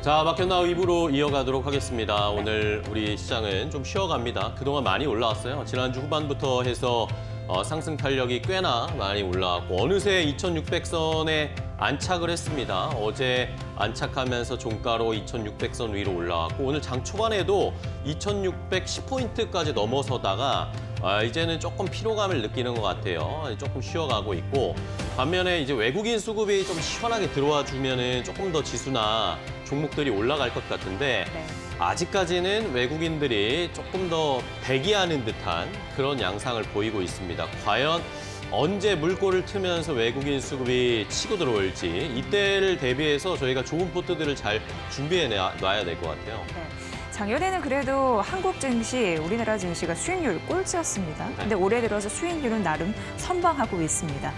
자, 마켓나우 2부로 이어가도록 하겠습니다. 오늘 우리 시장은 좀 쉬어갑니다. 그동안 많이 올라왔어요. 지난주 후반부터 해서 상승 탄력이 꽤나 많이 올라왔고 어느새 2,600선에 안착을 했습니다. 어제 안착하면서 종가로 2,600선 위로 올라왔고 오늘 장 초반에도 2,610포인트까지 넘어서다가 이제는 조금 피로감을 느끼는 것 같아요. 조금 쉬어가고 있고 반면에 이제 외국인 수급이 좀 시원하게 들어와 주면은 조금 더 지수나 종목들이 올라갈 것 같은데 네. 아직까지는 외국인들이 조금 더 대기하는 듯한 그런 양상을 보이고 있습니다. 과연 언제 물꼬를 트면서 외국인 수급이 치고 들어올지 이때를 대비해서 저희가 좋은 포트들을 잘 준비해 놔야 될 것 같아요. 네. 작년에는 그래도 한국 증시, 우리나라 증시가 수익률 꼴찌였습니다. 근데 올해 들어서 수익률은 나름 선방하고 있습니다.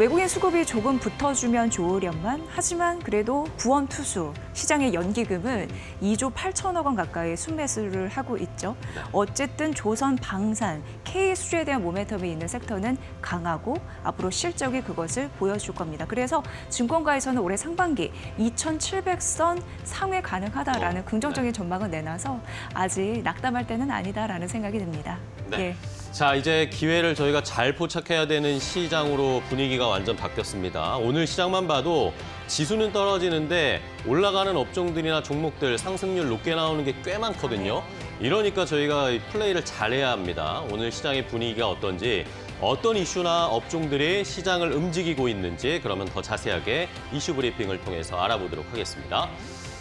외국인 수급이 조금 붙어주면 좋으련만 하지만 그래도 구원투수, 시장의 연기금은 2조 8천억 원 가까이 순매수를 하고 있죠. 어쨌든 조선, 방산, K수주에 대한 모멘텀이 있는 섹터는 강하고 앞으로 실적이 그것을 보여줄 겁니다. 그래서 증권가에서는 올해 상반기 2,700선 상회 가능하다라는 긍정적인 전망을 내놔서 아직 낙담할 때는 아니다라는 생각이 듭니다. 네. 예. 자, 이제 기회를 저희가 잘 포착해야 되는 시장으로 분위기가 완전 바뀌었습니다. 오늘 시장만 봐도 지수는 떨어지는데 올라가는 업종들이나 종목들 상승률 높게 나오는 게 꽤 많거든요. 이러니까 저희가 플레이를 잘해야 합니다. 오늘 시장의 분위기가 어떤지, 어떤 이슈나 업종들이 시장을 움직이고 있는지 그러면 더 자세하게 이슈 브리핑을 통해서 알아보도록 하겠습니다.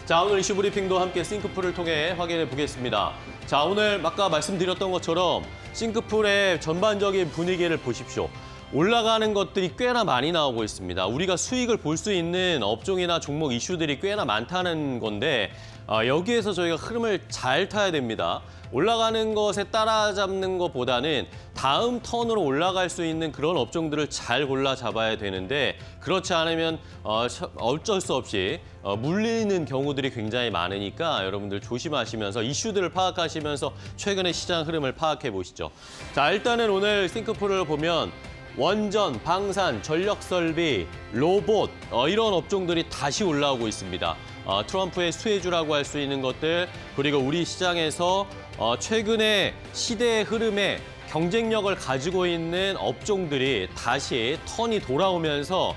자, 오늘 이슈 브리핑도 함께 싱크풀을 통해 확인해 보겠습니다. 자, 오늘 아까 말씀드렸던 것처럼 싱크풀의 전반적인 분위기를 보십시오. 올라가는 것들이 꽤나 많이 나오고 있습니다. 우리가 수익을 볼 수 있는 업종이나 종목 이슈들이 꽤나 많다는 건데 여기에서 저희가 흐름을 잘 타야 됩니다. 올라가는 것에 따라잡는 것보다는 다음 턴으로 올라갈 수 있는 그런 업종들을 잘 골라 잡아야 되는데 그렇지 않으면 어쩔 수 없이 물리는 경우들이 굉장히 많으니까 여러분들 조심하시면서 이슈들을 파악하시면서 최근의 시장 흐름을 파악해 보시죠. 자, 일단은 오늘 싱크풀을 보면 원전, 방산, 전력설비, 로봇 이런 업종들이 다시 올라오고 있습니다. 트럼프의 수혜주라고 할 수 있는 것들 그리고 우리 시장에서 최근에 시대의 흐름에 경쟁력을 가지고 있는 업종들이 다시 턴이 돌아오면서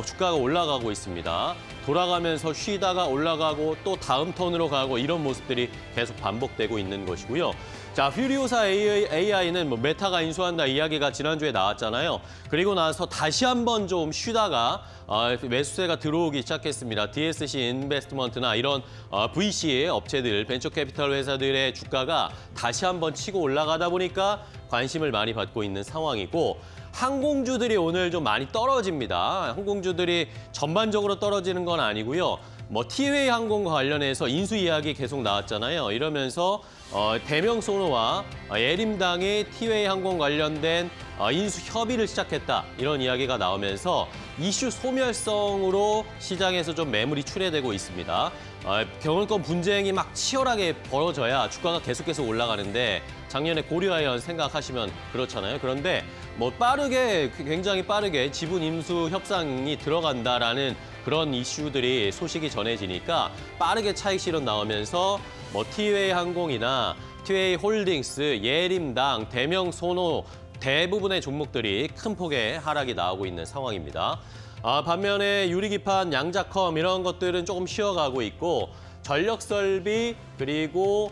주가가 올라가고 있습니다. 돌아가면서 쉬다가 올라가고 또 다음 턴으로 가고 이런 모습들이 계속 반복되고 있는 것이고요. 자, 퓨리오사 AI는 메타가 인수한다 이야기가 지난주에 나왔잖아요. 그리고 나서 다시 한번 좀 쉬다가 매수세가 들어오기 시작했습니다. DSC 인베스트먼트나 이런 VC 업체들, 벤처캐피털 회사들의 주가가 다시 한번 치고 올라가다 보니까 관심을 많이 받고 있는 상황이고 항공주들이 오늘 좀 많이 떨어집니다. 항공주들이 전반적으로 떨어지는 건 아니고요. 티웨이 항공과 관련해서 인수 이야기 계속 나왔잖아요. 이러면서 대명소노와 예림당이 티웨이 항공 관련된 인수 협의를 시작했다. 이런 이야기가 나오면서 이슈 소멸성으로 시장에서 좀 매물이 출회되고 있습니다. 경영권 분쟁이 막 치열하게 벌어져야 주가가 계속해서 올라가는데 작년에 고려아연 생각하시면 그렇잖아요. 그런데 굉장히 빠르게 지분 임수 협상이 들어간다라는 그런 이슈들이 소식이 전해지니까 빠르게 차익 실현 나오면서 티웨이 항공이나 티웨이 홀딩스, 예림당, 대명소노 대부분의 종목들이 큰 폭의 하락이 나오고 있는 상황입니다. 반면에 유리기판, 양자컴 이런 것들은 조금 쉬어가고 있고 전력설비 그리고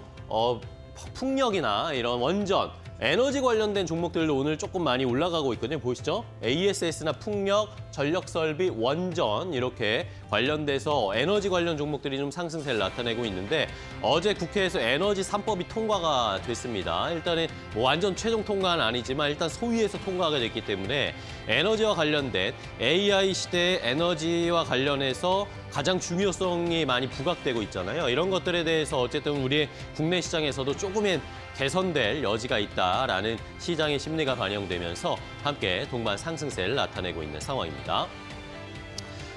풍력이나 이런 원전, 에너지 관련된 종목들도 오늘 조금 많이 올라가고 있거든요. 보시죠? ASS나 풍력, 전력설비, 원전 이렇게 관련돼서 에너지 관련 종목들이 좀 상승세를 나타내고 있는데 어제 국회에서 에너지 3법이 통과가 됐습니다. 일단은 완전 최종 통과는 아니지만 일단 소위에서 통과가 됐기 때문에 에너지와 관련된 AI 시대의 에너지와 관련해서 가장 중요성이 많이 부각되고 있잖아요. 이런 것들에 대해서 어쨌든 우리 국내 시장에서도 조금은 개선될 여지가 있다라는 시장의 심리가 반영되면서 함께 동반 상승세를 나타내고 있는 상황입니다.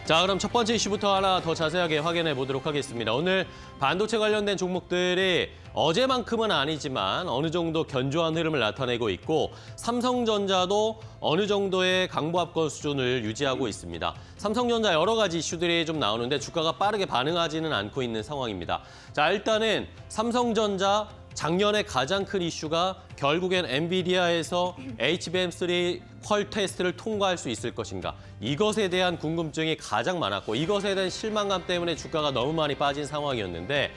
자, 그럼 첫 번째 이슈부터 하나 더 자세하게 확인해 보도록 하겠습니다. 오늘 반도체 관련된 종목들이 어제만큼은 아니지만 어느 정도 견조한 흐름을 나타내고 있고 삼성전자도 어느 정도의 강보합권 수준을 유지하고 있습니다. 삼성전자 여러 가지 이슈들이 좀 나오는데 주가가 빠르게 반응하지는 않고 있는 상황입니다. 자, 일단은 삼성전자 작년에 가장 큰 이슈가 결국엔 엔비디아에서 HBM3 퀄 테스트를 통과할 수 있을 것인가. 이것에 대한 궁금증이 가장 많았고 이것에 대한 실망감 때문에 주가가 너무 많이 빠진 상황이었는데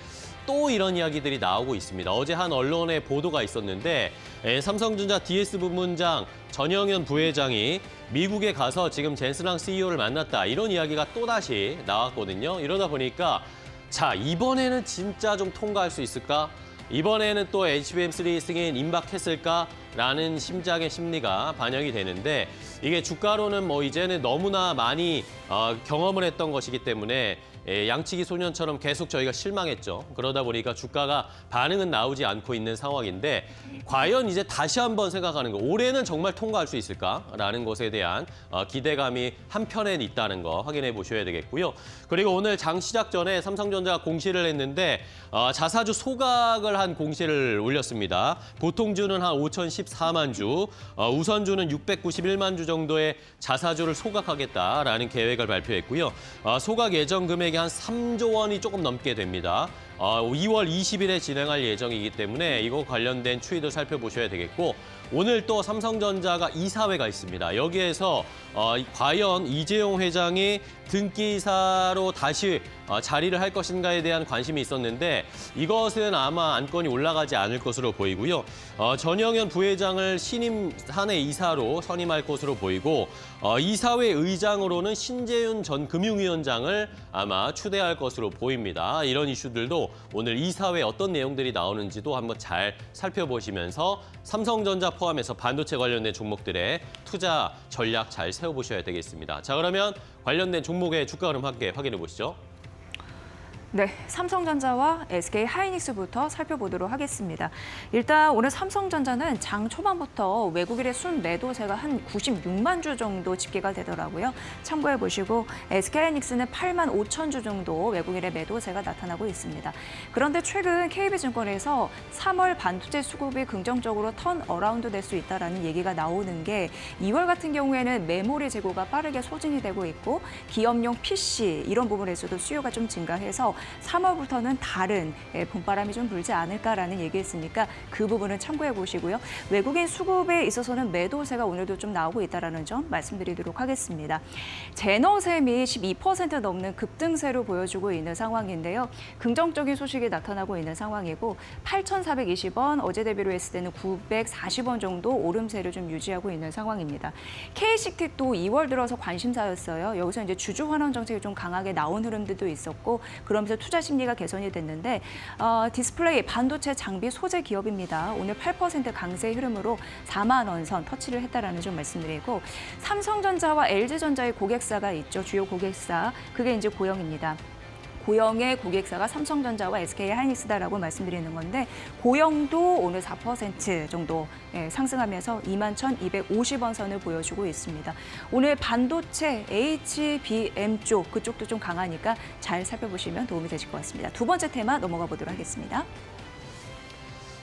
또 이런 이야기들이 나오고 있습니다. 어제 한 언론의 보도가 있었는데 삼성전자 DS 부문장 전영현 부회장이 미국에 가서 지금 젠스랑 CEO를 만났다. 이런 이야기가 또다시 나왔거든요. 이러다 보니까 자, 이번에는 진짜 좀 통과할 수 있을까? 이번에는 또 HBM3 승인 임박했을까라는 심장의 심리가 반영이 되는데 이게 주가로는 뭐 이제는 너무나 많이 경험을 했던 것이기 때문에 양치기 소년처럼 계속 저희가 실망했죠. 그러다 보니까 주가가 반응은 나오지 않고 있는 상황인데 과연 이제 다시 한번 생각하는 거 올해는 정말 통과할 수 있을까라는 것에 대한 기대감이 한편엔 있다는 거 확인해 보셔야 되겠고요. 그리고 오늘 장 시작 전에 삼성전자가 공시를 했는데 자사주 소각을 한 공시를 올렸습니다. 보통주는 한 5,014만 주, 우선주는 691만 주 정도의 자사주를 소각하겠다라는 계획을 발표했고요. 소각 예정 금액이 한 3조 원이 조금 넘게 됩니다. 2월 20일에 진행할 예정이기 때문에 이거 관련된 추이도 살펴보셔야 되겠고 오늘 또 삼성전자가 이사회가 있습니다. 여기에서 과연 이재용 회장이 등기이사로 다시 자리를 할 것인가에 대한 관심이 있었는데 이것은 아마 안건이 올라가지 않을 것으로 보이고요. 전영현 부회장을 신임 사내 이사로 선임할 것으로 보이고 이사회 의장으로는 신재윤 전 금융위원장을 아마 추대할 것으로 보입니다. 이런 이슈들도 오늘 이사회 어떤 내용들이 나오는지도 한번 잘 살펴보시면서 삼성전자 포함해서 반도체 관련된 종목들의 투자 전략 잘 세워보셔야 되겠습니다. 자, 그러면 관련된 종목의 주가 흐름 함께 확인해 보시죠. 네, 삼성전자와 SK하이닉스부터 살펴보도록 하겠습니다. 일단 오늘 삼성전자는 장 초반부터 외국인의 순매도세가 한 96만 주 정도 집계가 되더라고요. 참고해 보시고 SK하이닉스는 8만 5천 주 정도 외국인의 매도세가 나타나고 있습니다. 그런데 최근 KB증권에서 3월 반도체 수급이 긍정적으로 턴 어라운드 될 수 있다는 얘기가 나오는 게 2월 같은 경우에는 메모리 재고가 빠르게 소진이 되고 있고 기업용 PC 이런 부분에서도 수요가 좀 증가해서 3월부터는 다른 봄바람이 좀 불지 않을까라는 얘기했으니까 그 부분은 참고해 보시고요. 외국인 수급에 있어서는 매도세가 오늘도 좀 나오고 있다는 점 말씀드리도록 하겠습니다. 제너셈이 12% 넘는 급등세로 보여주고 있는 상황인데요. 긍정적인 소식이 나타나고 있는 상황이고 8,420원, 어제 대비로 했을 때는 940원 정도 오름세를 좀 유지하고 있는 상황입니다. KCT도 2월 들어서 관심사였어요. 여기서 이제 주주 환원 정책이 좀 강하게 나온 흐름들도 있었고 그러면서 투자 심리가 개선이 됐는데 디스플레이 반도체 장비 소재 기업입니다. 오늘 8% 강세 흐름으로 4만 원 선 터치를 했다라는 점 말씀드리고 삼성전자와 LG전자의 고객사가 있죠. 주요 고객사. 그게 이제 고영입니다. 고영의 고객사가 삼성전자와 SK하이닉스다라고 말씀드리는 건데 고영도 오늘 4% 정도 상승하면서 21,250원 선을 보여주고 있습니다. 오늘 반도체 HBM 쪽 그쪽도 좀 강하니까 잘 살펴보시면 도움이 되실 것 같습니다. 두 번째 테마 넘어가 보도록 하겠습니다.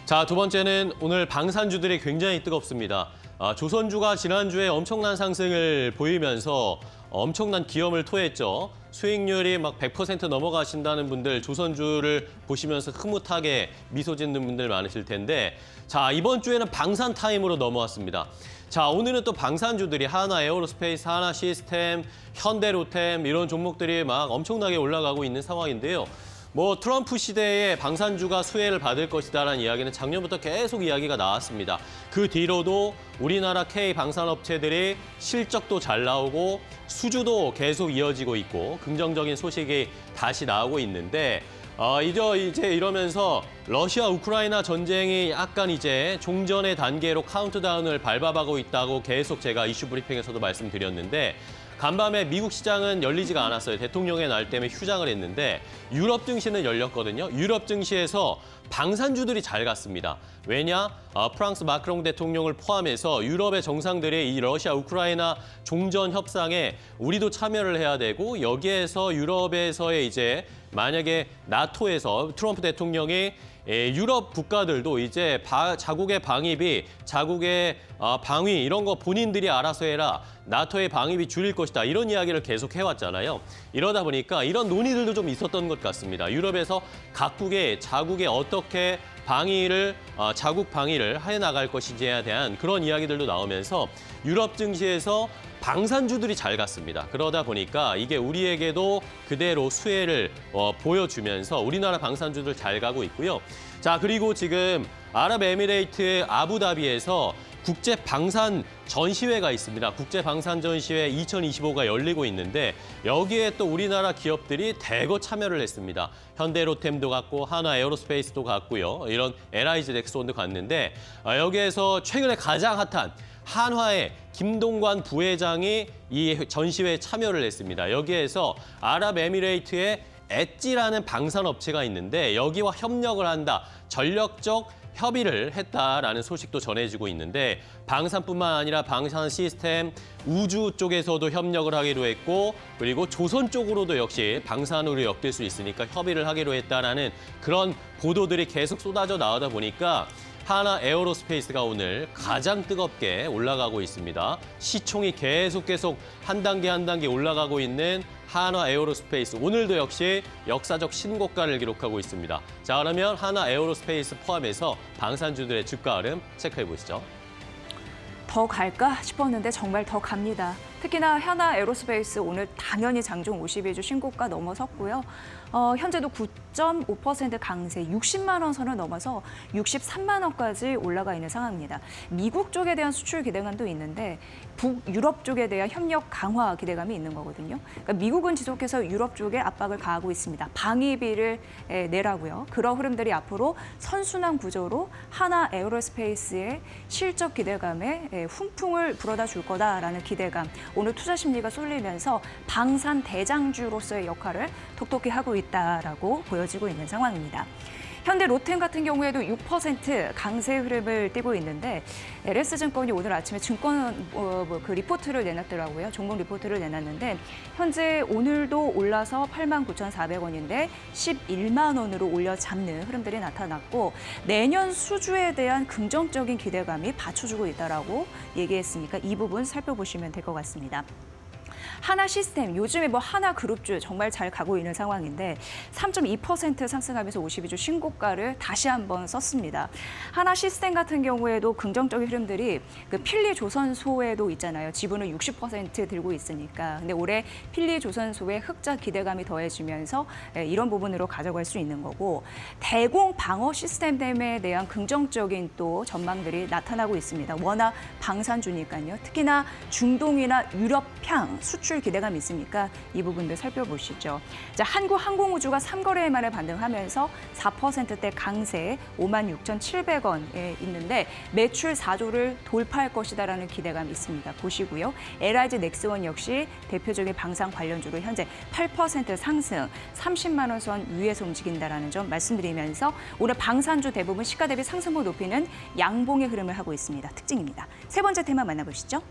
자, 두 번째는 오늘 방산주들이 굉장히 뜨겁습니다. 조선주가 지난주에 엄청난 상승을 보이면서 엄청난 기염을 토했죠. 수익률이 막 100% 넘어가신다는 분들 조선주를 보시면서 흐뭇하게 미소 짓는 분들 많으실 텐데 자, 이번 주에는 방산 타임으로 넘어왔습니다. 자, 오늘은 또 방산주들이 하나 에어로스페이스, 하나 시스템, 현대로템 이런 종목들이 막 엄청나게 올라가고 있는 상황인데요. 뭐 트럼프 시대에 방산주가 수혜를 받을 것이다라는 이야기는 작년부터 계속 이야기가 나왔습니다. 그 뒤로도 우리나라 K 방산업체들이 실적도 잘 나오고 수주도 계속 이어지고 있고 긍정적인 소식이 다시 나오고 있는데 이제 이러면서 러시아 우크라이나 전쟁이 약간 이제 종전의 단계로 카운트다운을 밟아가고 있다고 계속 제가 이슈 브리핑에서도 말씀드렸는데 간밤에 미국 시장은 열리지가 않았어요. 대통령의 날 때문에 휴장을 했는데 유럽 증시는 열렸거든요. 유럽 증시에서 방산주들이 잘 갔습니다. 왜냐? 프랑스 마크롱 대통령을 포함해서 유럽의 정상들이 이 러시아 우크라이나 종전 협상에 우리도 참여를 해야 되고 여기에서 유럽에서의 이제 만약에 나토에서 트럼프 대통령이 유럽 국가들도 이제 자국의 방위비, 자국의 방위 이런 거 본인들이 알아서 해라. 나토의 방위비 줄일 것이다. 이런 이야기를 계속 해왔잖아요. 이러다 보니까 이런 논의들도 좀 있었던 것 같습니다. 유럽에서 각국의 자국의 어떻게 방위를 자국 방위를 해나갈 것인지에 대한 그런 이야기들도 나오면서 유럽 증시에서 방산주들이 잘 갔습니다. 그러다 보니까 이게 우리에게도 그대로 수혜를 보여주면서 우리나라 방산주들 잘 가고 있고요. 자, 그리고 지금 아랍에미레이트 아부다비에서 국제 방산 전시회가 있습니다. 국제 방산 전시회 2025가 열리고 있는데 여기에 또 우리나라 기업들이 대거 참여를 했습니다. 현대로템도 갔고 하나 에어로스페이스도 갔고요. 이런 LIG 넥스원도 갔는데 여기에서 최근에 가장 핫한 한화의 김동관 부회장이 이 전시회에 참여를 했습니다. 여기에서 아랍에미레이트의 엣지라는 방산업체가 있는데 여기와 협력을 한다. 전력적 협의를 했다라는 소식도 전해지고 있는데 방산뿐만 아니라 방산 시스템, 우주 쪽에서도 협력을 하기로 했고 그리고 조선 쪽으로도 역시 방산으로 엮일 수 있으니까 협의를 하기로 했다라는 그런 보도들이 계속 쏟아져 나오다 보니까 하나 에어로스페이스가 오늘 가장 뜨겁게 올라가고 있습니다. 시총이 계속 한 단계 올라가고 있는 하나 에어로스페이스. 오늘도 역시 역사적 신고가를 기록하고 있습니다. 자, 그러면 하나 에어로스페이스 포함해서 방산주들의 주가 흐름 체크해 보시죠. 더 갈까 싶었는데 정말 더 갑니다. 특히나 하나 에어로스페이스 오늘 당연히 장중 52주 신고가 넘어섰고요. 현재도 9.5% 강세, 60만 원 선을 넘어서 63만 원까지 올라가 있는 상황입니다. 미국 쪽에 대한 수출 기대감도 있는데 북유럽 쪽에 대한 협력 강화 기대감이 있는 거거든요. 그러니까 미국은 지속해서 유럽 쪽에 압박을 가하고 있습니다. 방위비를 내라고요. 그런 흐름들이 앞으로 선순환 구조로 하나 에어로스페이스의 실적 기대감에 훈풍을 불어다 줄 거다라는 기대감. 오늘 투자 심리가 쏠리면서 방산 대장주로서의 역할을 톡톡히 하고 있다라고 보여지고 있는 상황입니다. 현대 로템 같은 경우에도 6% 강세 흐름을 띠고 있는데 LS증권이 오늘 아침에 증권 그 리포트를 내놨더라고요. 종목 리포트를 내놨는데 현재 오늘도 올라서 89,400원인데 11만 원으로 올려 잡는 흐름들이 나타났고 내년 수주에 대한 긍정적인 기대감이 받쳐주고 있다라고 얘기했으니까 이 부분 살펴보시면 될 것 같습니다. 하나 시스템, 요즘에 하나 그룹주 정말 잘 가고 있는 상황인데 3.2% 상승하면서 52주 신고가를 다시 한번 썼습니다. 하나 시스템 같은 경우에도 긍정적인 흐름들이 그 필리조선소에도 있잖아요. 지분을 60% 들고 있으니까. 근데 올해 필리조선소의 흑자 기대감이 더해지면서 이런 부분으로 가져갈 수 있는 거고 대공 방어 시스템에 대한 긍정적인 또 전망들이 나타나고 있습니다. 워낙 방산주니까요. 특히나 중동이나 유럽향 수출 기대감이 있으니까 이 부분들 살펴보시죠. 자, 한국항공우주가 3거래일 만에 반등하면서 4%대 강세 56,700원에 있는데 매출 4조를 돌파할 것이다라는 기대감이 있습니다. 보시고요. LIG 넥스원 역시 대표적인 방산 관련주로 현재 8% 상승 30만 원 선 위에서 움직인다라는 점 말씀드리면서 오늘 방산주 대부분 시가 대비 상승폭 높이는 양봉의 흐름을 하고 있습니다. 특징입니다. 세 번째 테마 만나보시죠.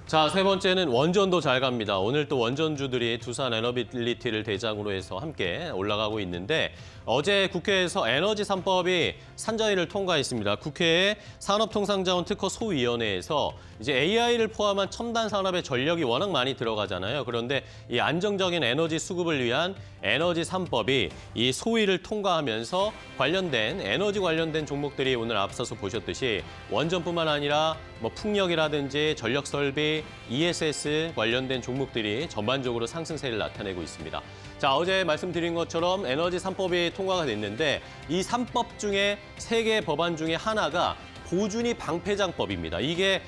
자, 세 번째는 원전도 잘 갑니다. 오늘 또 원전주들이 두산 에너빌리티를 대장으로 해서 함께 올라가고 있는데 어제 국회에서 에너지 3법이 산자위를 통과했습니다. 국회의 산업통상자원 특허 소위원회에서 이제 AI를 포함한 첨단 산업의 전력이 워낙 많이 들어가잖아요. 그런데 이 안정적인 에너지 수급을 위한 에너지 3법이 이 소위를 통과하면서 에너지 관련된 종목들이 오늘 앞서서 보셨듯이 원전뿐만 아니라 풍력이라든지 전력 설비, ESS 관련된 종목들이 전반적으로 상승세를 나타내고 있습니다. 자, 어제 말씀드린 것처럼 에너지 3법이 통과가 됐는데 이 3법 중에 3개 법안 중에 하나가 고준위 방패장법입니다. 이게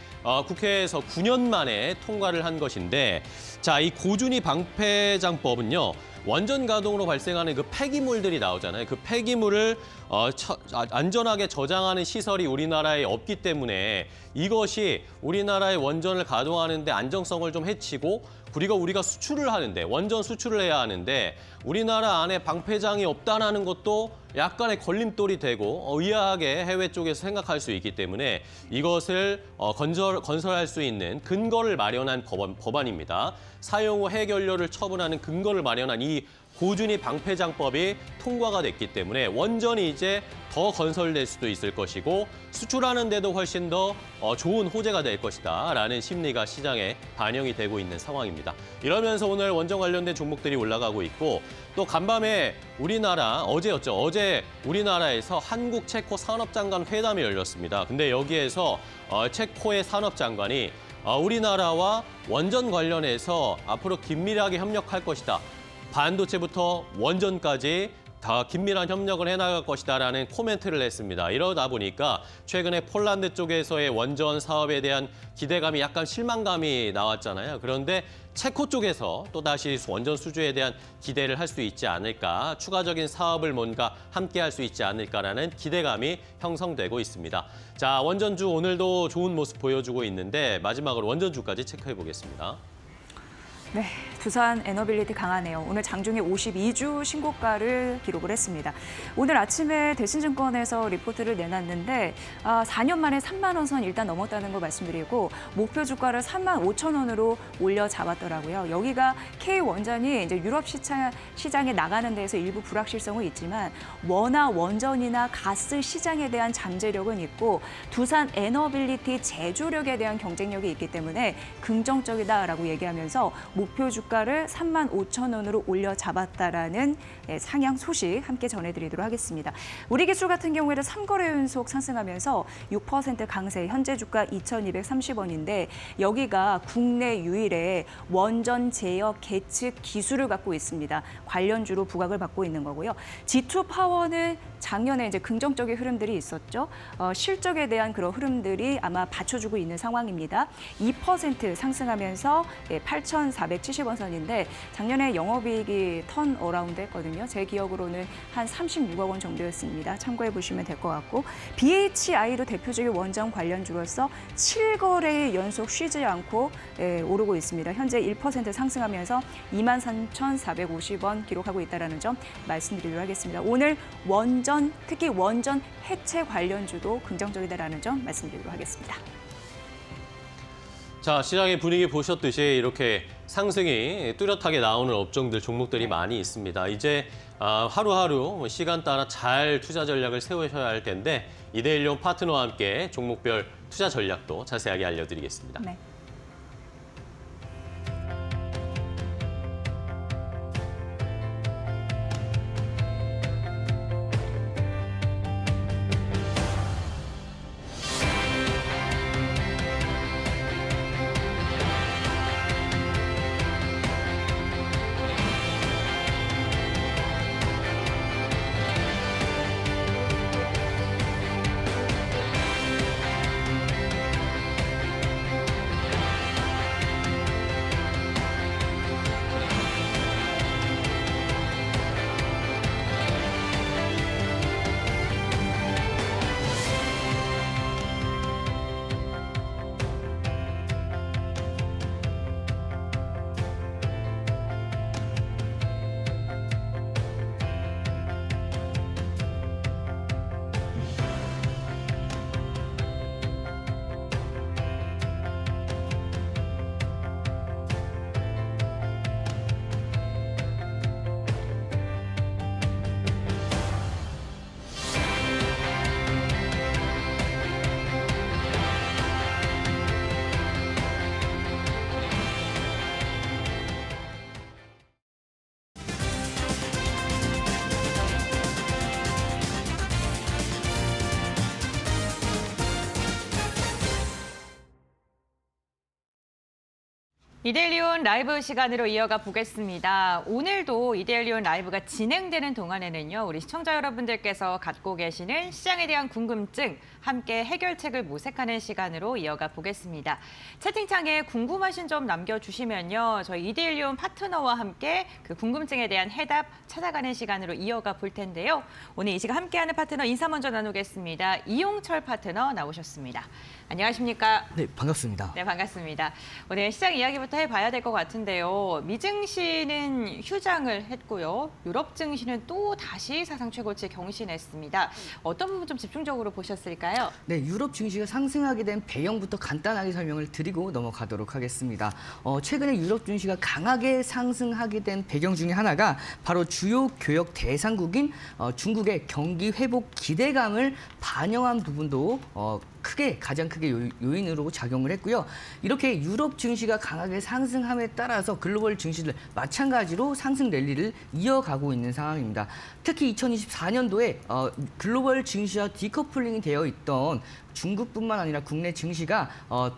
국회에서 9년 만에 통과를 한 것인데, 자, 이 고준위 방패장법은요. 원전 가동으로 발생하는 그 폐기물들이 나오잖아요. 그 폐기물을 안전하게 저장하는 시설이 우리나라에 없기 때문에 이것이 우리나라의 원전을 가동하는 데 안정성을 좀 해치고, 그리고 우리가 수출을 하는데, 원전 수출을 해야 하는데 우리나라 안에 방패장이 없다는 것도 약간의 걸림돌이 되고 의아하게 해외 쪽에서 생각할 수 있기 때문에 이것을 건설할 수 있는 근거를 마련한 법안입니다. 사용 후 해결료를 처분하는 근거를 마련한 이 고준위 방패장법이 통과가 됐기 때문에 원전이 이제 더 건설될 수도 있을 것이고 수출하는 데도 훨씬 더 좋은 호재가 될 것이다라는 심리가 시장에 반영이 되고 있는 상황입니다. 이러면서 오늘 원전 관련된 종목들이 올라가고 있고, 또 간밤에 어제였죠. 어제 우리나라에서 한국 체코 산업장관 회담이 열렸습니다. 근데 여기에서 체코의 산업장관이 우리나라와 원전 관련해서 앞으로 긴밀하게 협력할 것이다. 반도체부터 원전까지 다 긴밀한 협력을 해나갈 것이다라는 코멘트를 했습니다. 이러다 보니까 최근에 폴란드 쪽에서의 원전 사업에 대한 기대감이 약간 실망감이 나왔잖아요. 그런데 체코 쪽에서 또다시 원전 수주에 대한 기대를 할 수 있지 않을까, 추가적인 사업을 뭔가 함께 할 수 있지 않을까라는 기대감이 형성되고 있습니다. 자, 원전주 오늘도 좋은 모습 보여주고 있는데 마지막으로 원전주까지 체크해 보겠습니다. 네, 두산 에너빌리티 강하네요. 오늘 장중에 52주 신고가를 기록을 했습니다. 오늘 아침에 대신증권에서 리포트를 내놨는데 4년 만에 3만 원 선 일단 넘었다는 거 말씀드리고 목표 주가를 3만 5천 원으로 올려 잡았더라고요. 여기가 K원전이 이제 유럽 시장에 나가는 데에서 일부 불확실성은 있지만 워낙 원전이나 가스 시장에 대한 잠재력은 있고 두산 에너빌리티 제조력에 대한 경쟁력이 있기 때문에 긍정적이다라고 얘기하면서 목표 주가를 3만 5천 원으로 올려 잡았다라는 상향 소식 함께 전해드리도록 하겠습니다. 우리 기술 같은 경우에는 3거래 연속 상승하면서 6% 강세, 현재 주가 2,230원인데 여기가 국내 유일의 원전 제역 계측 기술을 갖고 있습니다. 관련주로 부각을 받고 있는 거고요. G2 파워는 작년에 이제 긍정적인 흐름들이 있었죠. 실적에 대한 그런 흐름들이 아마 받쳐주고 있는 상황입니다. 2% 상승하면서 8,470원 선인데 작년에 영업이익이 턴 어라운드 했거든요. 제 기억으로는 한 36억 원 정도였습니다. 참고해 보시면 될 것 같고 BHI도 대표적인 원전 관련주로서 7거래 연속 쉬지 않고 오르고 있습니다. 현재 1% 상승하면서 23,450원 기록하고 있다는 점 말씀드리도록 하겠습니다. 오늘 원전, 특히 원전 해체 관련주도 긍정적이다라는 점 말씀드리도록 하겠습니다. 자, 시장의 분위기 보셨듯이 이렇게 상승이 뚜렷하게 나오는 업종들, 종목들이 많이 있습니다. 이제 하루하루 시간 따라 잘 투자 전략을 세우셔야 할 텐데 이데일리온 파트너와 함께 종목별 투자 전략도 자세하게 알려드리겠습니다. 네. 이데일리온 라이브 시간으로 이어가 보겠습니다. 오늘도 이데일리온 라이브가 진행되는 동안에는요, 우리 시청자 여러분들께서 갖고 계시는 시장에 대한 궁금증 함께 해결책을 모색하는 시간으로 이어가 보겠습니다. 채팅창에 궁금하신 점 남겨주시면요, 저희 이데일리온 파트너와 함께 그 궁금증에 대한 해답 찾아가는 시간으로 이어가 볼 텐데요. 오늘 이 시간 함께하는 파트너 인사 먼저 나누겠습니다. 이용철 파트너 나오셨습니다. 안녕하십니까? 네, 반갑습니다. 네, 반갑습니다. 오늘 시장 이야기부터 해봐야 될 것 같은데요. 미 증시는 휴장을 했고요. 유럽 증시는 또 다시 사상 최고치 경신했습니다. 어떤 부분 좀 집중적으로 보셨을까요? 네, 유럽 증시가 상승하게 된 배경부터 간단하게 설명을 드리고 넘어가도록 하겠습니다. 최근에 유럽 증시가 강하게 상승하게 된 배경 중에 하나가 바로 주요 교역 대상국인 중국의 경기 회복 기대감을 반영한 부분도 가장 크게 요인으로 작용을 했고요. 이렇게 유럽 증시가 강하게 상승함에 따라서 글로벌 증시들 마찬가지로 상승 랠리를 이어가고 있는 상황입니다. 특히 2024년도에 글로벌 증시와 디커플링이 되어 있던 중국뿐만 아니라 국내 증시가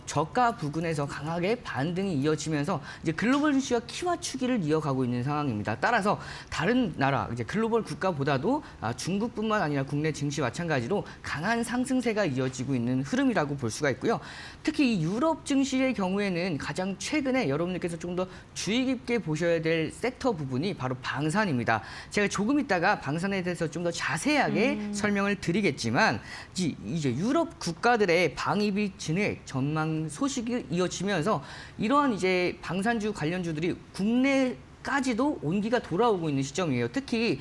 저가 부근에서 강하게 반등이 이어지면서 이제 글로벌 증시가 키 맞추기를 이어가고 있는 상황입니다. 따라서 다른 나라 이제 글로벌 국가보다도 중국뿐만 아니라 국내 증시 마찬가지로 강한 상승세가 이어지고 있는 흐름이라고 볼 수가 있고요. 특히 이 유럽 증시의 경우에는 가장 최근에 여러분들께서 좀 더 주의 깊게 보셔야 될 섹터 부분이 바로 방산입니다. 제가 조금 있다가 방산에 대해서 좀 더 자세하게 설명을 드리겠지만 이제 유럽 국가들의 방위비 진액 전망 소식이 이어지면서 이러한 이제 방산주 관련주들이 국내까지도 온기가 돌아오고 있는 시점이에요. 특히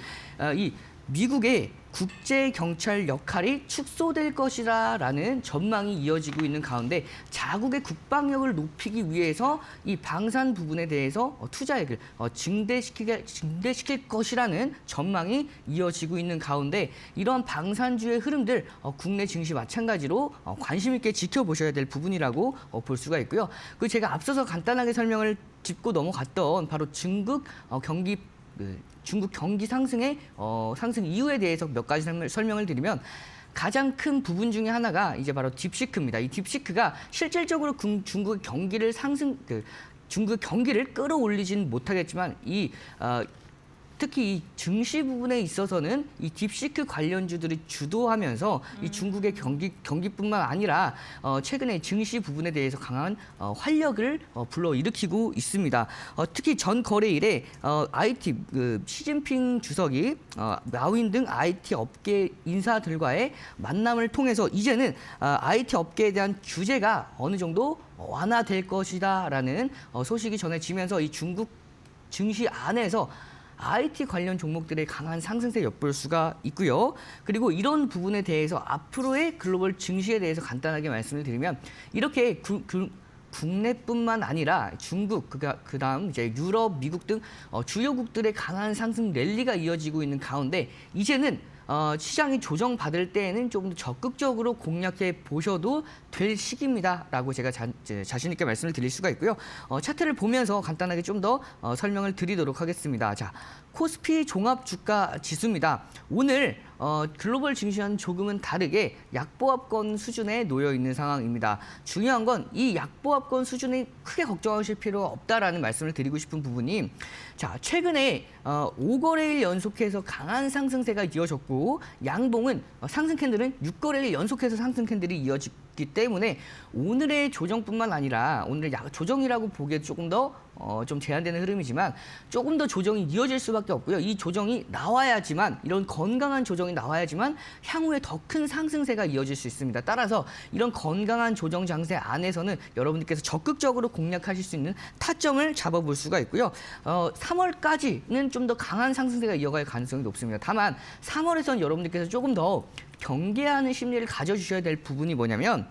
이 미국의 국제 경찰 역할이 축소될 것이라는 전망이 이어지고 있는 가운데 자국의 국방력을 높이기 위해서 이 방산 부분에 대해서 투자액을 증대시킬 것이라는 전망이 이어지고 있는 가운데 이러한 방산주의 흐름들 국내 증시 마찬가지로 관심 있게 지켜보셔야 될 부분이라고 볼 수가 있고요. 그 제가 앞서서 간단하게 설명을 짚고 넘어갔던 바로 중국 경기 상승의 상승 이유에 대해서 몇 가지 설명을 드리면 가장 큰 부분 중에 하나가 이제 바로 딥시크입니다. 이 딥시크가 실질적으로 중국의 경기를 중국 경기를 끌어올리진 못하겠지만 특히 이 증시 부분에 있어서는 이 딥시크 관련주들이 주도하면서 이 중국의 경기뿐만 아니라 최근에 증시 부분에 대해서 강한 활력을 불러일으키고 있습니다. 특히 전 거래일에 IT 시진핑 주석이 마윈 등 IT 업계 인사들과의 만남을 통해서 이제는 IT 업계에 대한 규제가 어느 정도 완화될 것이다라는 소식이 전해지면서 이 중국 증시 안에서 IT 관련 종목들의 강한 상승세 엿볼 수가 있고요. 그리고 이런 부분에 대해서 앞으로의 글로벌 증시에 대해서 간단하게 말씀을 드리면 이렇게 국내뿐만 아니라 중국, 그다음 이제 유럽, 미국 등 주요국들의 강한 상승 랠리가 이어지고 있는 가운데 이제는 시장이 조정받을 때에는 조금 더 적극적으로 공략해 보셔도 될 시기입니다라고 제가 자신 있게 말씀을 드릴 수가 있고요. 차트를 보면서 간단하게 좀 더 설명을 드리도록 하겠습니다. 자, 코스피 종합주가 지수입니다. 오늘 글로벌 증시와는 조금은 다르게 약보합권 수준에 놓여 있는 상황입니다. 중요한 건 이 약보합권 수준에 크게 걱정하실 필요가 없다라는 말씀을 드리고 싶은 부분이 자, 최근에 5거래일 연속해서 강한 상승세가 이어졌고 양봉은 상승 캔들은 6거래일 연속해서 상승 캔들이 이어지기 때문에 오늘의 조정뿐만 아니라 오늘의 조정이라고 보기에 조금 더 좀 제한되는 흐름이지만 조금 더 조정이 이어질 수밖에 없고요. 이 조정이 나와야지만 이런 건강한 조정이 나와야지만 향후에 더 큰 상승세가 이어질 수 있습니다. 따라서 이런 건강한 조정 장세 안에서는 여러분들께서 적극적으로 공략하실 수 있는 타점을 잡아볼 수가 있고요. 3월까지는 좀 더 강한 상승세가 이어갈 가능성이 높습니다. 다만 3월에서는 여러분들께서 조금 더 경계하는 심리를 가져주셔야 될 부분이 뭐냐면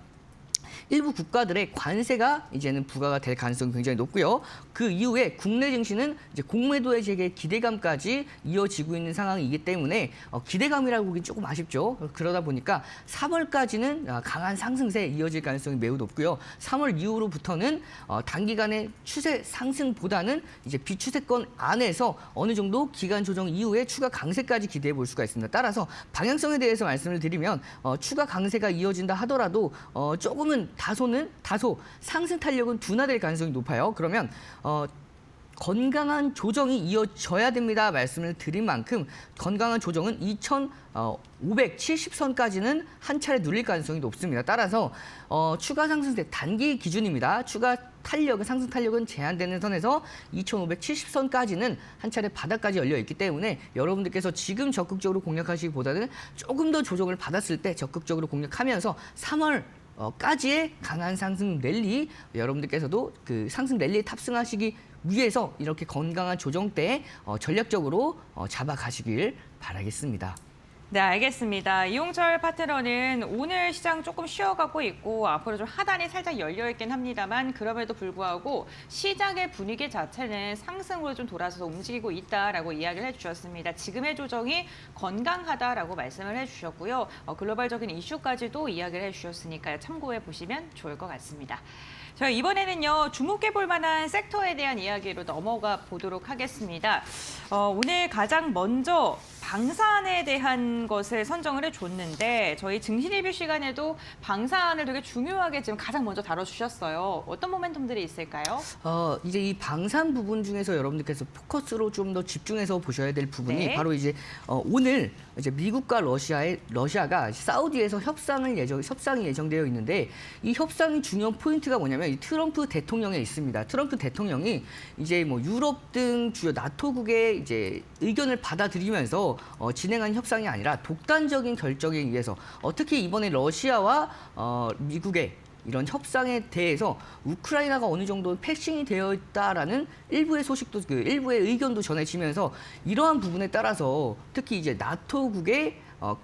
일부 국가들의 관세가 이제는 부과가 될 가능성이 굉장히 높고요. 그 이후에 국내 증시는 이제 공매도의 재개 기대감까지 이어지고 있는 상황이기 때문에 기대감이라고 보기엔 조금 아쉽죠. 그러다 보니까 3월까지는 강한 상승세에 이어질 가능성이 매우 높고요. 3월 이후로부터는 단기간의 추세 상승보다는 이제 비추세권 안에서 어느 정도 기간 조정 이후에 추가 강세까지 기대해 볼 수가 있습니다. 따라서 방향성에 대해서 말씀을 드리면 추가 강세가 이어진다 하더라도 조금은 다소 상승 탄력은 둔화될 가능성이 높아요. 그러면 건강한 조정이 이어져야 됩니다. 말씀을 드린 만큼 건강한 조정은 2,570선까지는 한 차례 누릴 가능성이 높습니다. 따라서 추가 상승세 단기 기준입니다. 추가 탄력은 상승 탄력은 제한되는 선에서 2,570선까지는 한 차례 바닥까지 열려 있기 때문에 여러분들께서 지금 적극적으로 공략하시기보다는 조금 더 조정을 받았을 때 적극적으로 공략하면서 3월 까지의 강한 상승 랠리 여러분들께서도 그 상승 랠리에 탑승하시기 위해서 이렇게 건강한 조정 때 전략적으로 잡아가시길 바라겠습니다. 네, 알겠습니다. 이용철 파트너는 오늘 시장 조금 쉬어가고 있고 앞으로 좀 하단이 살짝 열려있긴 합니다만 그럼에도 불구하고 시장의 분위기 자체는 상승으로 좀 돌아서서 움직이고 있다라고 이야기를 해주셨습니다. 지금의 조정이 건강하다라고 말씀을 해주셨고요. 글로벌적인 이슈까지도 이야기를 해주셨으니까 참고해 보시면 좋을 것 같습니다. 자, 이번에는요, 주목해 볼 만한 섹터에 대한 이야기로 넘어가 보도록 하겠습니다. 오늘 가장 먼저 방산에 대한 것을 선정을 해줬는데 저희 증시 리뷰 시간에도 방산을 되게 중요하게 지금 가장 먼저 다뤄주셨어요. 어떤 모멘텀들이 있을까요? 이제 이 방산 부분 중에서 여러분들께서 포커스로 좀 더 집중해서 보셔야 될 부분이 네. 바로 이제 오늘 이제 미국과 러시아가 사우디에서 협상이 예정되어 있는데 이 협상의 중요한 포인트가 뭐냐면 이 트럼프 대통령에 있습니다. 트럼프 대통령이 이제 뭐 유럽 등 주요 나토국의 이제 의견을 받아들이면서 진행한 협상이 아니라 독단적인 결정에 의해서 특히 이번에 러시아와 미국의 이런 협상에 대해서 우크라이나가 어느 정도 패싱이 되어 있다라는 일부의 소식도 일부의 의견도 전해지면서 이러한 부분에 따라서 특히 이제 나토국의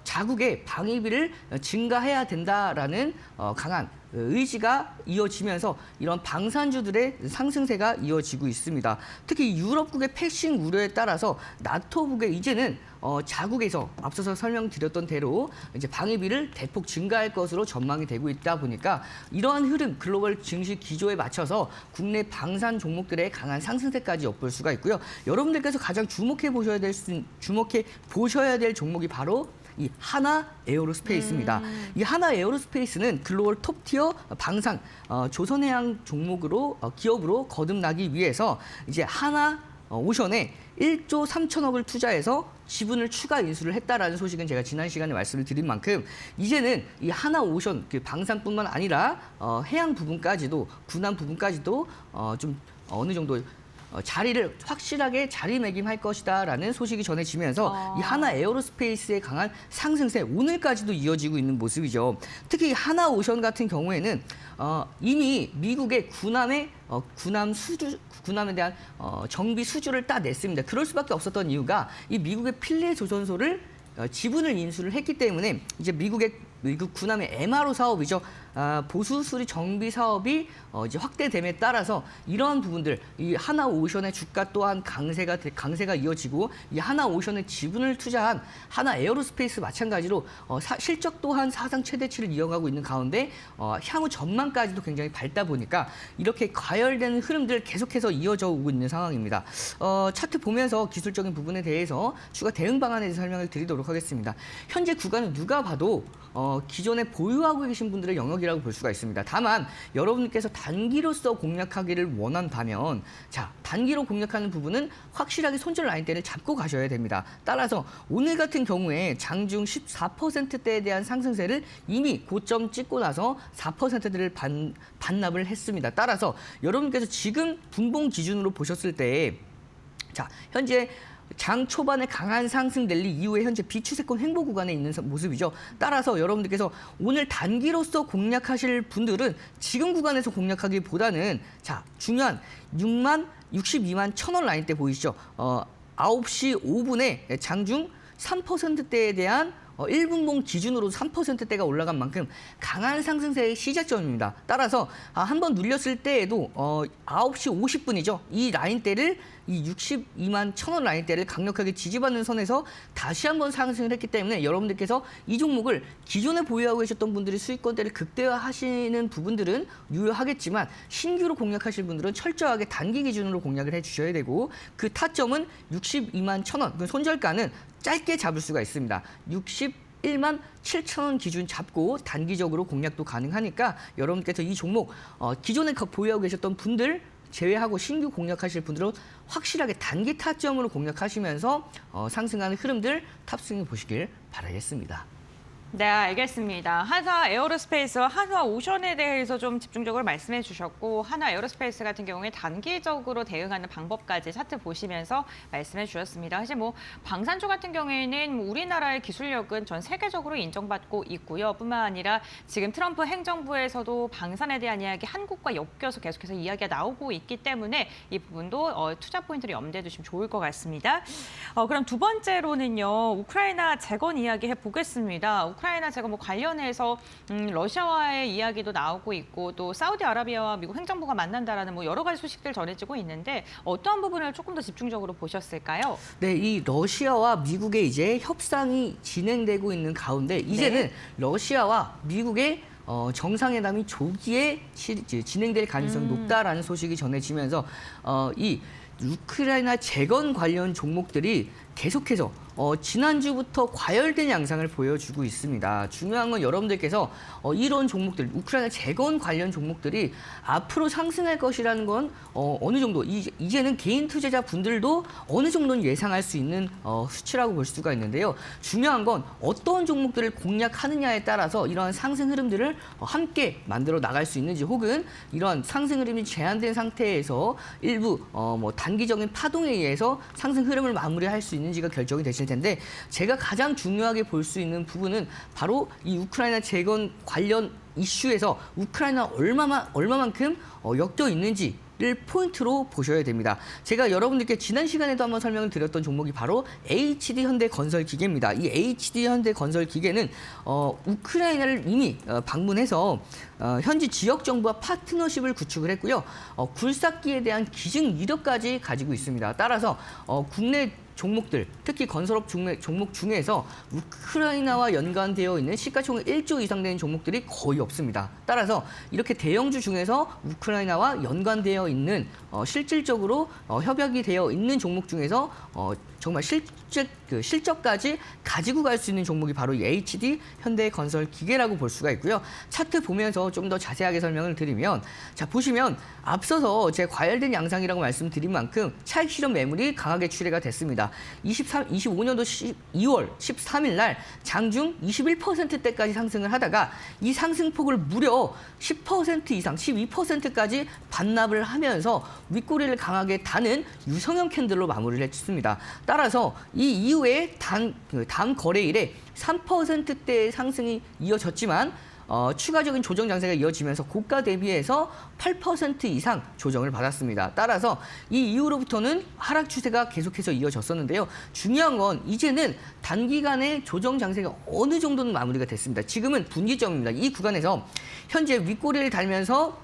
자국의 방위비를 증가해야 된다라는 강한 의지가 이어지면서 이런 방산주들의 상승세가 이어지고 있습니다. 특히 유럽국의 패싱 우려에 따라서 나토국의 이제는 자국에서 앞서서 설명드렸던 대로 이제 방위비를 대폭 증가할 것으로 전망이 되고 있다 보니까 이러한 흐름 글로벌 증시 기조에 맞춰서 국내 방산 종목들의 강한 상승세까지 엿볼 수가 있고요. 여러분들께서 가장 주목해 보셔야 될 종목이 바로 이 하나 에어로스페이스입니다. 이 하나 에어로스페이스는 글로벌 톱티어 방산 조선해양 종목으로 기업으로 거듭나기 위해서 이제 하나 오션에 1조 3천억을 투자해서 지분을 추가 인수를 했다라는 소식은 제가 지난 시간에 말씀을 드린 만큼 이제는 이 하나 오션 그 방산뿐만 아니라 해양 부분까지도 군함 부분까지도 좀 어느 정도 자리를 확실하게 자리매김할 것이다라는 소식이 전해지면서 이 하나 에어로스페이스의 강한 상승세 오늘까지도 이어지고 있는 모습이죠. 특히 하나 오션 같은 경우에는 이미 미국의 군함에 대한 정비 수주를 따냈습니다. 그럴 수밖에 없었던 이유가 이 미국의 필레 조선소를 지분을 인수를 했기 때문에 이제 미국 군함의 MRO 사업이죠. 보수 수리 정비 사업이 이제 확대됨에 따라서 이러한 부분들 이 하나 오션의 주가 또한 강세가 이어지고 이 하나 오션의 지분을 투자한 하나 에어로스페이스 마찬가지로 실적 또한 사상 최대치를 이어가고 있는 가운데 향후 전망까지도 굉장히 밝다 보니까 이렇게 과열되는 흐름들 계속해서 이어져 오고 있는 상황입니다. 차트 보면서 기술적인 부분에 대해서 추가 대응 방안에 대해서 설명을 드리도록 하겠습니다. 현재 구간은 누가 봐도 기존에 보유하고 계신 분들의 영역이라고 볼 수가 있습니다. 다만 여러분께서 단기로서 공략하기를 원한다면 단기로 공략하는 부분은 확실하게 손절 라인대를 잡고 가셔야 됩니다. 따라서 오늘 같은 경우에 장중 14%대에 대한 상승세를 이미 고점 찍고 나서 4%대를 반납을 했습니다. 따라서 여러분께서 지금 분봉 기준으로 보셨을 때 현재 장 초반에 강한 상승 랠리 이후에 현재 비추세권 횡보 구간에 있는 모습이죠. 따라서 여러분들께서 오늘 단기로서 공략하실 분들은 지금 구간에서 공략하기보다는 중요한 62만 1,000원 라인대 보이시죠? 9시 5분에 장중 3%대에 대한 1분봉 기준으로 3%대가 올라간 만큼 강한 상승세의 시작점입니다. 따라서 한번 눌렸을 때에도 9시 50분이죠. 이 라인대를 이 62만 1,000원 라인대를 강력하게 지지받는 선에서 다시 한번 상승을 했기 때문에 여러분들께서 이 종목을 기존에 보유하고 계셨던 분들이 수익권대를 극대화하시는 부분들은 유효하겠지만 신규로 공략하실 분들은 철저하게 단기 기준으로 공략을 해주셔야 되고 그 타점은 62만 1,000원, 그 손절가는 짧게 잡을 수가 있습니다. 17,000원 기준 잡고 단기적으로 공략도 가능하니까 여러분께서 이 종목 기존에 보유하고 계셨던 분들 제외하고 신규 공략하실 분들은 확실하게 단기 타점으로 공략하시면서 상승하는 흐름들 탑승해 보시길 바라겠습니다. 네, 알겠습니다. 한화 에어로스페이스와 한화 오션에 대해서 좀 집중적으로 말씀해 주셨고 한화 에어로스페이스 같은 경우에 단기적으로 대응하는 방법까지 차트 보시면서 말씀해 주셨습니다. 사실 뭐 방산주 같은 경우에는 우리나라의 기술력은 전 세계적으로 인정받고 있고요. 뿐만 아니라 지금 트럼프 행정부에서도 방산에 대한 이야기 한국과 엮여서 계속해서 이야기가 나오고 있기 때문에 이 부분도 투자 포인트를 염두에 두시면 좋을 것 같습니다. 그럼 두 번째로는요. 우크라이나 재건 이야기 해보겠습니다. 우크라이나 제가 뭐 관련해서 러시아와의 이야기도 나오고 있고 또 사우디아라비아와 미국 행정부가 만난다라는 뭐 여러 가지 소식들 전해지고 있는데 어떠한 부분을 조금 더 집중적으로 보셨을까요? 네, 이 러시아와 미국의 이제 협상이 진행되고 있는 가운데 이제는 러시아와 미국의 정상회담이 조기에 진행될 가능성이 높다라는 소식이 전해지면서 이 우크라이나 재건 관련 종목들이 계속해서 지난주부터 과열된 양상을 보여주고 있습니다. 중요한 건 여러분들께서 이런 종목들, 우크라이나 재건 관련 종목들이 앞으로 상승할 것이라는 건 어느 정도 이제는 개인 투자자 분들도 어느 정도는 예상할 수 있는 수치라고 볼 수가 있는데요. 중요한 건 어떤 종목들을 공략하느냐에 따라서 이러한 상승 흐름들을 함께 만들어 나갈 수 있는지 혹은 이러한 상승 흐름이 제한된 상태에서 일부 뭐 단기적인 파동에 의해서 상승 흐름을 마무리할 수 있는지가 결정이 되실 텐데 제가 가장 중요하게 볼 수 있는 부분은 바로 이 우크라이나 재건 관련 이슈에서 우크라이나 얼마만큼 엮여 있는지를 포인트로 보셔야 됩니다. 제가 여러분들께 지난 시간에도 한번 설명을 드렸던 종목이 바로 HD 현대건설기계입니다. 이 HD 현대건설기계는 우크라이나를 이미 방문해서 현지 지역 정부와 파트너십을 구축을 했고요. 굴삭기에 대한 기증 이력까지 가지고 있습니다. 따라서 국내 종목들, 특히 건설업 종목 중에서 우크라이나와 연관되어 있는 시가총액 1조 이상 되는 종목들이 거의 없습니다. 따라서 이렇게 대형주 중에서 우크라이나와 연관되어 있는 실질적으로 협약이 되어 있는 종목 중에서 정말 실적까지 가지고 갈 수 있는 종목이 바로 이 HD 현대건설기계라고 볼 수가 있고요. 차트 보면서 좀 더 자세하게 설명을 드리면 자 보시면 앞서서 제가 과열된 양상이라고 말씀드린 만큼 차익 실현 매물이 강하게 출회가 됐습니다. 25년도 2월 13일 날 장중 21%대까지 상승을 하다가 이 상승폭을 무려 10% 이상, 12%까지 반납을 하면서 윗꼬리를 강하게 다는 유성형 캔들로 마무리를 했습니다. 따라서 이 이후에 다음 거래일에 3%대의 상승이 이어졌지만 추가적인 조정 장세가 이어지면서 고가 대비해서 8% 이상 조정을 받았습니다. 따라서 이 이후로부터는 하락 추세가 계속해서 이어졌었는데요. 중요한 건 이제는 단기간에 조정 장세가 어느 정도는 마무리가 됐습니다. 지금은 분기점입니다. 이 구간에서 현재 윗꼬리를 달면서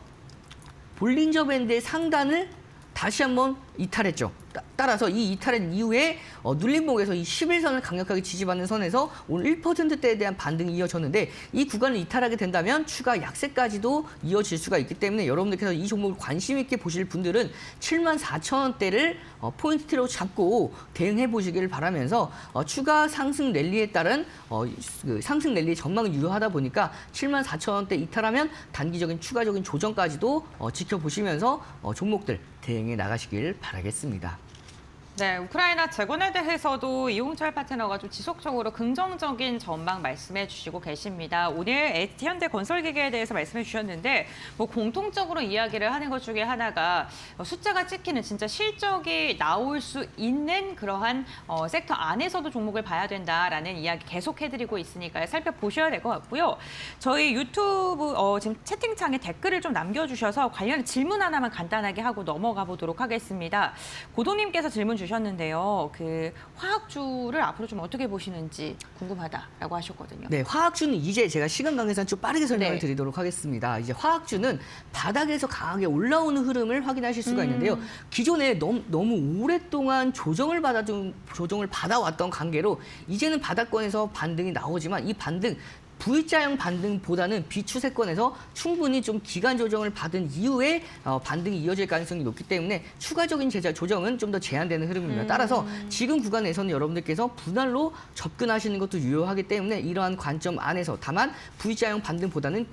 볼린저 밴드의 상단을 다시 한번 이탈했죠. 따라서 이 이탈한 이후에 눌림목에서 이 11선을 강력하게 지지받는 선에서 오늘 1%대에 대한 반등이 이어졌는데 이 구간을 이탈하게 된다면 추가 약세까지도 이어질 수가 있기 때문에 여러분들께서 이 종목을 관심 있게 보실 분들은 74,000원대를 포인트로 잡고 대응해 보시길 바라면서 추가 상승 랠리에 따른 상승 랠리의 전망이 유효하다 보니까 74,000원대 이탈하면 단기적인 추가적인 조정까지도 지켜보시면서 종목들 대응해 나가시길 바라겠습니다. 네, 우크라이나 재건에 대해서도 이홍철 파트너가 좀 지속적으로 긍정적인 전망 말씀해 주시고 계십니다. 오늘 HD 현대건설기계에 대해서 말씀해 주셨는데 뭐 공통적으로 이야기를 하는 것 중에 하나가 숫자가 찍히는 진짜 실적이 나올 수 있는 그러한 섹터 안에서도 종목을 봐야 된다라는 이야기 계속 해드리고 있으니까 살펴보셔야 될 것 같고요. 저희 유튜브 지금 채팅창에 댓글을 좀 남겨주셔서 관련 질문 하나만 간단하게 하고 넘어가 보도록 하겠습니다. 고도님께서 질문 주셨는데요. 그 화학주를 앞으로 좀 어떻게 보시는지 궁금하다라고 하셨거든요. 네, 화학주는 이제 제가 시간 관계상 좀 빠르게 설명을 네. 드리도록 하겠습니다. 이제 화학주는 바닥에서 강하게 올라오는 흐름을 확인하실 수가 있는데요. 기존에 너무 오랫동안 조정을 받아왔던 관계로 이제는 바닥권에서 반등이 나오지만 이 반등 V자형 반등보다는 비추세권에서 충분히 좀 기간 조정을 받은 이후에 반등이 이어질 가능성이 높기 때문에 추가적인 조정은 좀 더 제한되는 흐름입니다. 따라서 지금 구간에서는 여러분들께서 분할로 접근하시는 것도 유효하기 때문에 이러한 관점 안에서 다만 V자형 반등보다는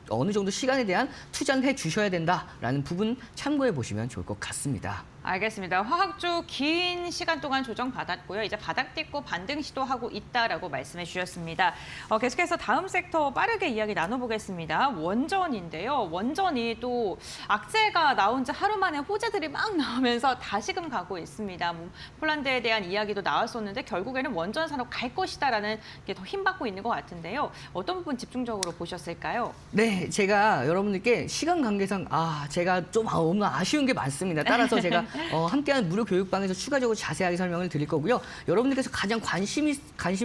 어느 정도 시간에 대한 투자는 해주셔야 된다라는 부분 참고해 보시면 좋을 것 같습니다. 알겠습니다. 화학주 긴 시간 동안 조정받았고요. 이제 바닥 딛고 반등 시도하고 있다라고 말씀해 주셨습니다. 계속해서 다음 섹터 빠르게 이야기 나눠보겠습니다. 원전인데요. 원전이 또 악재가 나온 지 하루 만에 호재들이 막 나오면서 다시금 가고 있습니다. 폴란드에 대한 이야기도 나왔었는데 결국에는 원전 산업 갈 것이다라는 게 더 힘받고 있는 것 같은데요. 어떤 부분 집중적으로 보셨을까요? 네, 제가 여러분들께 시간 관계상 제가 좀 너무 아쉬운 게 많습니다. 따라서 제가 함께하는 무료 교육방에서 추가적으로 자세하게 설명을 드릴 거고요. 여러분들께서 가장 관심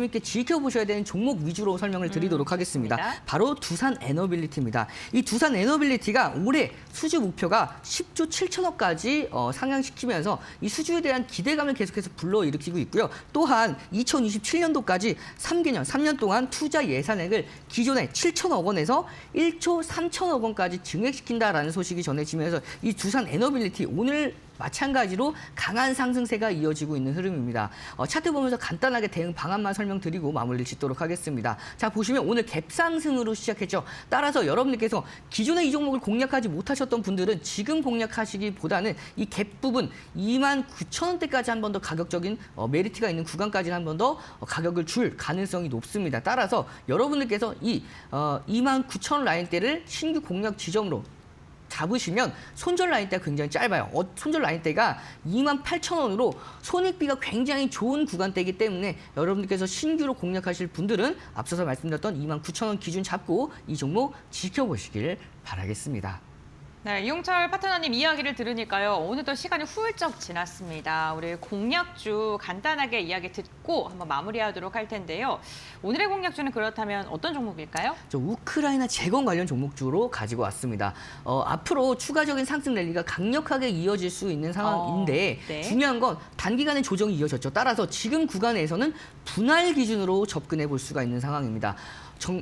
있게 지켜보셔야 되는 종목 위주로 설명을 드리도록 하겠습니다. 좋습니다. 바로 두산 에너빌리티입니다. 이 두산 에너빌리티가 올해 수주 목표가 10조 7천억까지 상향시키면서 이 수주에 대한 기대감을 계속해서 불러일으키고 있고요. 또한 2027년도까지 3년 동안 투자 예산액을 기존의 7천억 원에서 1조 3천억 원까지 증액시킨다라는 소식이 전해지면서 이 두산 에너빌리티 오늘 마찬가지로 강한 상승세가 이어지고 있는 흐름입니다. 차트 보면서 간단하게 대응 방안만 설명드리고 마무리를 짓도록 하겠습니다. 자, 보시면 오늘 갭상승으로 시작했죠. 따라서 여러분들께서 기존에 이 종목을 공략하지 못하셨던 분들은 지금 공략하시기보다는 이 갭 부분 29,000원대까지 한 번 더 가격적인 메리트가 있는 구간까지는 한 번 더 가격을 줄 가능성이 높습니다. 따라서 여러분들께서 이 29,000원 라인대를 신규 공략 지점으로 잡으시면 손절 라인대가 굉장히 짧아요. 손절 라인대가 28,000원으로 손익비가 굉장히 좋은 구간대이기 때문에 여러분들께서 신규로 공략하실 분들은 앞서서 말씀드렸던 29,000원 기준 잡고 이 종목 지켜보시길 바라겠습니다. 네, 이용철 파트너님 이야기를 들으니까요. 오늘도 시간이 훌쩍 지났습니다. 우리 공략주 간단하게 이야기 듣고 한번 마무리하도록 할 텐데요. 오늘의 공략주는 그렇다면 어떤 종목일까요? 우크라이나 재건 관련 종목주로 가지고 왔습니다. 앞으로 추가적인 상승 랠리가 강력하게 이어질 수 있는 상황인데 네. 중요한 건 단기간에 조정이 이어졌죠. 따라서 지금 구간에서는 분할 기준으로 접근해 볼 수가 있는 상황입니다.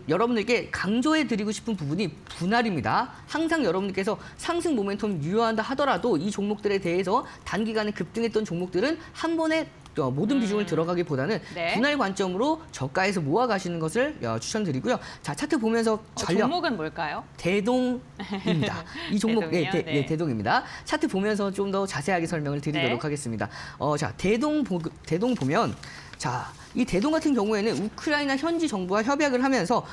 여러분들께 강조해드리고 싶은 부분이 분할입니다. 항상 여러분들께서 상승 모멘텀 유효한다 하더라도 이 종목들에 대해서 단기간에 급등했던 종목들은 한 번에 모든 비중을 들어가기보다는 네. 분할 관점으로 저가에서 모아가시는 것을 추천드리고요. 자, 차트 보면서 전략. 종목은 뭘까요? 대동입니다. 이 종목 대동이요? 네. 대동입니다. 차트 보면서 좀 더 자세하게 설명을 드리도록 네. 하겠습니다. 자, 대동 보면 이 대동 같은 경우에는 우크라이나 현지 정부와 협약을 하면서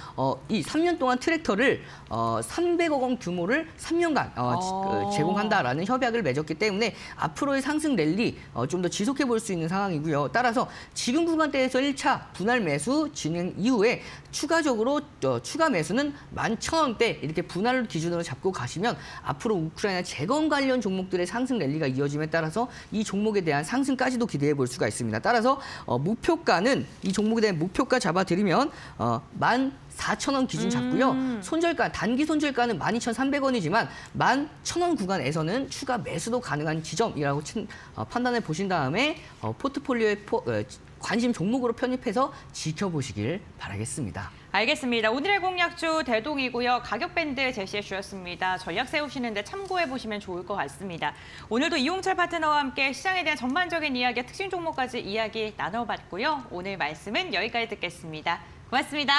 이 3년 동안 트랙터를 300억 원 규모를 3년간 제공한다라는 협약을 맺었기 때문에 앞으로의 상승 랠리 좀 더 지속해 볼 수 있는 상황이고요. 따라서 지금 구간대에서 1차 분할 매수 진행 이후에 추가적으로 추가 매수는 11,000원대 이렇게 분할을 기준으로 잡고 가시면 앞으로 우크라이나 재건 관련 종목들의 상승 랠리가 이어짐에 따라서 이 종목에 대한 상승까지도 기대해 볼 수가 있습니다. 따라서 목표가는 이 종목에 대한 목표가 잡아드리면 14,000원 기준 잡고요. 손절가, 단기 손절가는 12,300원이지만 11,000원 구간에서는 추가 매수도 가능한 지점이라고 판단해 보신 다음에 포트폴리오에 관심 종목으로 편입해서 지켜보시길 바라겠습니다. 알겠습니다. 오늘의 공략주 대동이고요. 가격 밴드 제시해 주셨습니다. 전략 세우시는데 참고해 보시면 좋을 것 같습니다. 오늘도 이용철 파트너와 함께 시장에 대한 전반적인 이야기, 특징 종목까지 이야기 나눠봤고요. 오늘 말씀은 여기까지 듣겠습니다. 고맙습니다.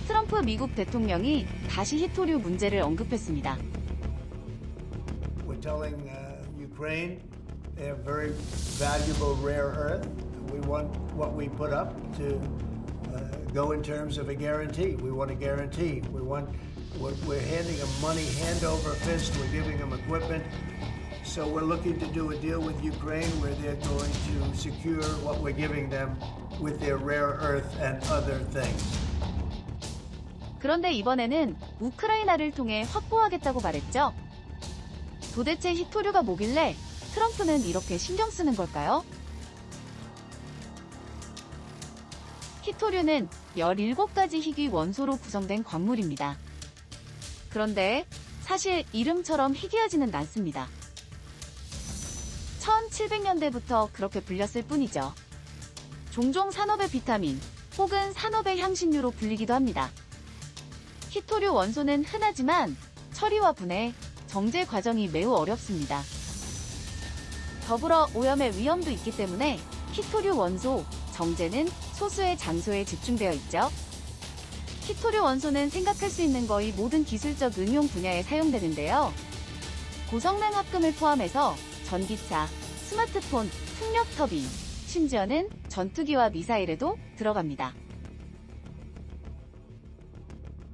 트럼프 미국 대통령이 다시 히토류 문제를 언급했습니다. We're telling Ukraine they have very valuable rare earth. We want what we put up to go in terms of a guarantee. We want a guarantee. We're handing them money hand over fist. We're giving them equipment. So we're looking to do a deal with Ukraine where they're going to secure what we're giving them with their rare earth and other things. 그런데 이번에는 우크라이나를 통해 확보하겠다고 말했죠. 도대체 히토류가 뭐길래 트럼프는 이렇게 신경 쓰는 걸까요? 히토류는 17가지 희귀 원소로 구성된 광물입니다. 그런데 사실 이름처럼 희귀하지는 않습니다. 1700년대부터 그렇게 불렸을 뿐이죠. 종종 산업의 비타민 혹은 산업의 향신료로 불리기도 합니다. 히토류 원소는 흔하지만 처리와 분해, 정제 과정이 매우 어렵습니다. 더불어 오염의 위험도 있기 때문에 히토류 원소 정제는 소수의 장소에 집중되어 있죠. 히토류 원소는 생각할 수 있는 거의 모든 기술적 응용 분야에 사용되는데요. 고성능 합금을 포함해서 전기차, 스마트폰, 풍력 터빈, 심지어는 전투기와 미사일에도 들어갑니다.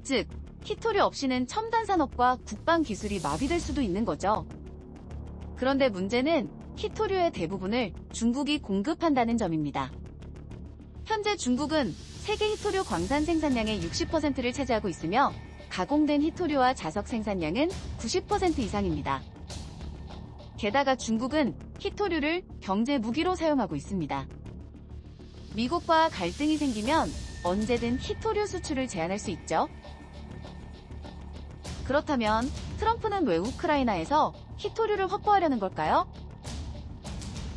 즉, 히토류 없이는 첨단 산업과 국방 기술이 마비될 수도 있는 거죠. 그런데 문제는 히토류의 대부분을 중국이 공급한다는 점입니다. 현재 중국은 세계 히토류 광산 생산량의 60%를 차지하고 있으며 가공된 히토류와 자석 생산량은 90% 이상입니다. 게다가 중국은 히토류를 경제 무기로 사용하고 있습니다. 미국과 갈등이 생기면 언제든 히토류 수출을 제한할 수 있죠. 그렇다면 트럼프는 왜 우크라이나에서 히토류를 확보하려는 걸까요?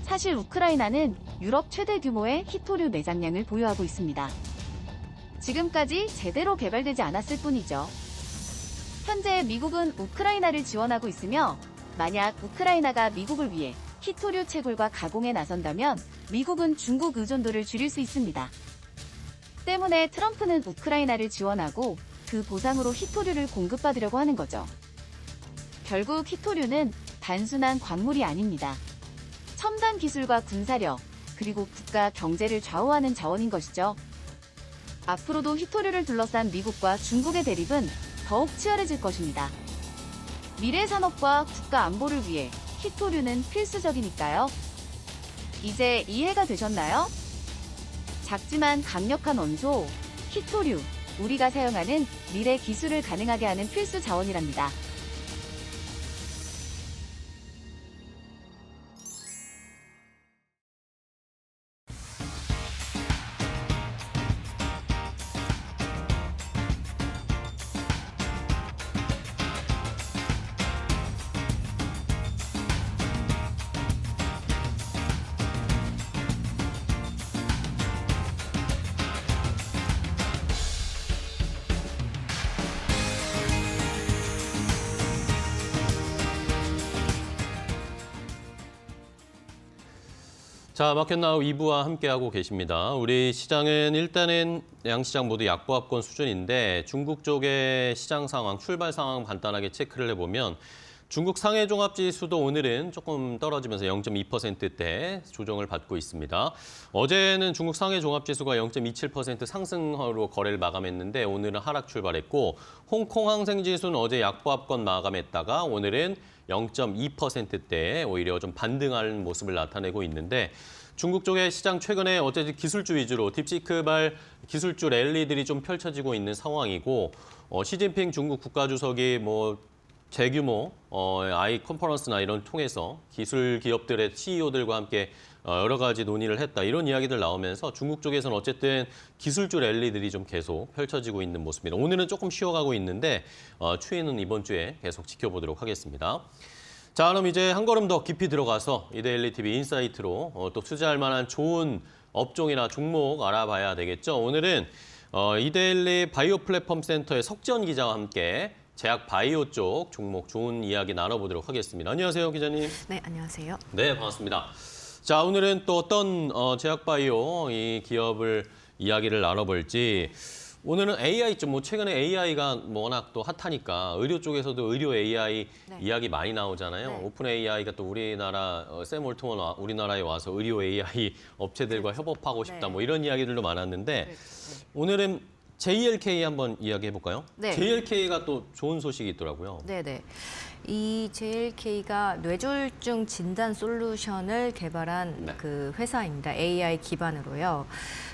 사실 우크라이나는 유럽 최대 규모의 히토류 매장량을 보유하고 있습니다. 지금까지 제대로 개발되지 않았을 뿐이죠. 현재 미국은 우크라이나를 지원하고 있으며 만약 우크라이나가 미국을 위해 히토류 채굴과 가공에 나선다면 미국은 중국 의존도를 줄일 수 있습니다. 때문에 트럼프는 우크라이나를 지원하고 그 보상으로 히토류를 공급받으려고 하는 거죠. 결국 히토류는 단순한 광물이 아닙니다. 첨단 기술과 군사력, 그리고 국가 경제를 좌우하는 자원인 것이죠. 앞으로도 히토류를 둘러싼 미국과 중국의 대립은 더욱 치열해질 것입니다. 미래 산업과 국가 안보를 위해 히토류는 필수적이니까요. 이제 이해가 되셨나요? 작지만 강력한 원소, 히토류, 우리가 사용하는 미래 기술을 가능하게 하는 필수 자원이랍니다. 자, 마켓나우 2부와 함께하고 계십니다. 우리 시장은 일단은 양시장 모두 약보합권 수준인데 중국 쪽의 시장 상황, 출발 상황 간단하게 체크를 해보면 중국 상해 종합지수도 오늘은 조금 떨어지면서 0.2%대 조정을 받고 있습니다. 어제는 중국 상해 종합지수가 0.27% 상승으로 거래를 마감했는데 오늘은 하락 출발했고 홍콩 항생지수는 어제 약보합권 마감했다가 오늘은 0.2%대에 오히려 좀 반등하는 모습을 나타내고 있는데 중국 쪽의 시장 최근에 어쨌든 기술주 위주로 딥시크발 기술주 랠리들이 좀 펼쳐지고 있는 상황이고 시진핑 중국 국가주석이 재규모 아이 컨퍼런스나 이런 통해서 기술 기업들의 CEO들과 함께 여러 가지 논의를 했다. 이런 이야기들 나오면서 중국 쪽에서는 어쨌든 기술주 랠리들이 좀 계속 펼쳐지고 있는 모습입니다. 오늘은 조금 쉬어가고 있는데 추이는 이번 주에 계속 지켜보도록 하겠습니다. 자, 그럼 이제 한 걸음 더 깊이 들어가서 이데일리 TV 인사이트로 또 투자할 만한 좋은 업종이나 종목 알아봐야 되겠죠. 오늘은 이데일리 바이오 플랫폼 센터의 석지연 기자와 함께 제약 바이오 쪽 종목 좋은 이야기 나눠보도록 하겠습니다. 안녕하세요, 기자님. 네, 안녕하세요. 네, 반갑습니다. 자, 오늘은 또 어떤 제약 바이오 이 기업을 이야기를 나눠볼지 오늘은 AI 좀 뭐 최근에 AI가 워낙 또 핫하니까 의료 쪽에서도 의료 AI 네. 이야기 많이 나오잖아요. 네. 오픈 AI가 또 우리나라 샘 올트먼 우리나라에 와서 의료 AI 업체들과 협업하고 싶다 네. 뭐 이런 이야기들도 많았는데 그렇죠. 오늘은 JLK 한번 이야기해 볼까요? 네. JLK가 또 좋은 소식이 있더라고요. 네네. 이 JLK가 뇌졸중 진단 솔루션을 개발한 네. 그 회사입니다. AI 기반으로요.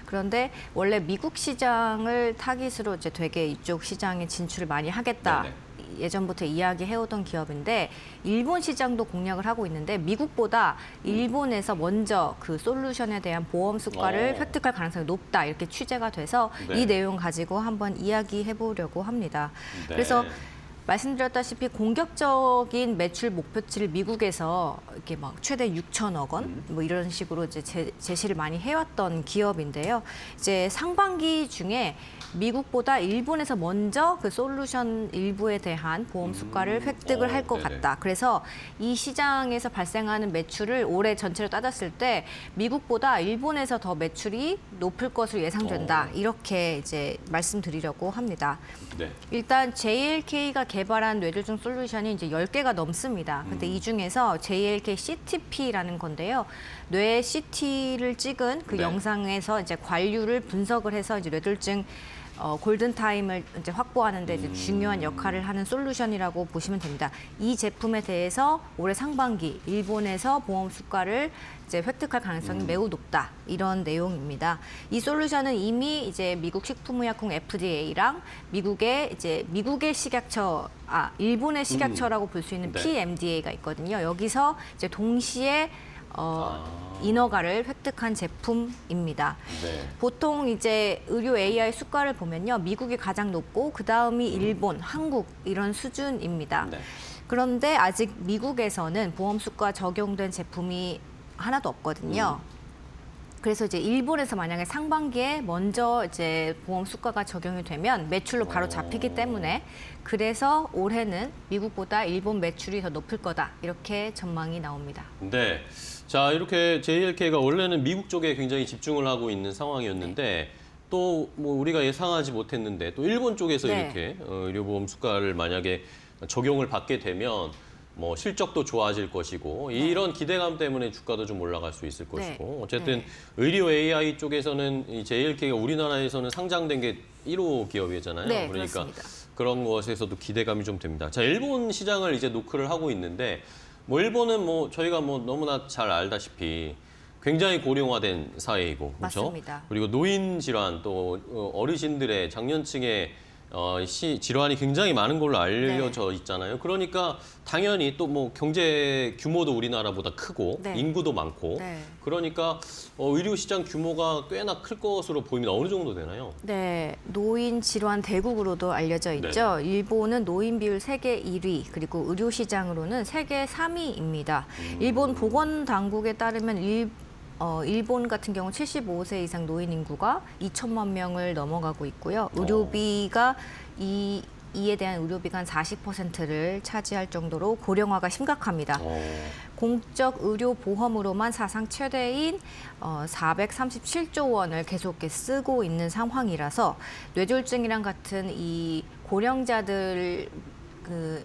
그런데 원래 미국 시장을 타깃으로 이제 되게 이쪽 시장에 진출을 많이 하겠다. 네네. 예전부터 이야기해오던 기업인데 일본 시장도 공략을 하고 있는데 미국보다 일본에서 먼저 그 솔루션에 대한 보험 수가를 획득할 가능성이 높다 이렇게 취재가 돼서 네. 이 내용 가지고 한번 이야기해 보려고 합니다. 네. 그래서 말씀드렸다시피 공격적인 매출 목표치를 미국에서 이렇게 막 최대 6천억 원 뭐 이런 식으로 이제 제시를 많이 해왔던 기업인데요. 이제 상반기 중에 미국보다 일본에서 먼저 그 솔루션 일부에 대한 보험 수가를 획득을 할 것 네네. 같다. 그래서 이 시장에서 발생하는 매출을 올해 전체로 따졌을 때 미국보다 일본에서 더 매출이 높을 것으로 예상된다. 이렇게 이제 말씀드리려고 합니다. 네. 일단 JLK가 개발한 뇌졸중 솔루션이 이제 10개가 넘습니다. 근데 이 중에서 JLK CTP라는 건데요. 뇌 CT를 찍은 그 네. 영상에서 이제 관류를 분석을 해서 이제 뇌졸중 골든 타임을 이제 확보하는 데 이제 중요한 역할을 하는 솔루션이라고 보시면 됩니다. 이 제품에 대해서 올해 상반기 일본에서 보험 수가를 이제 획득할 가능성이 매우 높다. 이런 내용입니다. 이 솔루션은 이미 이제 미국 식품의약품 FDA랑 미국의 식약처, 일본의 식약처라고 볼 수 있는 네. PMDA가 있거든요. 여기서 이제 동시에 인허가를 획득한 제품입니다. 네. 보통 이제 의료 AI 수가를 보면요. 미국이 가장 높고 그다음이 일본, 한국 이런 수준입니다. 네. 그런데 아직 미국에서는 보험 수가 적용된 제품이 하나도 없거든요. 그래서 이제 일본에서 만약에 상반기에 먼저 이제 보험 수가가 적용이 되면 매출로 바로 잡히기 때문에 그래서 올해는 미국보다 일본 매출이 더 높을 거다. 이렇게 전망이 나옵니다. 네. 자, 이렇게 JLK가 원래는 미국 쪽에 굉장히 집중을 하고 있는 상황이었는데 또 뭐 우리가 예상하지 못했는데 또 일본 쪽에서 네. 이렇게 의료보험 수가를 만약에 적용을 받게 되면 뭐 실적도 좋아질 것이고 이런 기대감 때문에 주가도 좀 올라갈 수 있을 것이고 어쨌든 네. 의료 AI 쪽에서는 이 JLK가 우리나라에서는 상장된 게 1호 기업이잖아요. 네, 그러니까 그렇습니다. 그런 것에서도 기대감이 좀 됩니다. 자, 일본 시장을 이제 노크를 하고 있는데 뭐 일본은 뭐 저희가 뭐 너무나 잘 알다시피 굉장히 고령화된 사회이고 그렇죠? 맞습니다. 그리고 노인 질환 또 어르신들의 장년층의 질환이 굉장히 많은 걸로 알려져 있잖아요. 그러니까 당연히 또 뭐 경제 규모도 우리나라보다 크고 네. 인구도 많고 네. 그러니까 의료 시장 규모가 꽤나 클 것으로 보입니다. 어느 정도 되나요? 네, 노인 질환 대국으로도 알려져 있죠. 일본은 노인 비율 세계 1위, 그리고 의료 시장으로는 세계 3위입니다. 일본 보건 당국에 따르면 일본 같은 경우 75세 이상 노인 인구가 2천만 명을 넘어가고 있고요. 의료비가 이에 대한 의료비가 한 40%를 차지할 정도로 고령화가 심각합니다. 공적 의료 보험으로만 사상 최대인 437조 원을 계속 쓰고 있는 상황이라서 뇌졸중이랑 같은 이 고령자들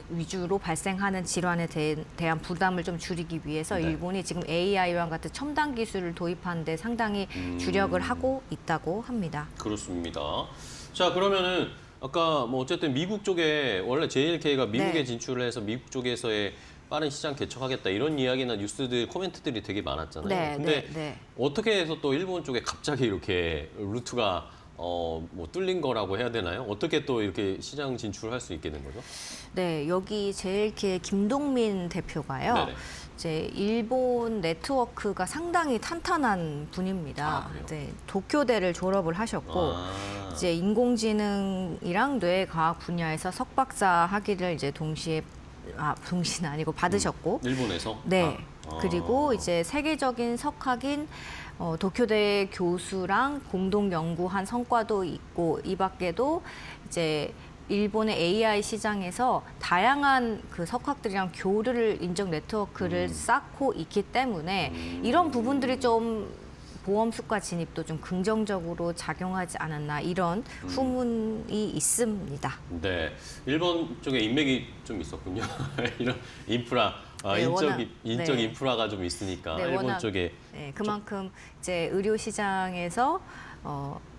위주로 발생하는 질환에 대한 부담을 좀 줄이기 위해서 네. 일본이 지금 AI와 같은 첨단 기술을 도입하는 데 상당히 주력을 하고 있다고 합니다. 그렇습니다. 자, 그러면은 아까 뭐 어쨌든 미국 쪽에 원래 JLK가 미국에 네. 진출을 해서 미국 쪽에서의 빠른 시장 개척하겠다 이런 이야기나 뉴스들 코멘트들이 되게 많았잖아요. 네, 근데 네. 어떻게 해서 또 일본 쪽에 갑자기 이렇게 루트가 뭐 뚫린 거라고 해야 되나요? 어떻게 또 이렇게 시장 진출할 수 있게 된 거죠? 네, 여기 JLK의 김동민 대표가요. 네네. 이제 일본 네트워크가 상당히 탄탄한 분입니다. 그래요? 네, 도쿄대를 졸업을 하셨고 이제 인공지능이랑 뇌과학 분야에서 석박사 학위를 이제 동시는 아니고 받으셨고 일본에서? 네. 아. 그리고 이제 세계적인 석학인 도쿄대 교수랑 공동 연구한 성과도 있고 이 밖에도 이제 일본의 AI 시장에서 다양한 그 석학들이랑 교류를 인정 네트워크를 쌓고 있기 때문에 이런 부분들이 좀 보험 수가 진입도 좀 긍정적으로 작용하지 않았나 이런 후문이 있습니다. 네, 일본 쪽에 인맥이 좀 있었군요. 이런 인프라, 네, 워낙, 인적 네. 인프라가 좀 있으니까 네, 일본 워낙, 쪽에 네, 그만큼 이제 의료 시장에서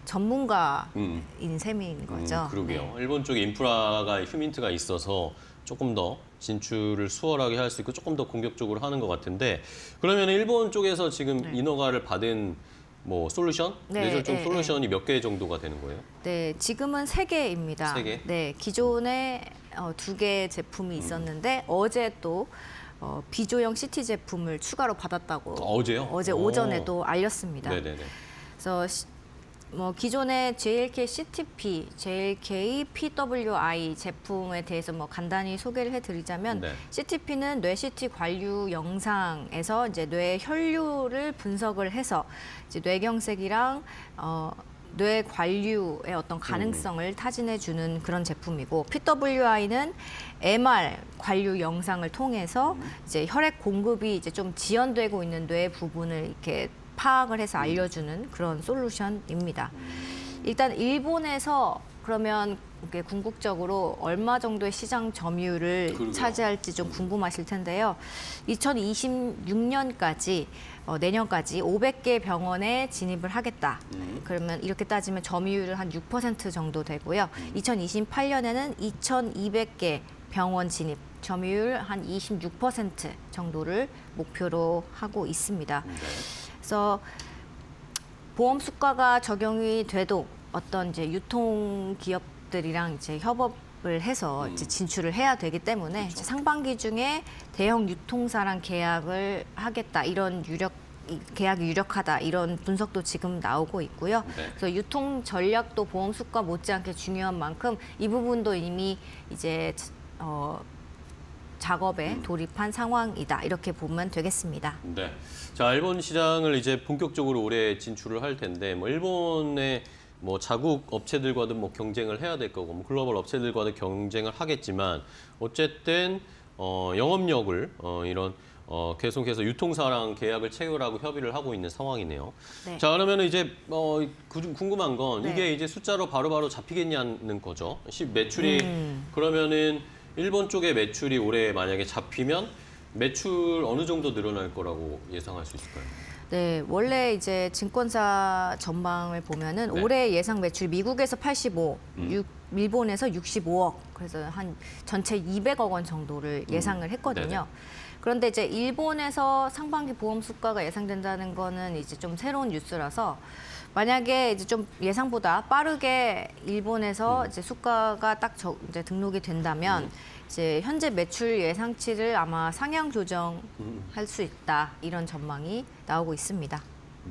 전문가인 셈인 거죠. 그러게요. 네. 일본 쪽에 인프라가 휴민트가 있어서 조금 더 진출을 수월하게 할 수 있고 조금 더 공격적으로 하는 것 같은데 그러면 일본 쪽에서 지금 인허가를 받은 뭐 솔루션, 네, 뇌졸중 네, 솔루션이 몇 개 정도가 되는 거예요? 네, 지금은 3개입니다. 3개? 네, 기존에 2개 제품이 있었는데 어제 또 비조형 CT 제품을 추가로 받았다고 어제요? 어제 오. 오전에도 알렸습니다. 네네네. 그래서 뭐 기존의 JLK CTP, JLK PWI 제품에 대해서 뭐 간단히 소개를 해드리자면 네. CTP는 뇌 CT 관류 영상에서 이제 뇌 혈류를 분석을 해서 이제 뇌경색이랑 뇌 관류의 어떤 가능성을 타진해 주는 그런 제품이고 PWI는 MR 관류 영상을 통해서 이제 혈액 공급이 이제 좀 지연되고 있는 뇌 부분을 이렇게 파악을 해서 알려주는 그런 솔루션입니다. 일단 일본에서 그러면 이렇게 궁극적으로 얼마 정도의 시장 점유율을 그러게요. 차지할지 좀 궁금하실 텐데요. 2026년까지 내년까지 500개 병원에 진입을 하겠다. 그러면 이렇게 따지면 점유율은 한 6% 정도 되고요. 2028년에는 2,200개 병원 진입, 점유율 한 26% 정도를 목표로 하고 있습니다. 그래서 보험 수가가 적용이 돼도 어떤 이제 유통 기업들이랑 이제 협업을 해서 이제 진출을 해야 되기 때문에 이제 상반기 중에 대형 유통사랑 계약을 하겠다 이런 계약이 유력하다 이런 분석도 지금 나오고 있고요. 네. 그래서 유통 전략도 보험 수가 못지않게 중요한 만큼 이 부분도 이미 이제 작업에 돌입한 상황이다 이렇게 보면 되겠습니다. 네. 자, 일본 시장을 이제 본격적으로 올해 진출을 할 텐데, 뭐 일본의 뭐 자국 업체들과도 뭐 경쟁을 해야 될 거고, 뭐 글로벌 업체들과도 경쟁을 하겠지만, 어쨌든 영업력을 계속해서 유통사랑 계약을 체결하고 협의를 하고 있는 상황이네요. 네. 자, 그러면 이제 궁금한 건 네. 이게 이제 숫자로 바로바로 잡히겠냐는 거죠. 매출이 그러면은 일본 쪽의 매출이 올해 만약에 잡히면 매출 어느 정도 늘어날 거라고 예상할 수 있을까요? 네, 원래 이제 증권사 전망을 보면은 네. 올해 예상 매출 미국에서 85, 일본에서 65억, 그래서 한 전체 200억 원 정도를 예상을 했거든요. 네네. 그런데 이제 일본에서 상반기 보험 수가가 예상된다는 거는 이제 좀 새로운 뉴스라서 만약에 이제 좀 예상보다 빠르게 일본에서 이제 수가가 딱 이제 등록이 된다면 이제 현재 매출 예상치를 아마 상향 조정할 수 있다 이런 전망이 나오고 있습니다.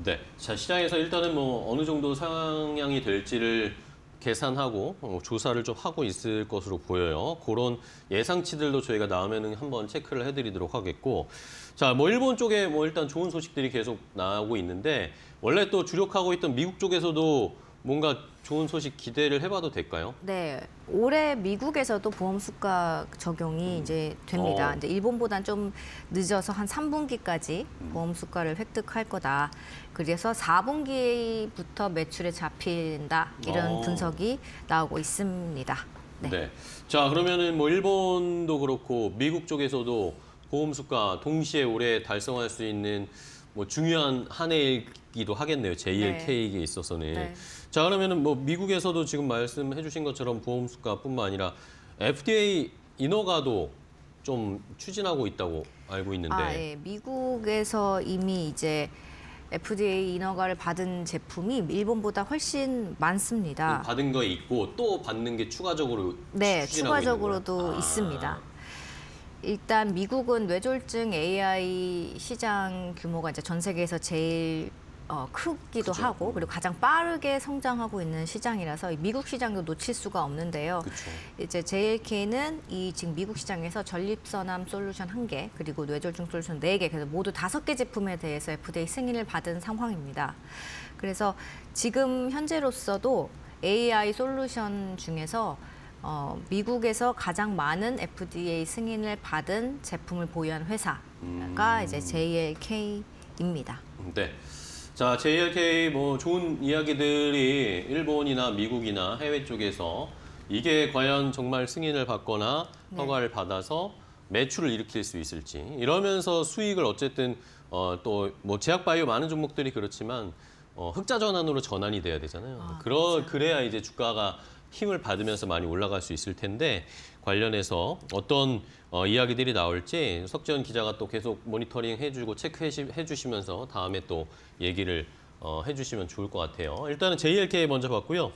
네. 자, 시장에서 일단은 뭐 어느 정도 상향이 될지를 계산하고 조사를 좀 하고 있을 것으로 보여요. 그런 예상치들도 저희가 나오면은 한번 체크를 해드리도록 하겠고, 자, 뭐 일본 쪽에 뭐 일단 좋은 소식들이 계속 나오고 있는데 원래 또 주력하고 있던 미국 쪽에서도 뭔가 좋은 소식 기대를 해봐도 될까요? 네, 올해 미국에서도 보험 수가 적용이 이제 됩니다. 이제 일본보단 좀 늦어서 한 3분기까지 보험 수가를 획득할 거다. 그래서 4분기부터 매출에 잡힌다 이런 분석이 나오고 있습니다. 네. 네. 자, 그러면은 뭐 일본도 그렇고 미국 쪽에서도 보험 수가 동시에 올해 달성할 수 있는 뭐 중요한 한 해이기도 하겠네요. JLK에 있어서는. 네. 자, 그러면은 뭐 미국에서도 지금 말씀해 주신 것처럼 보험 수가뿐만 아니라 FDA 인허가도 좀 추진하고 있다고 알고 있는데. 예. 미국에서 이미 이제 FDA 인허가를 받은 제품이 일본보다 훨씬 많습니다. 받은 거 있고 또 받는 게 추가적으로 네, 추진하고 있는 추가적으로도 거예요? 있습니다. 일단 미국은 뇌졸중 AI 시장 규모가 이제 전 세계에서 제일 크기도 그쵸. 하고 그리고 가장 빠르게 성장하고 있는 시장이라서 미국 시장도 놓칠 수가 없는데요. 그렇죠. 이제 JLK는 이 지금 미국 시장에서 전립선암 솔루션 1개 그리고 뇌졸중 솔루션 4개 그래서 모두 5개 제품에 대해서 FDA 승인을 받은 상황입니다. 그래서 지금 현재로서도 AI 솔루션 중에서 미국에서 가장 많은 FDA 승인을 받은 제품을 보유한 회사가 이제 JLK입니다. 네. 자, JLK 뭐 좋은 이야기들이 일본이나 미국이나 해외 쪽에서 이게 과연 정말 승인을 받거나 허가를 받아서 매출을 일으킬 수 있을지 이러면서 수익을 어쨌든 또 뭐 제약바이오 많은 종목들이 그렇지만 흑자 전환으로 전환이 돼야 되잖아요. 그래야 이제 주가가 힘을 받으면서 많이 올라갈 수 있을 텐데 관련해서 어떤 이야기들이 나올지 석지연 기자가 또 계속 모니터링 해주고 체크해 주시면서 다음에 또 얘기를 해주시면 좋을 것 같아요. 일단은 JLK 먼저 봤고요.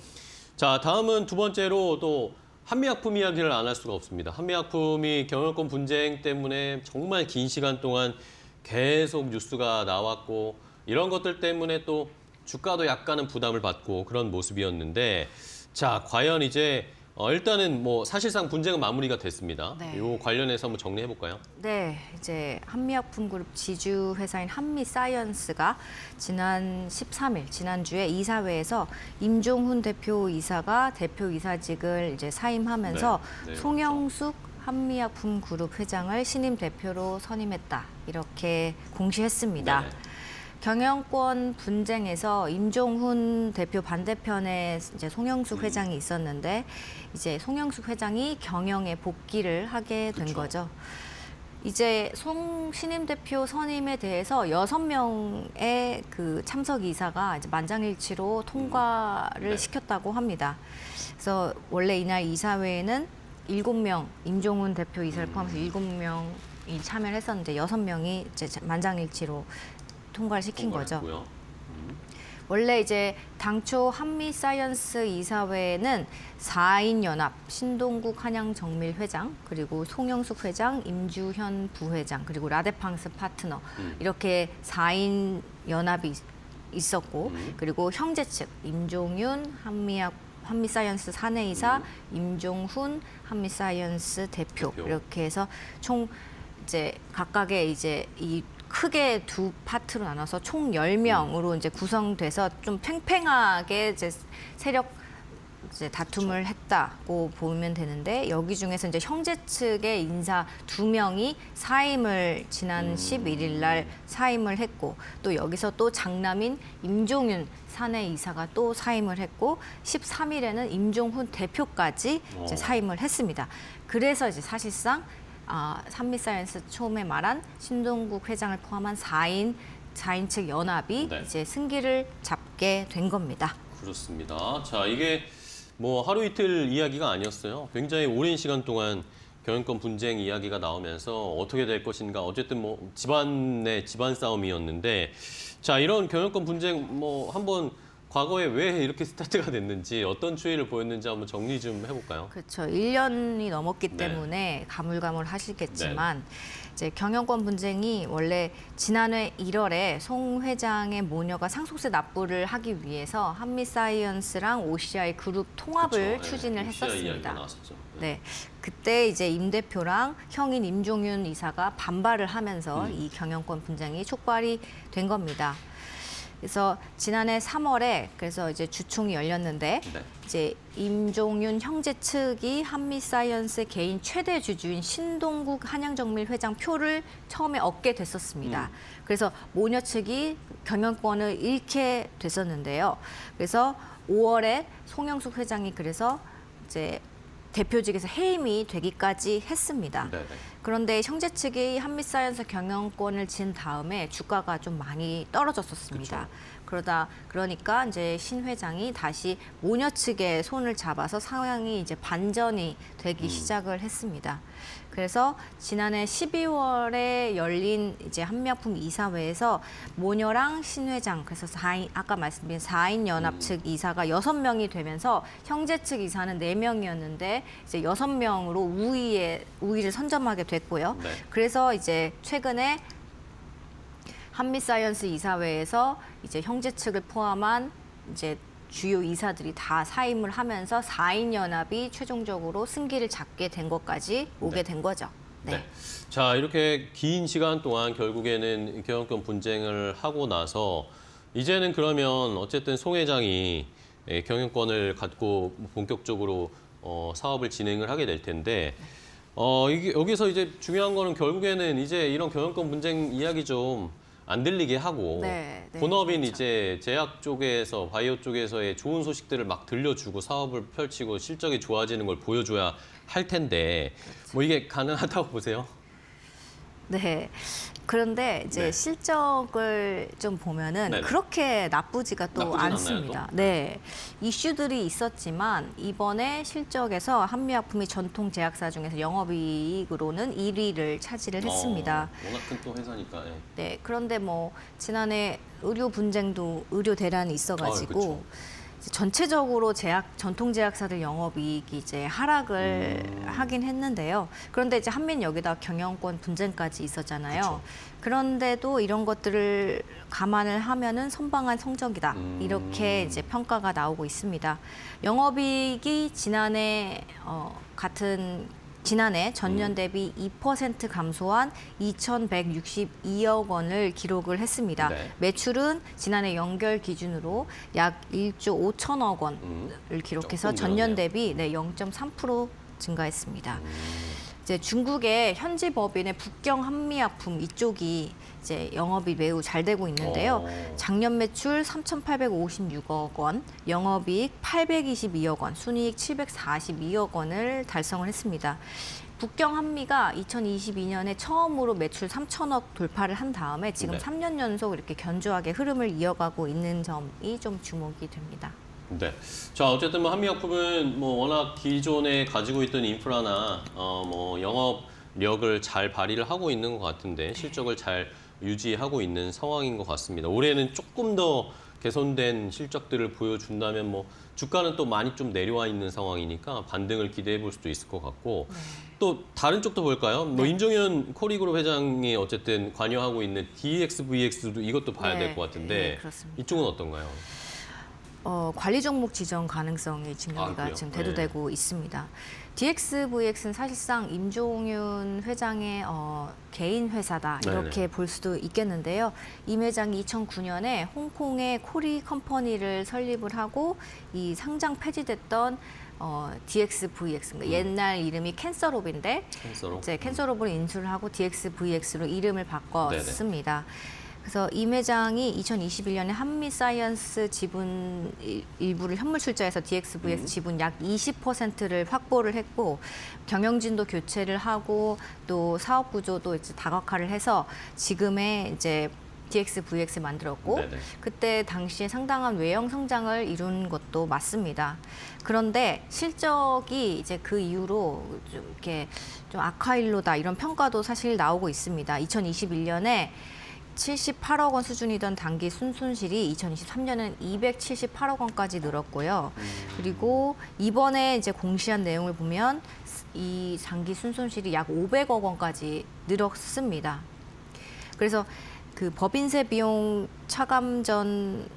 자, 다음은 두 번째로 또 한미약품 이야기를 안 할 수가 없습니다. 한미약품이 경영권 분쟁 때문에 정말 긴 시간 동안 계속 뉴스가 나왔고 이런 것들 때문에 또 주가도 약간은 부담을 받고 그런 모습이었는데 자, 과연 이제 일단은 뭐 사실상 분쟁은 마무리가 됐습니다. 네. 요 관련해서 한번 정리해 볼까요? 네, 이제 한미약품그룹 지주 회사인 한미사이언스가 지난 13일 지난주에 이사회에서 임종훈 대표이사가 대표이사직을 이제 사임하면서 네, 송영숙 한미약품그룹 회장을 신임 대표로 선임했다 이렇게 공시했습니다. 네. 경영권 분쟁에서 임종훈 대표 반대편에 이제 송영숙 회장이 있었는데 이제 송영숙 회장이 경영에 복귀를 하게 된 거죠. 이제 송 신임 대표 선임에 대해서 6명의 그 참석 이사가 이제 만장일치로 통과를 네. 시켰다고 합니다. 그래서 원래 이날 이사회에는 7명, 임종훈 대표 이사를 포함해서 7명이 참여를 했었는데 6명이 이제 만장일치로 통과를 시킨 거죠. 했고요. 원래 이제 당초 한미사이언스 이사회에는 4인 연합 신동국 한양정밀 회장 그리고 송영숙 회장, 임주현 부회장 그리고 라데팡스 파트너 이렇게 4인 연합이 있었고 그리고 형제 측 임종윤 한미사이언스 사내이사, 임종훈 한미사이언스 대표 이렇게 해서 총 이제 각각의 이제 이 크게 두 파트로 나눠서 총 10명으로 이제 구성돼서 좀 팽팽하게 이제 세력 이제 다툼을 했다고 보면 되는데 여기 중에서 이제 형제 측의 인사 2명이 사임을 지난 11일 날 사임을 했고 또 여기서 또 장남인 임종윤 사내 이사가 또 사임을 했고 13일에는 임종훈 대표까지 이제 사임을 했습니다. 그래서 이제 사실상 한미사이언스 처음에 말한 신동국 회장을 포함한 4인 측 연합이 네. 이제 승기를 잡게 된 겁니다. 그렇습니다. 자, 이게 뭐 하루 이틀 이야기가 아니었어요. 굉장히 오랜 시간 동안 경영권 분쟁 이야기가 나오면서 어떻게 될 것인가. 어쨌든 뭐 집안 내 집안 싸움이었는데 자, 이런 경영권 분쟁 뭐 한번 과거에 왜 이렇게 스타트가 됐는지 어떤 추이를 보였는지 한번 정리 좀 해볼까요? 그렇죠. 1년이 넘었기 네. 때문에 가물가물하시겠지만 이제 경영권 분쟁이 원래 지난해 1월에 송 회장의 모녀가 상속세 납부를 하기 위해서 한미사이언스랑 OCI 그룹 통합을 그렇죠. 추진을 네, OCI 이야기가 했었습니다. 나왔었죠. 네, 그때 이제 임 대표랑 형인 임종윤 이사가 반발을 하면서 이 경영권 분쟁이 촉발이 된 겁니다. 그래서 지난해 3월에 그래서 이제 주총이 열렸는데 네. 이제 임종윤 형제 측이 한미사이언스 개인 최대 주주인 신동국 한양정밀 회장 표를 처음에 얻게 됐었습니다. 그래서 모녀 측이 경영권을 잃게 됐었는데요. 그래서 5월에 송영숙 회장이 그래서 이제 대표직에서 해임이 되기까지 했습니다. 네, 네. 그런데 형제 측이 한미사이언스 경영권을 진 다음에 주가가 좀 많이 떨어졌었습니다. 그러니까 이제 신 회장이 다시 모녀 측의 손을 잡아서 상황이 이제 반전이 되기 시작을 했습니다. 그래서 지난해 12월에 열린 이제 한미약품 이사회에서 모녀랑 신 회장 그래서 4인 아까 말씀드린 4인 연합 측 이사가 6명이 되면서 형제 측 이사는 4명이었는데 이제 6명으로 우위를 선점하게 됐고요. 네. 그래서 이제 최근에 한미사이언스 이사회에서 이제 형제 측을 포함한 이제 주요 이사들이 다 사임을 하면서 4인 연합이 최종적으로 승기를 잡게 된 것까지 오게 된 거죠. 네. 자, 이렇게 긴 시간 동안 결국에는 경영권 분쟁을 하고 나서 이제는 그러면 어쨌든 송 회장이 경영권을 갖고 본격적으로 사업을 진행을 하게 될 텐데 이게 여기서 이제 중요한 거는 결국에는 이제 이런 경영권 분쟁 이야기 좀 안 들리게 하고 네, 네, 본업인 그렇죠. 이제 제약 쪽에서 바이오 쪽에서의 좋은 소식들을 막 들려주고 사업을 펼치고 실적이 좋아지는 걸 보여줘야 할 텐데 뭐 이게 가능하다고 보세요? 네. 그런데 이제 네. 실적을 좀 보면은 네네. 그렇게 나쁘지가 또 나쁘진 않나요, 않습니다. 또? 네. 이슈들이 있었지만 이번에 실적에서 한미약품이 전통 제약사 중에서 영업이익으로는 1위를 차지를 했습니다. 워낙 큰 또 회사니까. 예. 네. 그런데 뭐 지난해 의료 분쟁도 의료 대란이 있어가지고 그쵸. 이제 전체적으로 전통 제약사들 영업이익이 이제 하락을 하긴 했는데요. 그런데 이제 한민 여기다 경영권 분쟁까지 있었잖아요. 그쵸. 그런데도 이런 것들을 감안을 하면은 선방한 성적이다. 이렇게 이제 평가가 나오고 있습니다. 영업이익이 지난해 전년 대비 2% 감소한 2,162억 원을 기록을 했습니다. 네. 매출은 지난해 연결 기준으로 약 1조 5천억 원을 기록해서 조금 전년 늘었네요. 대비 0.3% 증가했습니다. 이제 중국의 현지 법인의 북경 한미약품 이쪽이 이제 영업이 매우 잘 되고 있는데요. 작년 매출 3,856억 원, 영업이익 822억 원, 순이익 742억 원을 달성을 했습니다. 북경 한미가 2022년에 처음으로 매출 3천억 돌파를 한 다음에 지금 네. 3년 연속 이렇게 견조하게 흐름을 이어가고 있는 점이 좀 주목이 됩니다. 네. 자, 어쨌든 뭐 한미약품은 뭐 워낙 기존에 가지고 있던 인프라나 뭐 영업력을 잘 발휘를 하고 있는 것 같은데 실적을 잘 유지하고 있는 상황인 것 같습니다. 올해는 조금 더 개선된 실적들을 보여준다면 뭐 주가는 또 많이 좀 내려와 있는 상황이니까 반등을 기대해 볼 수도 있을 것 같고 또 다른 쪽도 볼까요? 뭐 임종현 코리그룹 회장이 어쨌든 관여하고 있는 DXVX도 이것도 봐야 될 네, 것 같은데 네, 그렇습니다. 이쪽은 어떤가요? 관리 종목 지정 가능성이 지금 아, 여기가 그래요? 지금 대두되고 있습니다. DXVX는 사실상 임종윤 회장의 개인 회사다 이렇게 네네. 볼 수도 있겠는데요. 임 회장이 2009년에 홍콩의 코리 컴퍼니를 설립을 하고 이 상장 폐지됐던 DXVX, 그러니까 옛날 이름이 캔서롭인데 캔서로? 이제 캔서롭을 인수를 하고 DXVX로 이름을 바꿨습니다. 그래서 임 회장이 2021년에 한미사이언스 지분 일부를 현물 출자해서 DXVX 지분 약 20%를 확보를 했고 경영진도 교체를 하고 또 사업 구조도 이제 다각화를 해서 지금의 이제 DXVX 만들었고 네네. 그때 당시에 상당한 외형 성장을 이룬 것도 맞습니다. 그런데 실적이 이제 그 이후로 좀 이렇게 좀 악화일로다 이런 평가도 사실 나오고 있습니다. 2021년에 78억 원 수준이던 당기 순손실이 2023년은 278억 원까지 늘었고요. 그리고 이번에 이제 공시한 내용을 보면 이 당기 순손실이 약 500억 원까지 늘었습니다. 그래서 그 법인세 비용 차감 전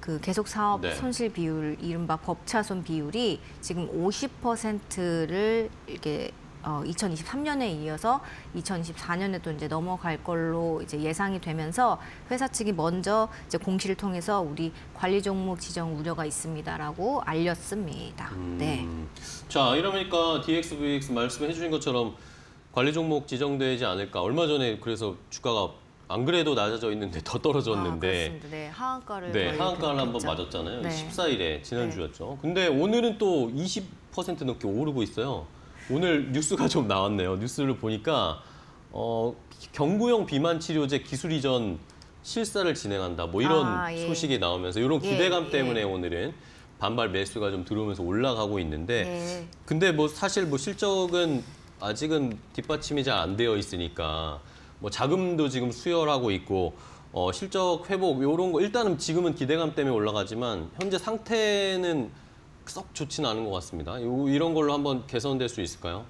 그 계속 사업 네. 손실 비율, 이른바 법차손 비율이 지금 50%를 이렇게 2023년에 이어서 2024년에도 이제 넘어갈 걸로 이제 예상이 되면서 회사 측이 먼저 이제 공시를 통해서 우리 관리 종목 지정 우려가 있습니다라고 알렸습니다. 네. 자, 이러니까 DXVX 말씀해 주신 것처럼 관리 종목 지정되지 않을까. 얼마 전에 그래서 주가가 안 그래도 낮아져 있는데 더 떨어졌는데 그렇습니다. 네, 하한가를 네, 거의 하한가를 한번 기록했죠. 맞았잖아요. 네. 14일에 지난주였죠. 근데 오늘은 또 20% 넘게 오르고 있어요. 오늘 뉴스가 좀 나왔네요. 뉴스를 보니까 경구용 비만 치료제 기술 이전 실사를 진행한다. 뭐 이런 예. 소식이 나오면서 이런 예, 기대감 예. 때문에 오늘은 반발 매수가 좀 들어오면서 올라가고 있는데 네. 근데 뭐 사실 뭐 실적은 아직은 뒷받침이 잘 안 되어 있으니까 뭐 자금도 지금 수혈하고 있고 실적 회복 이런 거 일단은 지금은 기대감 때문에 올라가지만 현재 상태는 썩 좋지는 않은 것 같습니다. 이런 걸로 한번 개선될 수 있을까요?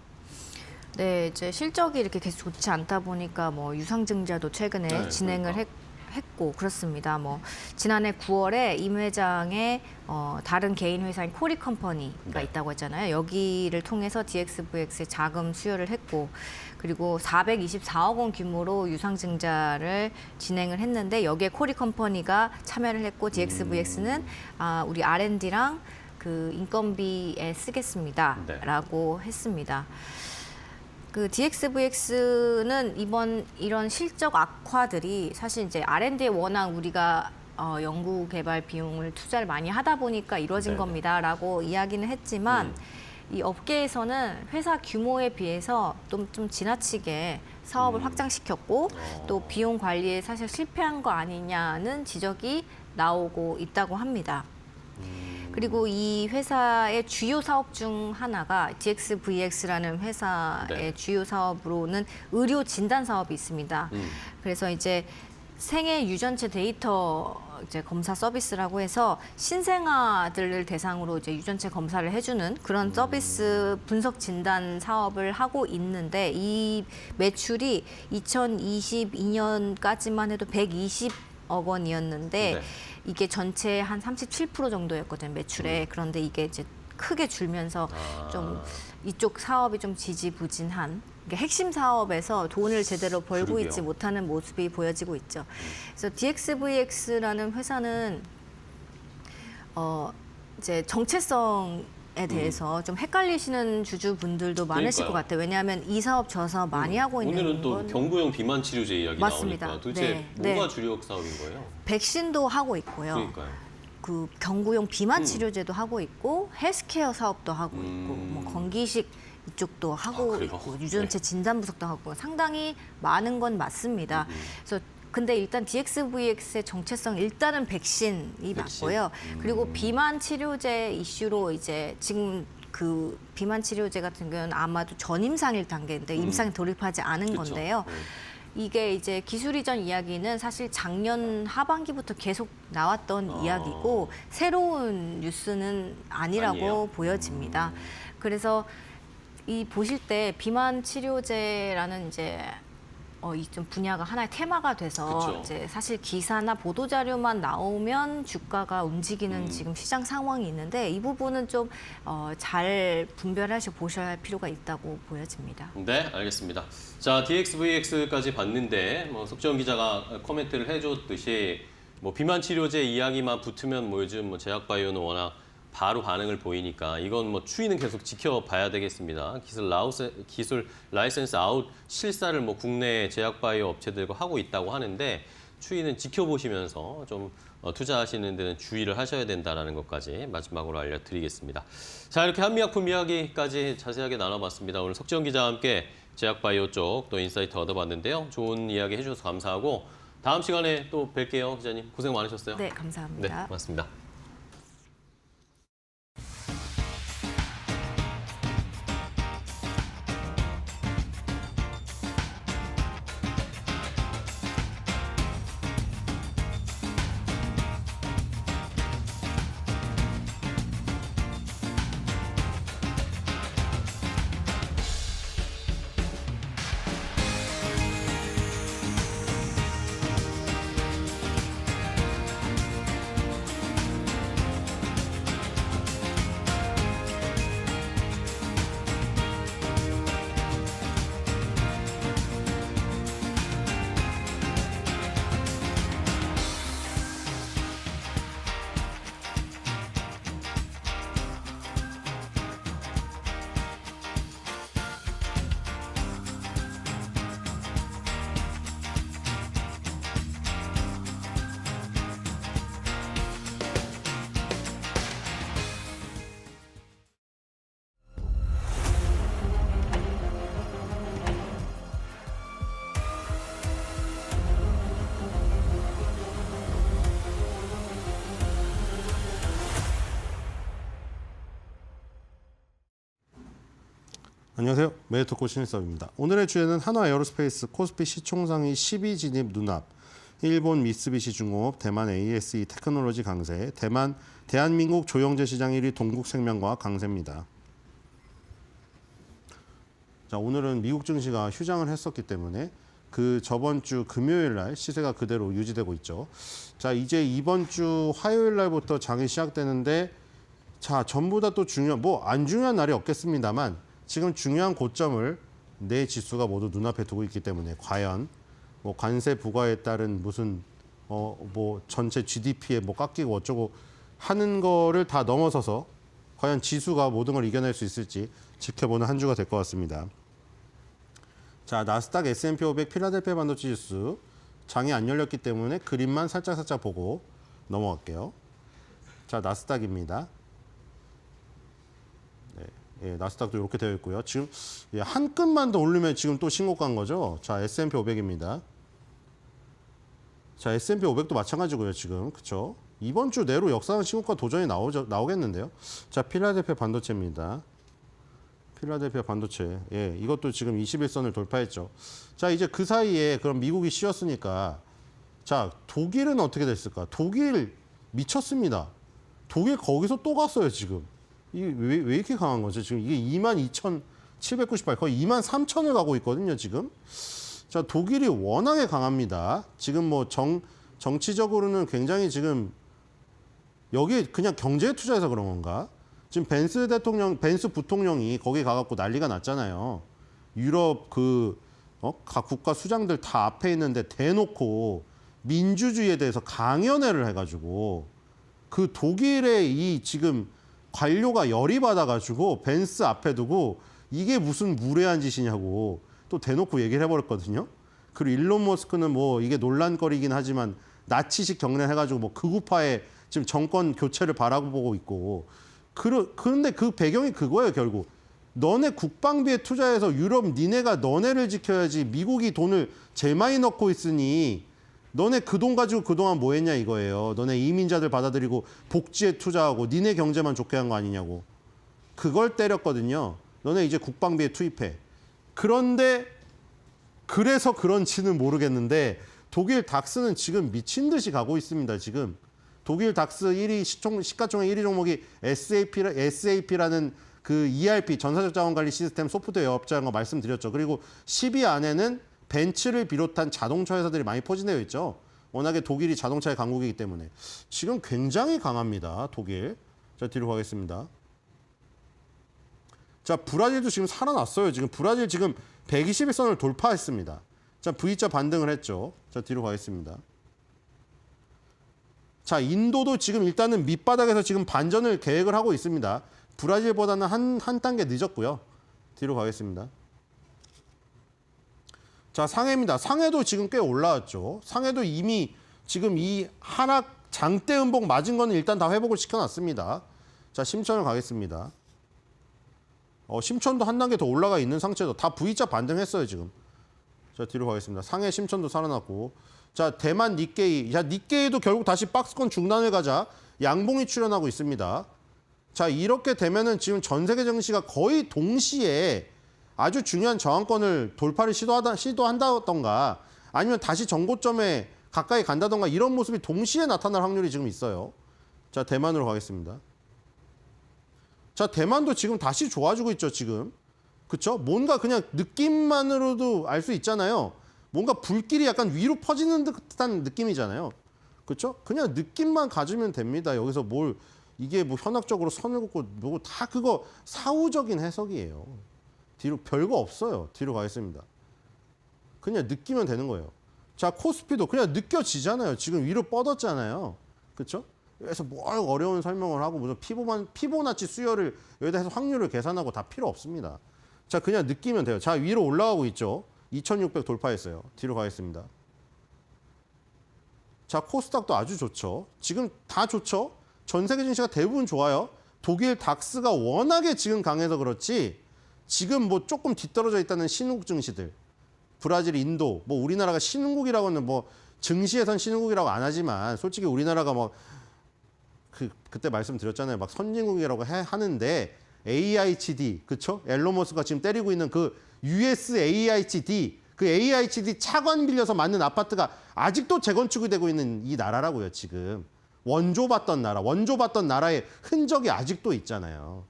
네, 이제 실적이 이렇게 계속 좋지 않다 보니까 뭐 유상증자도 최근에 네, 진행을 그러니까. 했고 그렇습니다. 뭐 지난해 9월에 임 회장의 다른 개인 회사인 코리 컴퍼니가 네. 있다고 했잖아요. 여기를 통해서 DXVX에 자금 수혈을 했고 그리고 424억 원 규모로 유상증자를 진행을 했는데 여기에 코리 컴퍼니가 참여를 했고 DXVX는 우리 R&D랑 그 인건비에 쓰겠습니다라고 했습니다. 그 DXVX는 이번 이런 실적 악화들이 사실 이제 R&D에 워낙 우리가 연구 개발 비용을 투자를 많이 하다 보니까 이루어진 네네. 겁니다라고 이야기는 했지만 이 업계에서는 회사 규모에 비해서 좀 지나치게 사업을 확장시켰고 또 비용 관리에 사실 실패한 거 아니냐는 지적이 나오고 있다고 합니다. 그리고 이 회사의 주요 사업 중 하나가 DXVX라는 회사의 네. 주요 사업으로는 의료 진단 사업이 있습니다. 그래서 이제 생애 유전체 데이터 이제 검사 서비스라고 해서 신생아들을 대상으로 이제 유전체 검사를 해주는 그런 서비스 분석 진단 사업을 하고 있는데 이 매출이 2022년까지만 해도 120억 원이었는데 네. 이게 전체 한 37% 정도였거든요, 매출에. 그런데 이게 이제 크게 줄면서 좀 이쪽 사업이 좀 지지부진한 그러니까 핵심 사업에서 돈을 제대로 벌고 그러게요. 있지 못하는 모습이 보여지고 있죠. 그래서 DXVX라는 회사는 이제 정체성에 대해서 좀 헷갈리시는 주주분들도 많으실 그러니까요. 것 같아요. 왜냐하면 이 사업 저 사업 많이 하고 있는 오늘은 또 건 경구용 비만 치료제 이야기 맞습니다. 나오니까 도대체 네, 뭐가 네. 주력 사업인 거예요? 백신도 하고 있고요. 그러니까요. 그 경구용 비만 치료제도 하고 있고 헬스케어 사업도 하고 있고 뭐 건기식 이쪽도 하고 그래요? 있고 유전체 진단 분석도 하고 상당히 많은 건 맞습니다. 그래서 근데 일단 DXVX의 정체성 일단은 백신이 맞고요. 그리고 비만 치료제 이슈로 이제 지금 그 비만 치료제 같은 경우는 아마도 전임상일 단계인데 임상에 돌입하지 않은 그쵸. 건데요. 이게 이제 기술 이전 이야기는 사실 작년 하반기부터 계속 나왔던 이야기고 새로운 뉴스는 아니라고 아니에요? 보여집니다. 그래서 이 보실 때 비만 치료제라는 이제 이 좀 분야가 하나의 테마가 돼서 그쵸. 이제 사실 기사나 보도 자료만 나오면 주가가 움직이는 지금 시장 상황이 있는데 이 부분은 좀 잘 분별하셔 보셔야 할 필요가 있다고 보여집니다. 네, 알겠습니다. 자, DXVX까지 봤는데 뭐 석지원 기자가 코멘트를 해줬듯이 뭐 비만 치료제 이야기만 붙으면 뭐 요즘 뭐 제약바이오는 워낙 바로 반응을 보이니까 이건 뭐 추이는 계속 지켜봐야 되겠습니다. 기술 라이센스 아웃 실사를 뭐 국내 제약바이오 업체들과 하고 있다고 하는데 추이는 지켜보시면서 좀 투자하시는 데는 주의를 하셔야 된다는 것까지 마지막으로 알려드리겠습니다. 자, 이렇게 한미약품 이야기까지 자세하게 나눠봤습니다. 오늘 석지원 기자와 함께 제약바이오 쪽 또 인사이트 얻어봤는데요. 좋은 이야기 해주셔서 감사하고 다음 시간에 또 뵐게요. 기자님 고생 많으셨어요. 네, 감사합니다. 네, 고맙습니다. 안녕하세요. 메디토코 신일섭입니다. 오늘의 주제는 한화에어로스페이스 코스피 시총상위 10위 진입 눈앞, 일본 미쓰비시 중공업, 대만 ASE 테크놀로지 강세, 대한민국 조영제 시장 1위 동국생명과 강세입니다. 자, 오늘은 미국 증시가 휴장을 했었기 때문에 그 저번 주 금요일 날 시세가 그대로 유지되고 있죠. 자, 이제 이번 주 화요일 날부터 장이 시작되는데 자, 전부 다 또 중요한 안 중요한 날이 없겠습니다만 지금 중요한 고점을 네 지수가 모두 눈앞에 두고 있기 때문에 과연 뭐 관세 부과에 따른 무슨 전체 GDP에 뭐 깎이고 어쩌고 하는 거를 다 넘어서서 과연 지수가 모든 걸 이겨낼 수 있을지 지켜보는 한 주가 될 것 같습니다. 자, 나스닥, S&P 500, 필라델피아 반도체 지수 장이 안 열렸기 때문에 그림만 살짝 보고 넘어갈게요. 자, 나스닥입니다. 네, 예, 나스닥도 이렇게 되어 있고요. 지금 예, 한 끈만 더 올리면 지금 또 신고가인 거죠. 자, S&P 500입니다. 자, S&P 500도 마찬가지고요, 지금. 그쵸? 이번 주 내로 역사상 신고가 도전이 나오겠는데요. 자, 필라델피아 반도체입니다. 필라델피아 반도체. 예, 이것도 지금 21선을 돌파했죠. 자, 이제 그 사이에 그럼 미국이 쉬었으니까 자, 독일은 어떻게 됐을까? 독일 미쳤습니다. 독일 거기서 또 갔어요, 지금. 이게 왜 이렇게 강한 거죠? 지금 이게 22,798, 거의 23,000을 가고 있거든요, 지금. 자, 독일이 워낙에 강합니다. 지금 뭐 정치적으로는 굉장히 지금 여기 그냥 경제에 투자해서 그런 건가? 지금 벤스 부통령이 거기 가갖고 난리가 났잖아요. 유럽 각 국가 수장들 다 앞에 있는데 대놓고 민주주의에 대해서 강연회를 해가지고 그 독일의 이 지금 관료가 열이 받아가지고 벤스 앞에 두고 이게 무슨 무례한 짓이냐고 또 대놓고 얘기를 해버렸거든요. 그리고 일론 머스크는 뭐 이게 논란거리긴 하지만 나치식 경례를 해가지고 뭐 극우파의 지금 정권 교체를 바라보고 있고 그런데 그 배경이 그거예요, 결국. 너네 국방비에 투자해서 유럽 니네가 너네를 지켜야지 미국이 돈을 제일 많이 넣고 있으니 너네 그 돈 가지고 그동안 뭐 했냐 이거예요. 너네 이민자들 받아들이고 복지에 투자하고 니네 경제만 좋게 한 거 아니냐고. 그걸 때렸거든요. 너네 이제 국방비에 투입해. 그런데 그래서 그런지는 모르겠는데 독일 닥스는 지금 미친 듯이 가고 있습니다, 지금. 독일 닥스 1위 시가총액 1위 종목이 SAP라는 그 ERP 전사적 자원 관리 시스템 소프트웨어 영업자인 거 말씀드렸죠. 그리고 10위 안에는 벤츠를 비롯한 자동차 회사들이 많이 포진되어 있죠. 워낙에 독일이 자동차의 강국이기 때문에. 지금 굉장히 강합니다, 독일. 자, 뒤로 가겠습니다. 자, 브라질도 지금 살아났어요. 지금 브라질 지금 121선을 돌파했습니다. 자, V자 반등을 했죠. 자, 뒤로 가겠습니다. 자, 인도도 지금 일단은 밑바닥에서 지금 반전을 계획을 하고 있습니다. 브라질보다는 한 단계 늦었고요. 뒤로 가겠습니다. 자, 상해입니다. 상해도 지금 꽤 올라왔죠. 상해도 이미 지금 이 하락 장대 음봉 맞은 거는 일단 다 회복을 시켜놨습니다. 자, 심천을 가겠습니다. 심천도 한 단계 더 올라가 있는 상태도 다 V자 반등했어요, 지금. 자, 뒤로 가겠습니다. 상해 심천도 살아났고. 자, 대만 니케이. 자, 니케이도 결국 다시 박스권 중단을 가자 양봉이 출현하고 있습니다. 자, 이렇게 되면은 지금 전 세계 증시가 거의 동시에 아주 중요한 저항권을 돌파를 시도한다던가 아니면 다시 정고점에 가까이 간다던가 이런 모습이 동시에 나타날 확률이 지금 있어요. 자, 대만으로 가겠습니다. 자, 대만도 지금 다시 좋아지고 있죠, 지금. 그쵸? 뭔가 그냥 느낌만으로도 알 수 있잖아요. 뭔가 불길이 약간 위로 퍼지는 듯한 느낌이잖아요. 그쵸? 그냥 느낌만 가지면 됩니다. 여기서 이게 뭐 현학적으로 선을 긋고 뭐 다 그거 사후적인 해석이에요. 뒤로 별거 없어요. 뒤로 가겠습니다. 그냥 느끼면 되는 거예요. 자, 코스피도 그냥 느껴지잖아요. 지금 위로 뻗었잖아요. 그쵸? 그래서 뭘 어려운 설명을 하고 무슨 피보나치 수열을 여기다 해서 확률을 계산하고 다 필요 없습니다. 자, 그냥 느끼면 돼요. 자, 위로 올라가고 있죠. 2600 돌파했어요. 뒤로 가겠습니다. 자, 코스닥도 아주 좋죠. 지금 다 좋죠. 전 세계 증시가 대부분 좋아요. 독일 닥스가 워낙에 지금 강해서 그렇지 지금 뭐 조금 뒤떨어져 있다는 신흥국 증시들. 브라질, 인도, 뭐 우리나라가 신흥국이라고는 뭐 증시에선 신흥국이라고 안 하지만 솔직히 우리나라가 뭐 그때 말씀드렸잖아요. 막 선진국이라고 하는데 AIHD, 그쵸? 앨런 머스크가 지금 때리고 있는 그 USAIHD, 그 AIHD 차관 빌려서 만든 아파트가 아직도 재건축이 되고 있는 이 나라라고요, 지금. 원조받던 나라의 흔적이 아직도 있잖아요.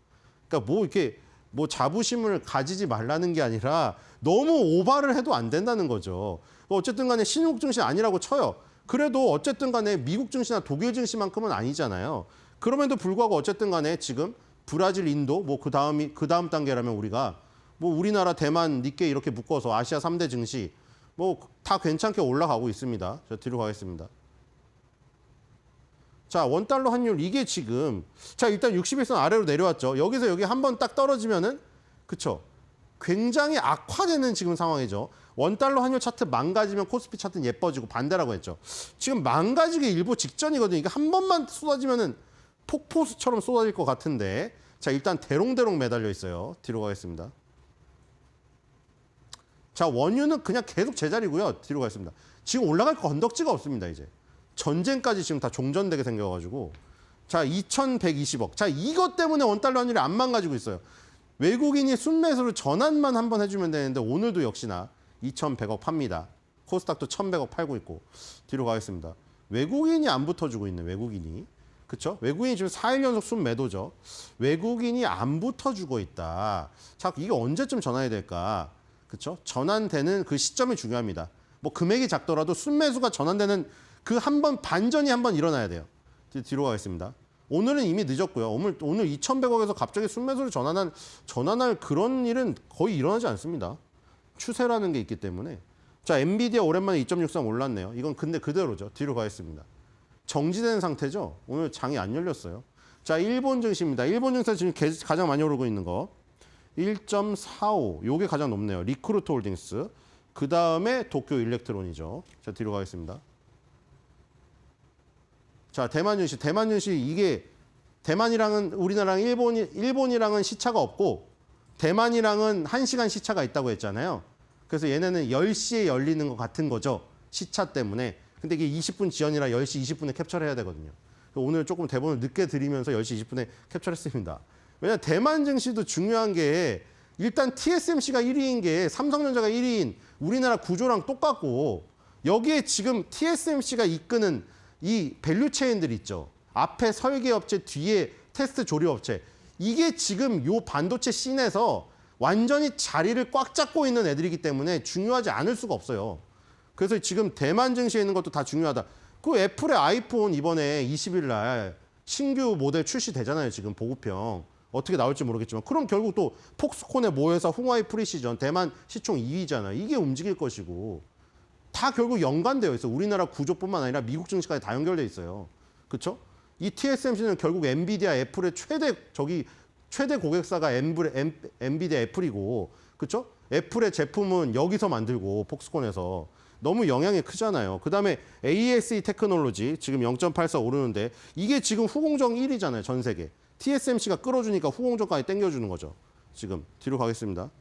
그러니까 뭐 이렇게 뭐 자부심을 가지지 말라는 게 아니라 너무 오바를 해도 안 된다는 거죠. 어쨌든 간에 신흥국 증시 아니라고 쳐요. 그래도 어쨌든 간에 미국 증시나 독일 증시만큼은 아니잖아요. 그럼에도 불구하고 어쨌든 간에 지금 브라질, 인도 뭐 그 다음 단계라면 우리가 뭐 우리나라, 대만, 니케이 이렇게 묶어서 아시아 3대 증시 뭐 다 괜찮게 올라가고 있습니다. 자, 뒤로 가겠습니다. 자, 원달러 환율 이게 지금 자, 일단 61선 아래로 내려왔죠. 여기서 여기 한번 딱 떨어지면은 그쵸? 굉장히 악화되는 지금 상황이죠. 원달러 환율 차트 망가지면 코스피 차트는 예뻐지고 반대라고 했죠. 지금 망가지기 일보 직전이거든요. 이게 한 번만 쏟아지면은 폭포수처럼 쏟아질 것 같은데, 자 일단 대롱대롱 매달려 있어요. 뒤로 가겠습니다. 자 원유는 그냥 계속 제자리고요. 뒤로 가겠습니다. 지금 올라갈 건덕지가 없습니다. 이제 전쟁까지 지금 다 종전되게 생겨가지고, 자 2,120억. 자 이것 때문에 원달러 환율이 안 망가지고 있어요. 외국인이 순매수를 전환만 한번 해주면 되는데 오늘도 역시나 2,100억 팝니다. 코스닥도 1,100억 팔고 있고. 뒤로 가겠습니다. 외국인이 안 붙어주고 있네. 외국인이. 그렇죠? 외국인이 지금 4일 연속 순매도죠. 외국인이 안 붙어주고 있다. 자 이게 언제쯤 전환이 될까? 그렇죠? 전환되는 그 시점이 중요합니다. 뭐 금액이 작더라도 순매수가 전환되는 그 한 번 반전이 한 번 일어나야 돼요. 뒤로 가겠습니다. 오늘은 이미 늦었고요. 오늘 2,100억에서 갑자기 순매수를 전환할 그런 일은 거의 일어나지 않습니다. 추세라는 게 있기 때문에. 자, 엔비디아 오랜만에 2.63 올랐네요. 이건 근데 그대로죠. 뒤로 가겠습니다. 정지된 상태죠. 오늘 장이 안 열렸어요. 자, 일본 증시입니다. 일본 증시 지금 가장 많이 오르고 있는 거 1.45. 요게 가장 높네요. 리크루트 홀딩스. 그 다음에 도쿄 일렉트론이죠. 자, 뒤로 가겠습니다. 자, 대만 증시 이게 대만이랑은 우리나라랑 일본이랑은 시차가 없고 대만이랑은 1시간 시차가 있다고 했잖아요. 그래서 얘네는 10시에 열리는 것 같은 거죠. 시차 때문에. 근데 이게 20분 지연이라 10시 20분에 캡처를 해야 되거든요. 오늘 조금 대본을 늦게 드리면서 10시 20분에 캡처했습니다. 왜냐하면 대만 증시도 중요한 게 일단 TSMC가 1위인 게 삼성전자가 1위인 우리나라 구조랑 똑같고 여기에 지금 TSMC가 이끄는 이 밸류체인들 있죠. 앞에 설계업체, 뒤에 테스트 조립업체. 이게 지금 요 반도체 씬에서 완전히 자리를 꽉 잡고 있는 애들이기 때문에 중요하지 않을 수가 없어요. 그래서 지금 대만 증시에 있는 것도 다 중요하다. 그 애플의 아이폰 이번에 20일 날 신규 모델 출시되잖아요. 지금 보급형. 어떻게 나올지 모르겠지만. 그럼 결국 또 폭스콘의 모회사 홍하이 프리시전 대만 시총 2위잖아요. 이게 움직일 것이고. 다 결국 연관되어 있어요. 우리나라 구조뿐만 아니라 미국 증시까지 다 연결되어 있어요. 그렇죠? 이 TSMC는 결국 엔비디아 애플의 최대 고객사가 엔비디아 애플이고, 그렇죠? 애플의 제품은 여기서 만들고 폭스콘에서 너무 영향이 크잖아요. 그다음에 ASE 테크놀로지 지금 0.84 오르는데 이게 지금 후공정 1위잖아요. 전 세계. TSMC가 끌어주니까 후공정까지 땡겨주는 거죠. 지금 뒤로 가겠습니다.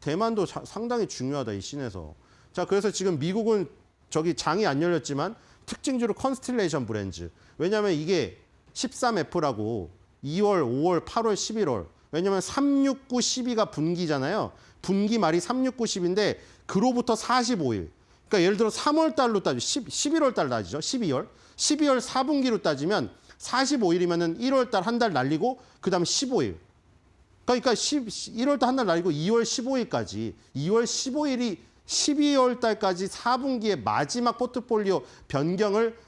대만도 상당히 중요하다 이 씬에서. 자, 그래서 지금 미국은 저기 장이 안 열렸지만 특징주로 컨스텔레이션 브랜드. 왜냐하면 이게 13F라고 2월, 5월, 8월, 11월. 왜냐하면 3, 6, 9, 12가 분기잖아요. 분기 말이 3, 6, 9, 10인데 그로부터 45일. 그러니까 예를 들어 3월 달로 따지면 11월 달 따지죠. 12월. 12월 4분기로 따지면 45일이면은 1월 달 한 달 날리고 그다음 15일. 그러니까 1월 달 한 달 날리고 2월 15일까지. 2월 15일이 12월 달까지 4분기의 마지막 포트폴리오 변경을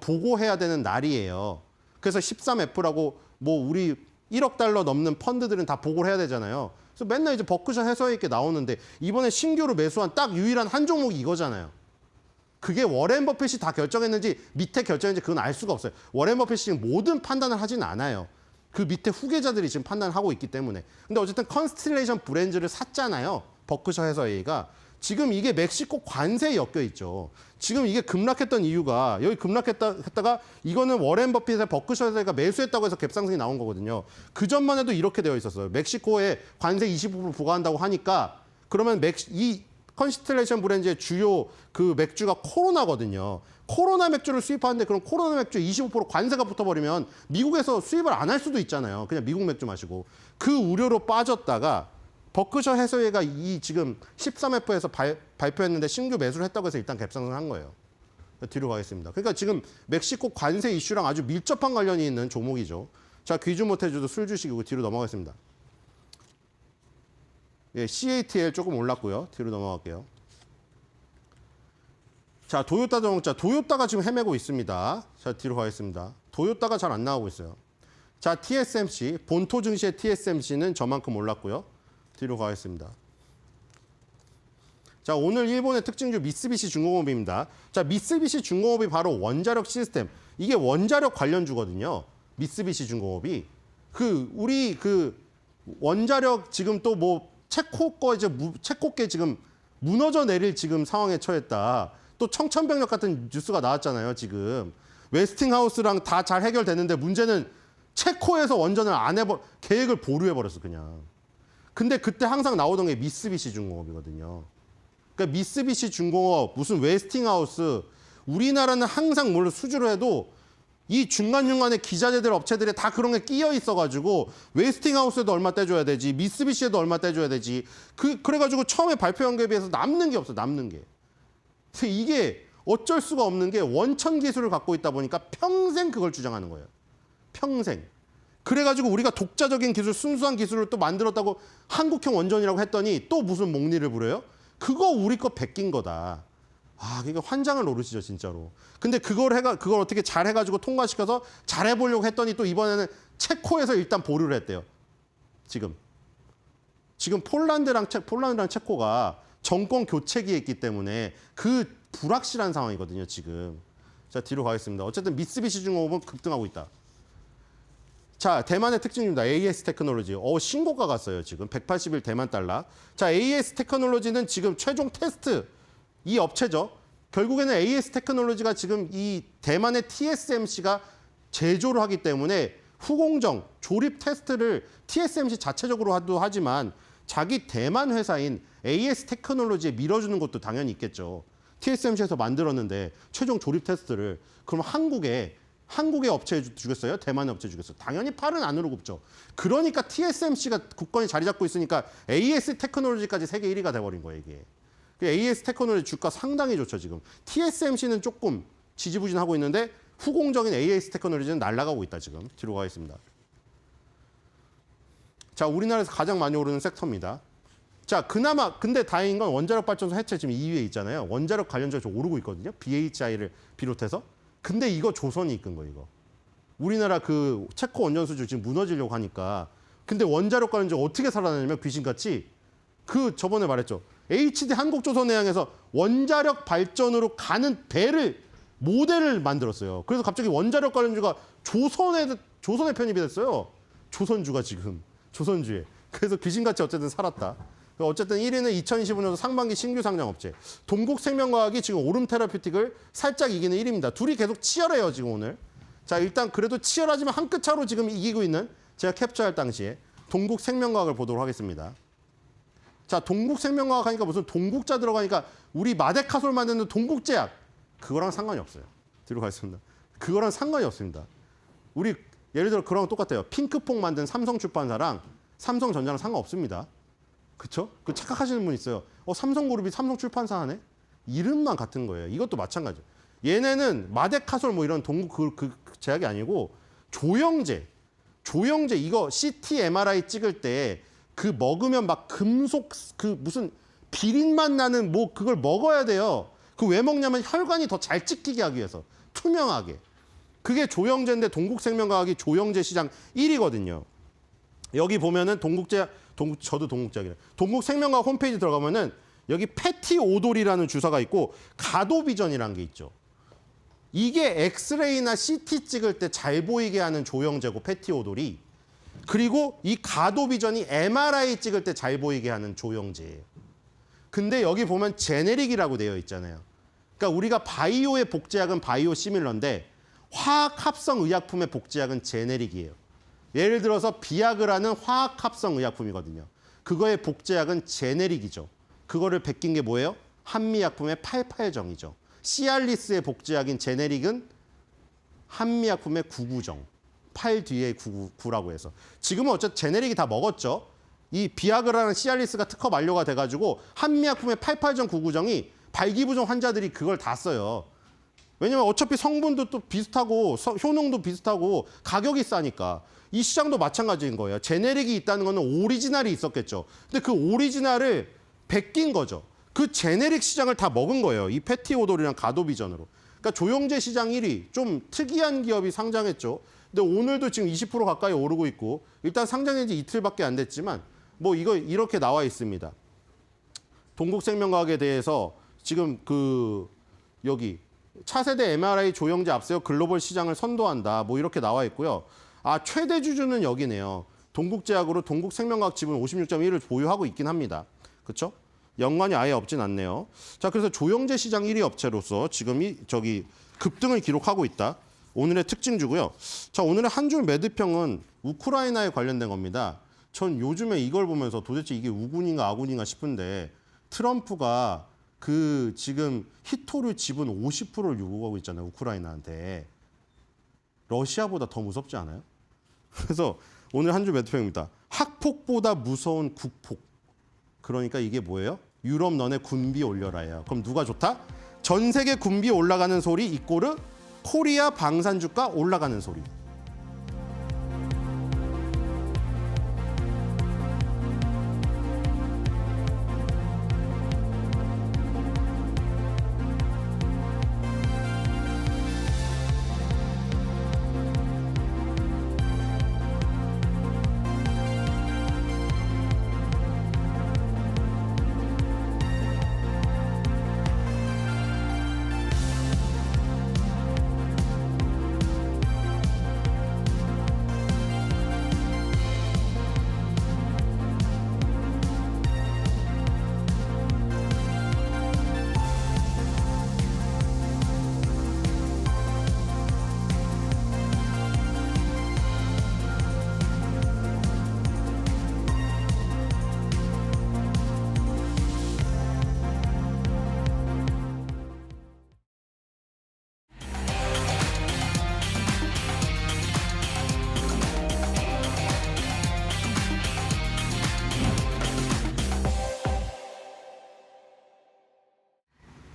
보고해야 되는 날이에요. 그래서 13F라고 뭐 우리 1억 달러 넘는 펀드들은 다 보고를 해야 되잖아요. 그래서 맨날 이제 버크셔 해서에 이렇게 나오는데 이번에 신규로 매수한 딱 유일한 한 종목이 이거잖아요. 그게 워렌 버핏이 다 결정했는지 밑에 결정했는지 그건 알 수가 없어요. 워렌 버핏이 지금 모든 판단을 하진 않아요. 그 밑에 후계자들이 지금 판단을 하고 있기 때문에. 근데 어쨌든 컨스텔레이션 브랜드를 샀잖아요. 버크셔 해서웨이가. 지금 이게 멕시코 관세에 엮여 있죠. 지금 이게 급락했던 이유가 여기 급락했다가 이거는 워렌 버핏의 버크셔 해서웨이가 매수했다고 해서 갭상승이 나온 거거든요. 그 전만 해도 이렇게 되어 있었어요. 멕시코에 관세 25% 부과한다고 하니까 그러면 이 컨스텔레이션 브랜드의 주요 그 맥주가 코로나거든요. 코로나 맥주를 수입하는데 그럼 코로나 맥주 25% 관세가 붙어버리면 미국에서 수입을 안 할 수도 있잖아요. 그냥 미국 맥주 마시고. 그 우려로 빠졌다가 버크셔 해서웨이가 이 지금 13F에서 발표했는데 신규 매수를 했다고 해서 일단 갭상승을 한 거예요. 뒤로 가겠습니다. 그러니까 지금 멕시코 관세 이슈랑 아주 밀접한 관련이 있는 종목이죠. 자, 귀주 못해주도 술 주식이고 뒤로 넘어가겠습니다. 예, CATL 조금 올랐고요. 뒤로 넘어갈게요. 자, 도요타 자동차. 도요타가 지금 헤매고 있습니다. 자, 뒤로 가겠습니다. 도요타가 잘 안 나오고 있어요. 자, TSMC. 본토 증시의 TSMC는 저만큼 올랐고요. 뒤로 가겠습니다. 자, 오늘 일본의 특징주 미쓰비시 중공업입니다. 자, 미쓰비시 중공업이 바로 원자력 시스템. 이게 원자력 관련주거든요. 미쓰비시 중공업이. 우리 원자력 지금 또 뭐 체코 게 지금 무너져 내릴 지금 상황에 처했다. 또 청천벽력 같은 뉴스가 나왔잖아요. 지금 웨스팅하우스랑 다 잘 해결됐는데 문제는 체코에서 원전을 계획을 보류해 버렸어 그냥. 근데 그때 항상 나오던 게 미쓰비시 중공업이거든요. 그러니까 미쓰비시 중공업, 무슨 웨스팅하우스, 우리나라는 항상 물론 수주를 해도 이 중간중간에 기자재들 업체들이 다 그런 게 끼어 있어가지고 웨스팅하우스에도 얼마 떼줘야 되지, 미쓰비시에도 얼마 떼줘야 되지. 그래가지고 처음에 발표한 거에 비해서 남는 게 없어, 남는 게. 그래서 이게 어쩔 수가 없는 게 원천 기술을 갖고 있다 보니까 평생 그걸 주장하는 거예요. 평생. 그래가지고 우리가 독자적인 기술, 순수한 기술을 또 만들었다고 한국형 원전이라고 했더니 또 무슨 목리를 부려요? 그거 우리 거 베낀 거다. 아, 그러니까 환장을 노리시죠, 진짜로. 근데 그걸 어떻게 잘 해가지고 통과시켜서 잘 해보려고 했더니 또 이번에는 체코에서 일단 보류를 했대요. 지금 폴란드랑 체코가 정권 교체기에 있기 때문에 그 불확실한 상황이거든요, 지금. 자, 뒤로 가겠습니다. 어쨌든 미쓰비시 중공업은 급등하고 있다. 자, 대만의 특징입니다. AS 테크놀로지. 신고가 갔어요, 지금. 181 대만 달러. 자, AS 테크놀로지는 지금 최종 테스트, 이 업체죠. 결국에는 AS 테크놀로지가 지금 이 대만의 TSMC가 제조를 하기 때문에 후공정, 조립 테스트를 TSMC 자체적으로 하지만 자기 대만 회사인 AS 테크놀로지에 밀어주는 것도 당연히 있겠죠. TSMC에서 만들었는데 최종 조립 테스트를 그럼 한국의 업체에 주겠어요? 대만의 업체에 주겠어요? 당연히 팔은 안으로 굽죠. 그러니까 TSMC가 국권이 자리 잡고 있으니까 AS 테크놀로지까지 세계 1위가 돼버린 거예요, 이게. AS 테크놀로지 주가 상당히 좋죠, 지금. TSMC는 조금 지지부진하고 있는데 후공적인 AS 테크놀로지는 날아가고 있다, 지금. 뒤로 가겠습니다. 자, 우리나라에서 가장 많이 오르는 섹터입니다. 자, 그나마 근데 다행인 건 원자력 발전소 해체 지금 2위에 있잖아요. 원자력 관련주가 좀 오르고 있거든요. BHI를 비롯해서. 근데 이거 조선이 이끈 거예요, 이거. 우리나라 그 체코 원전 수주 지금 무너지려고 하니까. 근데 원자력 관련주가 어떻게 살아나냐면 귀신같이 저번에 말했죠. HD 한국조선해양에서 원자력 발전으로 가는 모델을 만들었어요. 그래서 갑자기 원자력 관련주가 조선에 편입이 됐어요. 조선주가 지금. 조선주에. 그래서 귀신같이 어쨌든 살았다. 어쨌든 1위는 2025년도 상반기 신규 상장 업체. 동국생명과학이 지금 오름테라퓨틱을 살짝 이기는 1위입니다. 둘이 계속 치열해요, 지금 오늘. 자, 일단 그래도 치열하지만 한 끗 차로 지금 이기고 있는 제가 캡처할 당시에 동국생명과학을 보도록 하겠습니다. 자, 동국생명과학 하니까 무슨 동국자 들어가니까 우리 마데카솔 만드는 동국제약. 그거랑 상관이 없어요. 뒤로 가겠습니다. 그거랑 상관이 없습니다. 우리 예를 들어 그거랑 똑같아요. 핑크퐁 만든 삼성출판사랑 삼성전자랑 상관없습니다. 그쵸? 그 착각하시는 분 있어요. 삼성그룹이 삼성출판사 하네? 이름만 같은 거예요. 이것도 마찬가지예요. 얘네는 마데카솔 뭐 이런 동국 그 제약이 아니고 조영제 이거 CT, MRI 찍을 때 그 먹으면 막 금속 무슨 비린맛 나는 뭐 그걸 먹어야 돼요. 그 왜 먹냐면 혈관이 더 잘 찍히게 하기 위해서 투명하게. 그게 조영제인데 동국생명과학이 조영제 시장 1위거든요. 여기 보면은 저도 동국제약이래. 동국생명과학 홈페이지 들어가면은 여기 패티오돌이라는 주사가 있고 가도비전이라는 게 있죠. 이게 엑스레이나 CT 찍을 때 잘 보이게 하는 조영제고 패티오돌이. 그리고 이 가도비전이 MRI 찍을 때 잘 보이게 하는 조영제예요. 근데 여기 보면 제네릭이라고 되어 있잖아요. 그러니까 우리가 바이오의 복제약은 바이오 시밀러인데 화학합성 의약품의 복제약은 제네릭이에요. 예를 들어서 비아그라는 화학합성 의약품이거든요. 그거의 복제약은 제네릭이죠. 그거를 베낀 게 뭐예요? 한미약품의 88정이죠. 시알리스의 복제약인 제네릭은 한미약품의 99정. 8 뒤에 9라고 해서. 지금은 어쨌든 제네릭이 다 먹었죠. 이 비아그라랑 시알리스가 특허 만료가 돼가지고 한미약품의 88정, 99정이 발기부종 환자들이 그걸 다 써요. 왜냐면 어차피 성분도 또 비슷하고 효능도 비슷하고 가격이 싸니까. 이 시장도 마찬가지인 거예요. 제네릭이 있다는 거는 오리지널이 있었겠죠. 근데 그 오리지널을 베낀 거죠. 그 제네릭 시장을 다 먹은 거예요. 이 패티오돌이랑 가도비전으로. 그러니까 조영제 시장 1위. 좀 특이한 기업이 상장했죠. 근데 오늘도 지금 20% 가까이 오르고 있고 일단 상장한 지 이틀밖에 안 됐지만 뭐 이거 이렇게 나와 있습니다. 동국생명과학에 대해서 지금 여기 차세대 MRI 조영제 앞세워 글로벌 시장을 선도한다. 뭐 이렇게 나와 있고요. 최대 주주는 여기네요. 동국제약으로 동국생명과학 지분 56.1을 보유하고 있긴 합니다. 그렇죠? 연관이 아예 없진 않네요. 자, 그래서 조영재 시장 1위 업체로서 지금 급등을 기록하고 있다. 오늘의 특징주고요. 자, 오늘의 한 줄 매도평은 우크라이나에 관련된 겁니다. 전 요즘에 이걸 보면서 도대체 이게 우군인가 아군인가 싶은데 트럼프가 그 지금 히토류 지분 50%를 요구하고 있잖아요. 우크라이나한테. 러시아보다 더 무섭지 않아요? 그래서 오늘 한 줄 매도평입니다. 학폭보다 무서운 국폭. 그러니까 이게 뭐예요? 유럽 너네 군비 올려라예요. 그럼 누가 좋다? 전 세계 군비 올라가는 소리 이꼬르 코리아 방산 주가 올라가는 소리.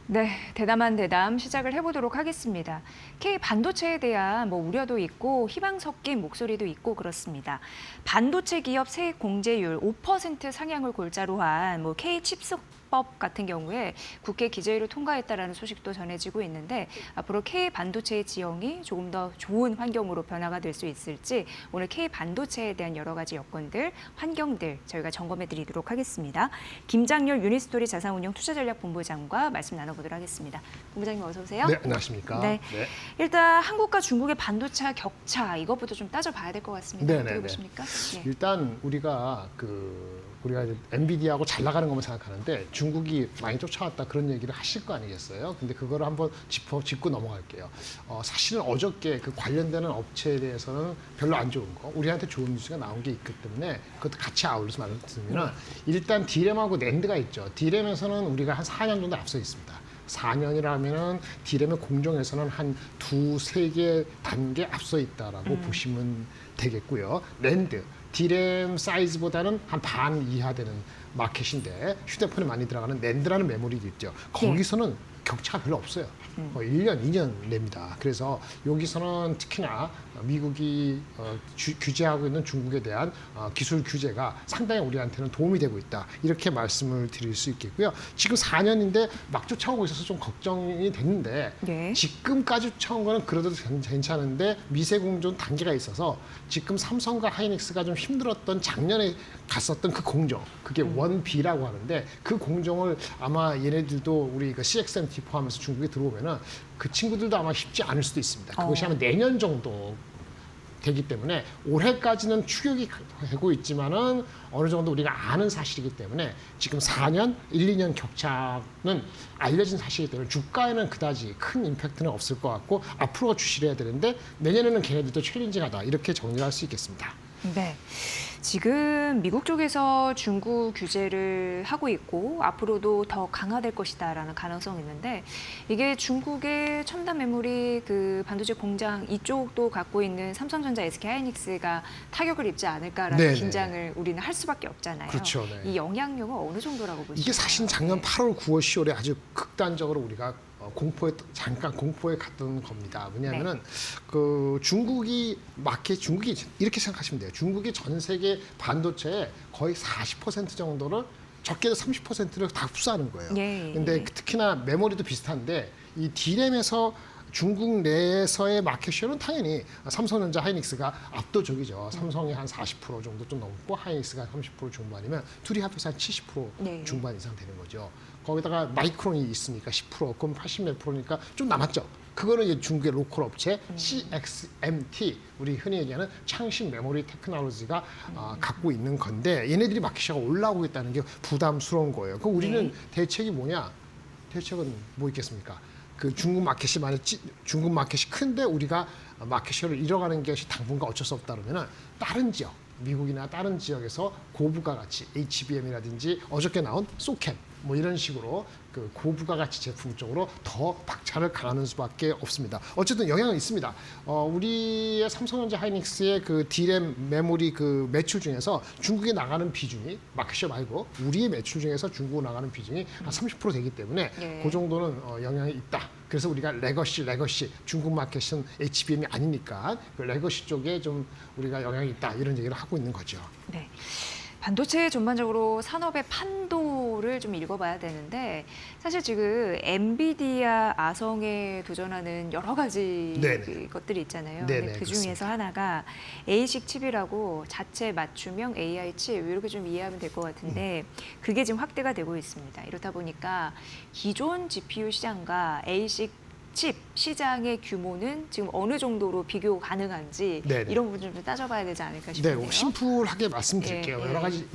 네, 대담한 대담 시작을 해보도록 하겠습니다. K 반도체에 대한 우려도 있고 희망 섞인 목소리도 있고 그렇습니다. 반도체 기업 세액 공제율 5% 상향을 골자로 한 K 칩스법 같은 경우에 국회 기재위를 통과했다라는 소식도 전해지고 있는데 앞으로 K 반도체의 지형이 조금 더 좋은 환경으로 변화가 될 수 있을지 오늘 K 반도체에 대한 여러 가지 여건들, 환경들 저희가 점검해드리도록 하겠습니다. 김장렬 유니스토리 자산운용 투자전략본부장과 말씀 나눠보도록 하겠습니다. 본부장님 어서 오세요. 네, 안녕하십니까. 네. 일단 한국과 중국의 반도체 격차 이것부터 좀 따져봐야 될 것 같습니다. 네, 어떻게 네, 보십니까? 네. 일단 우리가 이제 엔비디아하고 잘 나가는 것만 생각하는데 중국이 많이 쫓아왔다 그런 얘기를 하실 거 아니겠어요? 근데 그거를 한번 짚고 넘어갈게요. 사실은 어저께 그 관련되는 업체에 대해서는 별로 안 좋은 거, 우리한테 좋은 뉴스가 나온 게 있기 때문에 그것도 같이 아울러서 말씀드리면 일단 D램하고 낸드가 있죠. D램에서는 우리가 한 4년 정도 앞서 있습니다. 4년이라면은 D램의 공정에서는 한 2-3개 단계 앞서 있다라고 보시면 되겠고요. 낸드, D램 사이즈보다는 한 반 이하 되는 마켓인데 휴대폰에 많이 들어가는 낸드라는 메모리도 있죠. 거기서는 격차가 별로 없어요. 1년, 2년 냅니다. 그래서 여기서는 특히나 미국이 규제하고 있는 중국에 대한 기술 규제가 상당히 우리한테는 도움이 되고 있다. 이렇게 말씀을 드릴 수 있겠고요. 지금 4년인데 막 쫓아오고 있어서 좀 걱정이 됐는데 네. 지금까지 쫓아온 거는 그래도 괜찮은데 미세 공정 단계가 있어서 지금 삼성과 하이닉스가 좀 힘들었던 작년에 갔었던 그 공정, 그게 1B라고 하는데 그 공정을 아마 얘네들도 우리 CXMT 포함해서 중국에 들어오면은 그 친구들도 아마 쉽지 않을 수도 있습니다. 그것이 아마 내년 정도 되기 때문에 올해까지는 추격이 되고 있지만은 어느 정도 우리가 아는 사실이기 때문에 지금 4년, 1, 2년 격차는 알려진 사실이기 때문에 주가에는 그다지 큰 임팩트는 없을 것 같고 앞으로 주시를 해야 되는데 내년에는 걔네들도 챌린징하다 이렇게 정리를 할 수 있겠습니다. 네. 지금 미국 쪽에서 중국 규제를 하고 있고 앞으로도 더 강화될 것이다라는 가능성이 있는데 이게 중국의 첨단 메모리 그 반도체 공장 이쪽도 갖고 있는 삼성전자, SK하이닉스가 타격을 입지 않을까라는 네네. 긴장을 우리는 할 수밖에 없잖아요. 그렇죠. 네. 이 영향력은 어느 정도라고 보시나요? 이게 사실 작년 8월, 9월, 10월에 아주 극단적으로 우리가 잠깐 공포에 갔던 겁니다. 왜냐하면은 그 중국이 이렇게 생각하시면 돼요. 중국이 전 세계 반도체의 거의 40% 정도를 적게도 30%를 다 흡수하는 거예요. 예. 근데 특히나 메모리도 비슷한데 이 D램에서 중국 내에서의 마켓쉐어는 당연히 삼성전자, 하이닉스가 압도적이죠. 삼성이 한 40% 정도 좀 넘고 하이닉스가 30% 중반이면 둘이 합해서 한 70% 네. 중반 이상 되는 거죠. 거기다가 마이크론이 있으니까 10%, 그럼 80몇 프로니까 좀 남았죠. 그거는 이제 중국의 로컬 업체 CXMT, 우리 흔히 얘기하는 창신 메모리 테크놀로지가 갖고 있는 건데 얘네들이 마켓시가 올라오고 있다는 게 부담스러운 거예요. 그럼 우리는 대책이 뭐냐? 대책은 뭐 있겠습니까? 그 중국 마켓이 만약 중국 마켓이 큰데 우리가 마켓시를 잃어가는 것이 당분간 어쩔 수 없다 그러면은 다른 지역, 미국이나 다른 지역에서 고부가 가치, HBM이라든지 어저께 나온 소켓 뭐 이런 식으로 그 고부가 가치 제품 쪽으로 더 박차를 가하는 수밖에 없습니다. 어쨌든 영향은 있습니다. 우리의 삼성전자 하이닉스의 그 D램 메모리 그 매출 중에서 중국에 나가는 비중이 마켓쉐어 말고 우리의 매출 중에서 중국 나가는 비중이 한 30% 되기 때문에 네. 그 정도는 영향이 있다. 그래서 우리가 레거시 중국 마켓은 HBM이 아니니까 그 레거시 쪽에 좀 우리가 영향이 있다 이런 얘기를 하고 있는 거죠. 네. 반도체 전반적으로 산업의 판도를 좀 읽어봐야 되는데 사실 지금 엔비디아 아성에 도전하는 여러 가지 네네. 것들이 있잖아요. 네네, 근데 그 그렇습니다. 중에서 하나가 A식 칩이라고 자체 맞춤형 AI 칩 이렇게 좀 이해하면 될 것 같은데 그게 지금 확대가 되고 있습니다. 이렇다 보니까 기존 GPU 시장과 A식 칩 시장의 규모는 지금 어느 정도로 비교 가능한지 네네. 이런 부분 좀 따져봐야 되지 않을까 네, 싶은데요. 심플하게 말씀드릴게요. 예, 예. 여러 가지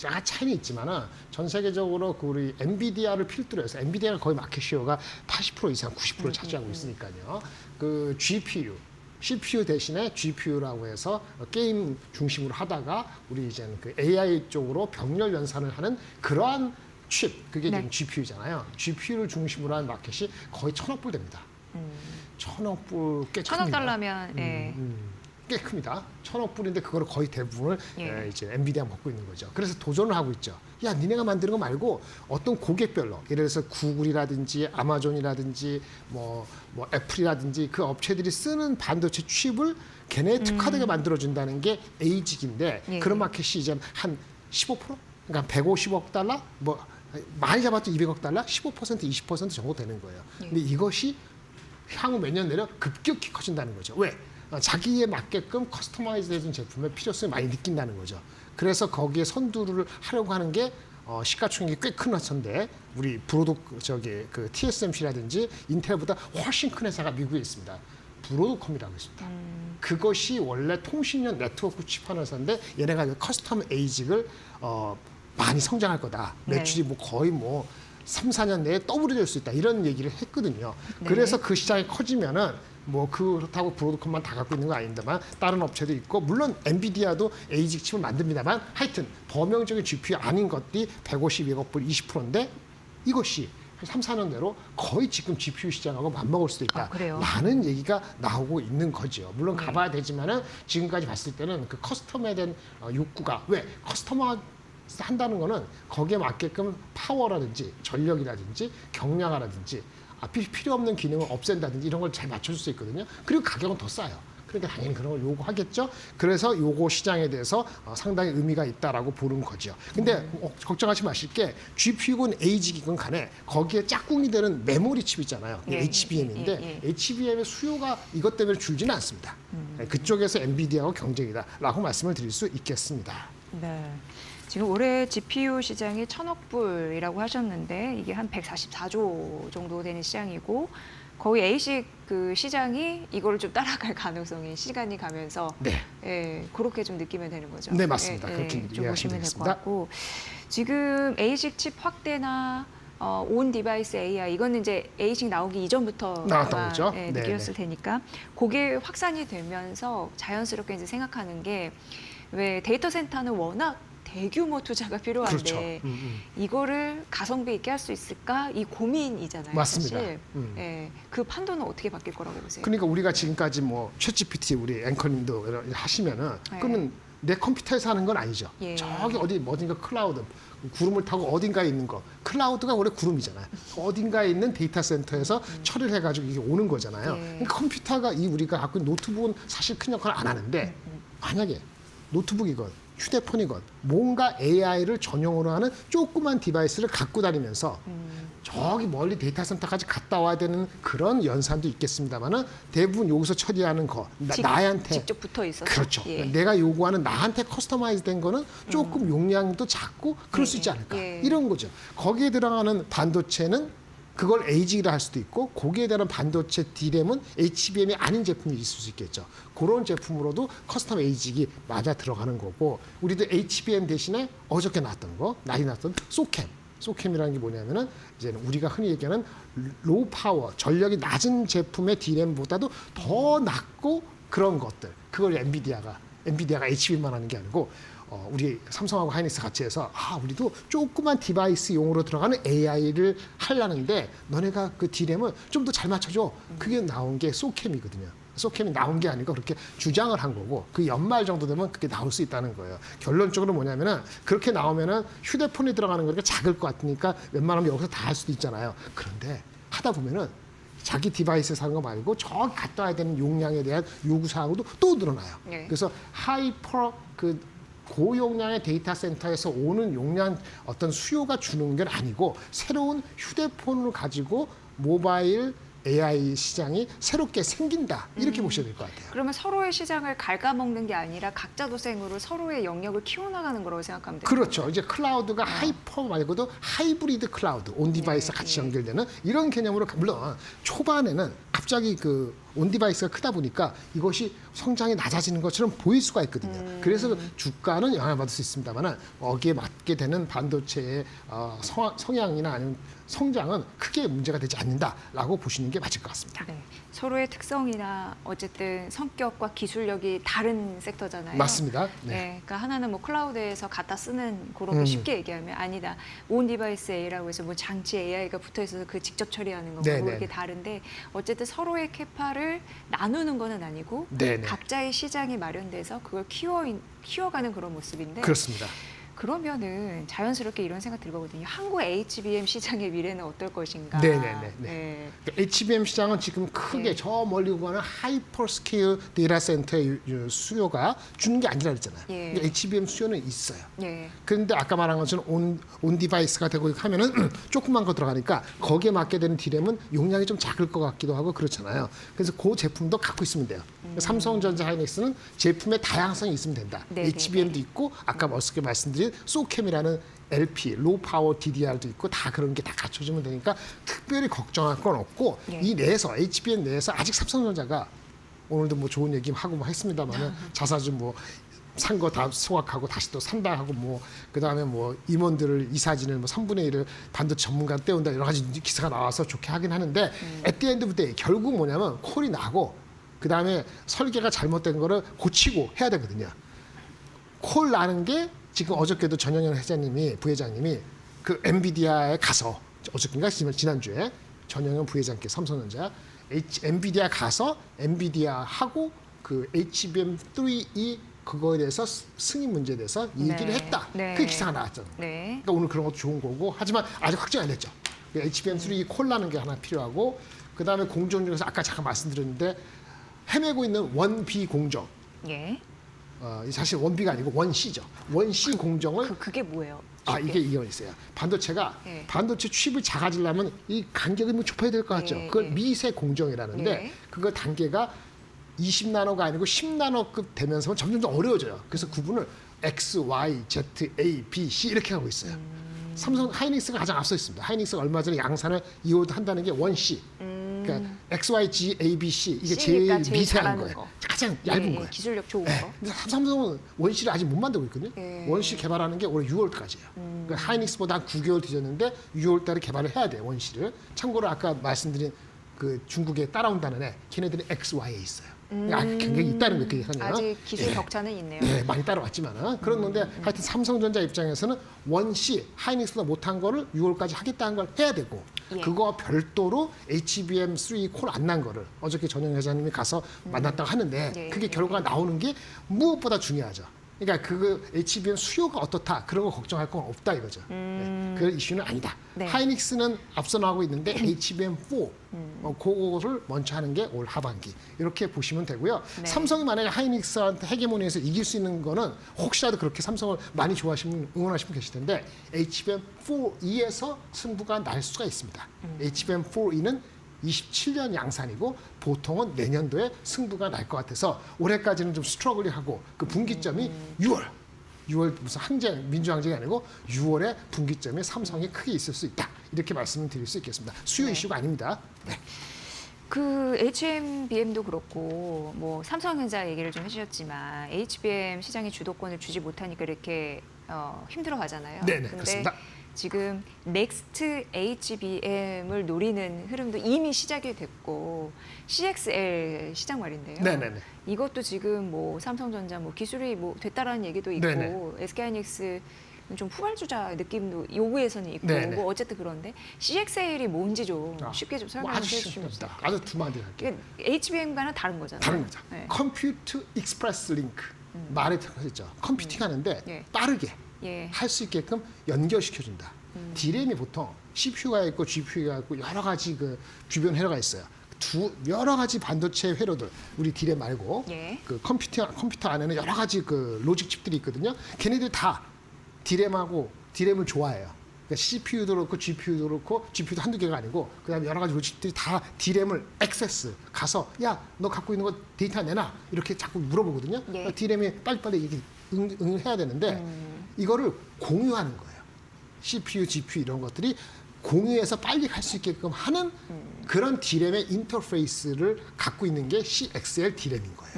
약간 차이는 있지만은 전 세계적으로 그 우리 엔비디아를 필두로 해서 엔비디아가 거의 마켓쉐어가 80% 이상 90% 차지하고 있으니까요. 그 GPU CPU 대신에 GPU라고 해서 게임 중심으로 하다가 우리 이제는 그 AI 쪽으로 병렬 연산을 하는 그러한 칩, 그게 네. 지금 GPU잖아요. GPU를 중심으로 한 마켓이 거의 1,000억 불 됩니다. 1,000억 불 꽤 큽니다. 1,000억 달러면 예. 꽤 큽니다. 1,000억 불인데 그거를 거의 대부분을 예. 이제 엔비디아가 먹고 있는 거죠. 그래서 도전을 하고 있죠. 야, 니네가 만드는 거 말고 어떤 고객별로, 예를 들어서 구글이라든지 아마존이라든지 뭐 애플이라든지 그 업체들이 쓰는 반도체 칩을 걔네 특화되게 만들어준다는 게 에이직인데 예. 그런 마켓이 이제 한 15%? 그러니까 150억 달러? 뭐 많이 잡았죠 200억 달러? 15% 20% 정도 되는 거예요. 근데 이것이 향후 몇 년 내려 급격히 커진다는 거죠. 왜? 자기에 맞게끔 커스터마이즈된 제품의 필요성을 많이 느낀다는 거죠. 그래서 거기에 선두를 하려고 하는 게 시가총액이 꽤 큰 회사인데 우리 그 TSMC라든지 인텔보다 훨씬 큰 회사가 미국에 있습니다. 브로드컴이라고 있습니다. 그것이 원래 통신용 네트워크 칩하는 회사인데 얘네가 커스텀 에이직을 많이 성장할 거다. 매출이 뭐 거의 3, 4년 내에 더블이 될 수 있다. 이런 얘기를 했거든요. 네. 그래서 그 시장이 커지면은 그렇다고 브로드컴만 다 갖고 있는 거 아닙니다만 다른 업체도 있고 물론 엔비디아도 에이직 칩을 만듭니다만 하여튼 범용적인 GPU 아닌 것들이 152억 불 20%인데 이것이 3, 4년 내로 거의 지금 GPU 시장하고 맞먹을 수도 있다. 그래요? 라는 얘기가 나오고 있는 거죠. 물론 가봐야 되지만은 지금까지 봤을 때는 그 커스텀에 대한 욕구가 왜 커스터머 한다는 거는 거기에 맞게끔 파워라든지 전력이라든지 경량화라든지 필요 없는 기능을 없앤다든지 이런 걸 잘 맞춰줄 수 있거든요. 그리고 가격은 더 싸요. 그러니까 당연히 그런 걸 요구하겠죠. 그래서 요거 시장에 대해서 상당히 의미가 있다라고 보는 거죠. 근데 걱정하지 마실 게 GPU건 AG이건 간에 거기에 짝꿍이 되는 메모리 칩 있잖아요. 예, HBM인데 예. HBM의 수요가 이것 때문에 줄지는 않습니다. 그쪽에서 엔비디아하고 경쟁이다라고 말씀을 드릴 수 있겠습니다. 네. 지금 올해 GPU 시장이 1,000억 불이라고 하셨는데 이게 한 144조 정도 되는 시장이고 거의 A식 그 시장이 이걸 좀 따라갈 가능성이 시간이 가면서 그렇게 좀 느끼면 되는 거죠. 네, 맞습니다. 그렇게 좀 이해하시면 보시면 될 것 되겠습니다. 같고 지금 A식 칩 확대나 온 디바이스 AI 이거는 이제 A식 나오기 이전부터 나왔던 거죠. 느꼈을 테니까 그게 확산이 되면서 자연스럽게 이제 생각하는 게 왜 데이터 센터는 워낙 대규모 투자가 필요한데 그렇죠. 이거를 가성비 있게 할 수 있을까 이 고민이잖아요. 맞습니다. 사실. 그 판도는 어떻게 바뀔 거라고 보세요? 그러니까 우리가 지금까지 챗GPT 우리 앵커님도 하시면은 그러면 내 컴퓨터에서 하는 건 아니죠. 예. 저기 어딘가 클라우드 구름을 타고 어딘가에 있는 거 클라우드가 원래 구름이잖아요. 어딘가에 있는 데이터 센터에서 처리를 해가지고 이게 오는 거잖아요. 그러니까 컴퓨터가 우리가 갖고 있는 노트북은 사실 큰 역할을 안 하는데 만약에 노트북이건 휴대폰이건 뭔가 AI를 전용으로 하는 조그만 디바이스를 갖고 다니면서 저기 멀리 데이터 센터까지 갔다 와야 되는 그런 연산도 있겠습니다만은 대부분 여기서 처리하는 거 나한테 직접 붙어 있어서. 그렇죠. 예. 내가 요구하는 나한테 커스터마이즈 된 거는 조금 용량도 작고 그럴 수 있지 않을까. 예. 이런 거죠. 거기에 들어가는 반도체는 그걸 AG라 할 수도 있고 거기에 대한 반도체 D램은 HBM이 아닌 제품이 있을 수 있겠죠. 그런 제품으로도 커스텀 AG가 맞아 들어가는 거고 우리도 HBM 대신에 어저께 나왔던 거, 날이 났던 소캠. 소캠이라는 게 뭐냐면은 이제는 우리가 흔히 얘기하는 로우 파워, 전력이 낮은 제품의 D램보다도 더 낮고 그런 것들. 그걸 엔비디아가 HBM만 하는 게 아니고 우리 삼성하고 하이닉스 같이 해서 우리도 조그만 디바이스용으로 들어가는 AI를 하려는데 너네가 그 D램을 좀 더 잘 맞춰줘. 그게 나온 게 소캠이거든요. 소캠이 나온 게 아니고 그렇게 주장을 한 거고 그 연말 정도 되면 그게 나올 수 있다는 거예요. 결론적으로 뭐냐면은 그렇게 나오면은 휴대폰이 들어가는 거니까 작을 것 같으니까 웬만하면 여기서 다 할 수도 있잖아요. 그런데 하다 보면은 자기 디바이스 사는 거 말고 저기 갔다 와야 되는 용량에 대한 요구 사항도 또 늘어나요. 네. 그래서 하이퍼 고용량의 데이터 센터에서 오는 용량 어떤 수요가 주는 건 아니고 새로운 휴대폰을 가지고 모바일 AI 시장이 새롭게 생긴다 이렇게 보셔야 될 것 같아요. 그러면 서로의 시장을 갉아먹는 게 아니라 각자 도생으로 서로의 영역을 키워나가는 거라고 생각하면 돼요. 그렇죠. 이제 클라우드가 하이퍼 말고도 하이브리드 클라우드, 온 디바이스 같이 연결되는 이런 개념으로 물론 초반에는 갑자기 그 온 디바이스가 크다 보니까 이것이 성장이 낮아지는 것처럼 보일 수가 있거든요. 그래서 주가는 영향을 받을 수 있습니다만 거기에 맞게 되는 반도체의 성향이나 아니면 성장은 크게 문제가 되지 않는다라고 보시는 게 맞을 것 같습니다. 네. 서로의 특성이나 어쨌든 성격과 기술력이 다른 섹터잖아요. 맞습니다. 네. 네. 그러니까 하나는 뭐 클라우드에서 갖다 쓰는 그런 거 쉽게 얘기하면 아니다. 온 디바이스 A라고 해서 뭐 장치 AI가 붙어 있어서 그 직접 처리하는 거고 네네. 그게 다른데 어쨌든 서로의 캐파를 나누는 거는 아니고 네네. 각자의 시장이 마련돼서 그걸 키워가는 그런 모습인데 그렇습니다. 그러면은 자연스럽게 이런 생각 들거든요. 한국 HBM 시장의 미래는 어떨 것인가? 네네네. 네. HBM 시장은 지금 크게 네. 저 멀리 가는 하이퍼 스케일 데이터 센터의 수요가 주는 게 아니라 그랬잖아요. 예. 그러니까 HBM 수요는 있어요. 네. 그런데 아까 말한 것처럼 온 디바이스가 되고 하면은 조그만 거 들어가니까 거기에 맞게 되는 D램은 용량이 좀 작을 것 같기도 하고 그렇잖아요. 그래서 그 제품도 갖고 있으면 돼요. 삼성전자 하이닉스는 제품의 다양성이 있으면 된다. 네네네. HBM도 있고 아까 어저께 말씀드린 소캠이라는 LP, 로우 파워 DDR도 있고 다 그런 게 다 갖춰지면 되니까 특별히 걱정할 건 없고 네. 이 내에서 HBM 내에서 아직 삼성전자가 오늘도 뭐 좋은 얘기 하고 뭐 했습니다만은 자사주 뭐 산 거 다 소각하고 다시 또 산다 하고 뭐 그다음에 뭐 임원들을 이사진을 뭐 3분의 1을 반도체 전문가 떼온다 여러 가지 기사가 나와서 좋게 하긴 하는데 at the end of the day 결국 뭐냐면 콜이 나고 그다음에 설계가 잘못된 거를 고치고 해야 되거든요. 콜 나는 게 지금 어저께도 전영현 회장님이 부회장님이 그 엔비디아에 가서 어저께인가 지난주에 전영현 부회장께 삼성전자 엔비디아 가서 엔비디아하고 그 HBM3E 그거에 대해서 승인 문제에 대해서 얘기를 네. 했다. 네. 그 기사가 나왔잖아요. 네. 그러니까 오늘 그런 것도 좋은 거고 하지만 아직 확정이 안 됐죠. HBM3E 콜 나는 게 하나 필요하고 그다음에 공정 중에서 아까 잠깐 말씀드렸는데 헤매고 있는 원B 공정. 예. 사실 원B가 아니고 원C죠. 원C 공정을 그게 뭐예요? 이게 이유가 있어요. 반도체가 예. 반도체 칩을 작아지려면 이 간격이 뭐 좁아야 될 것 같죠. 예, 그걸 예. 미세 공정이라는데 예. 그거 단계가 20나노가 아니고 10나노급 되면서 점점 더 어려워져요. 그래서 구분을 X, Y, Z, A, B, C 이렇게 하고 있어요. 삼성 하이닉스가 가장 앞서 있습니다. 하이닉스가 얼마 전에 양산을 한다는 게 원C. 그러니까 X, Y, G, A, B, C 이게 C니까 제일 미세한 잘하는 거예요. 거. 가장 얇은 예, 거예요. 기술력 좋은 네. 거. 근데 삼성은 원C를 아직 못 만들고 있거든요. 예. 원C 개발하는 게 올해 6월까지예요. 그러니까 하이닉스보다 한 9개월 뒤졌는데 6월 달에 개발을 해야 돼요. 원C를. 참고로 아까 말씀드린 그 중국에 따라온다는 애 걔네들이 XY에 있어요. 굉장히 있다는 거예요. 그게 아직 기술 격차는 있네요. 네, 많이 따라왔지만은 그런데 하여튼 삼성전자 입장에서는 원C 하이닉스보다 못한 거를 6월까지 하겠다는 걸 해야 되고 예. 그거와 별도로 HBM3 콜 안 난 거를 어저께 전영 회장님이 가서 만났다고 하는데 예. 그게 결과가 나오는 게 무엇보다 중요하죠. 그러니까 그 HBM 수요가 어떻다 그런 거 걱정할 건 없다 이거죠. 네, 그 이슈는 아니다. 네. 하이닉스는 앞서 나가고 있는데 HBM4 그거를 먼저 하는 게 올 하반기 이렇게 보시면 되고요. 네. 삼성이 만약에 하이닉스한테 헤게모니에서 이길 수 있는 거는 혹시라도 그렇게 삼성을 많이 좋아하시는 응원하시는 분 계실 텐데 HBM4E에서 승부가 날 수가 있습니다. HBM4E는 27년 양산이고 보통은 내년도에 승부가 날 것 같아서 올해까지는 좀 스트러글이 하고 그 분기점이 6월 무슨 항쟁 민주항쟁이 아니고 6월에 분기점에 삼성이 크게 있을 수 있다 이렇게 말씀을 드릴 수 있겠습니다. 수요 이슈가 아닙니다. 네. 그 HBM도 그렇고 뭐 삼성전자 얘기를 좀 해주셨지만 HBM 시장의 주도권을 주지 못하니까 이렇게 힘들어하잖아요. 네네, 근데 그렇습니다. 지금 넥스트 HBM을 노리는 흐름도 이미 시작이 됐고 CXL 시장 말인데요. 네네네. 이것도 지금 뭐 삼성전자 뭐 기술이 뭐 됐다라는 얘기도 있고 네네. SK하이닉스 좀 후발주자 느낌도 요구에서는 있고 네네. 뭐 어쨌든 그런데 CXL이 뭔지 좀 쉽게 좀 설명을 아주 해주시면 쉽습니다. 좋겠어요. 아주 두 마디 할게요. HBM과는 다른 거잖아요. 다른 거죠. 네. 컴퓨터 익스프레스 링크 말에 들어있죠. 컴퓨팅 하는데 예. 빠르게 예. 할 수 있게끔 연결시켜준다. D램이 보통 CPU가 있고 GPU가 있고 여러 가지 그 주변 회로가 있어요. 여러 가지 반도체 회로들 우리 D램 말고 예. 그 컴퓨터 안에는 여러 가지 그 로직 칩들이 있거든요. 걔네들 다 D램을 좋아해요. 그러니까 CPU도 그렇고 GPU도 그렇고 GPU도 한두 개가 아니고 그다음에 여러 가지 로직들이 다 D램을 액세스 가서 야 너 갖고 있는 거 데이터 내놔 이렇게 자꾸 물어보거든요. 예. 그러니까 D램이 빨리빨리 이게 응해야 되는데 이거를 공유하는 거예요. CPU, GPU 이런 것들이 공유해서 빨리 갈 수 있게끔 하는 그런 D램의 인터페이스를 갖고 있는 게 CXL D램인 거예요.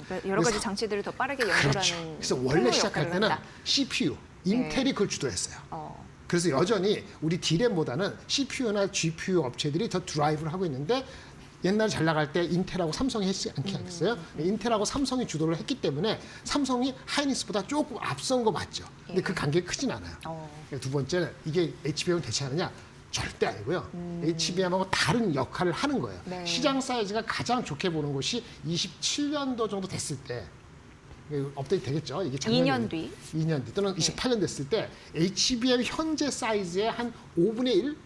그러니까 여러 가지 그래서- 장치들을 더 빠르게 연결하는 그렇죠. 그래서 원래 통로 시작할 역할을 때는 한다. CPU, 인텔이 그걸 주도했어요. 어. 그래서 여전히 우리 D램보다는 CPU나 GPU 업체들이 더 드라이브를 하고 있는데 옛날에 잘 나갈 때 인텔하고 삼성이 했지 않겠어요? 인텔하고 삼성이 주도를 했기 때문에 삼성이 하이닉스보다 조금 앞선 거 맞죠. 근데 그 관계가 크진 않아요. 두 번째는 이게 HBM을 대체하느냐? 절대 아니고요. HBM하고 다른 역할을 하는 거예요. 네. 시장 사이즈가 가장 좋게 보는 곳이 27년도 정도 됐을 때 업데이트 되겠죠. 이게 2년 뒤. 2년 뒤 또는 28년 됐을 때 HBM 현재 사이즈의 한 5분의 1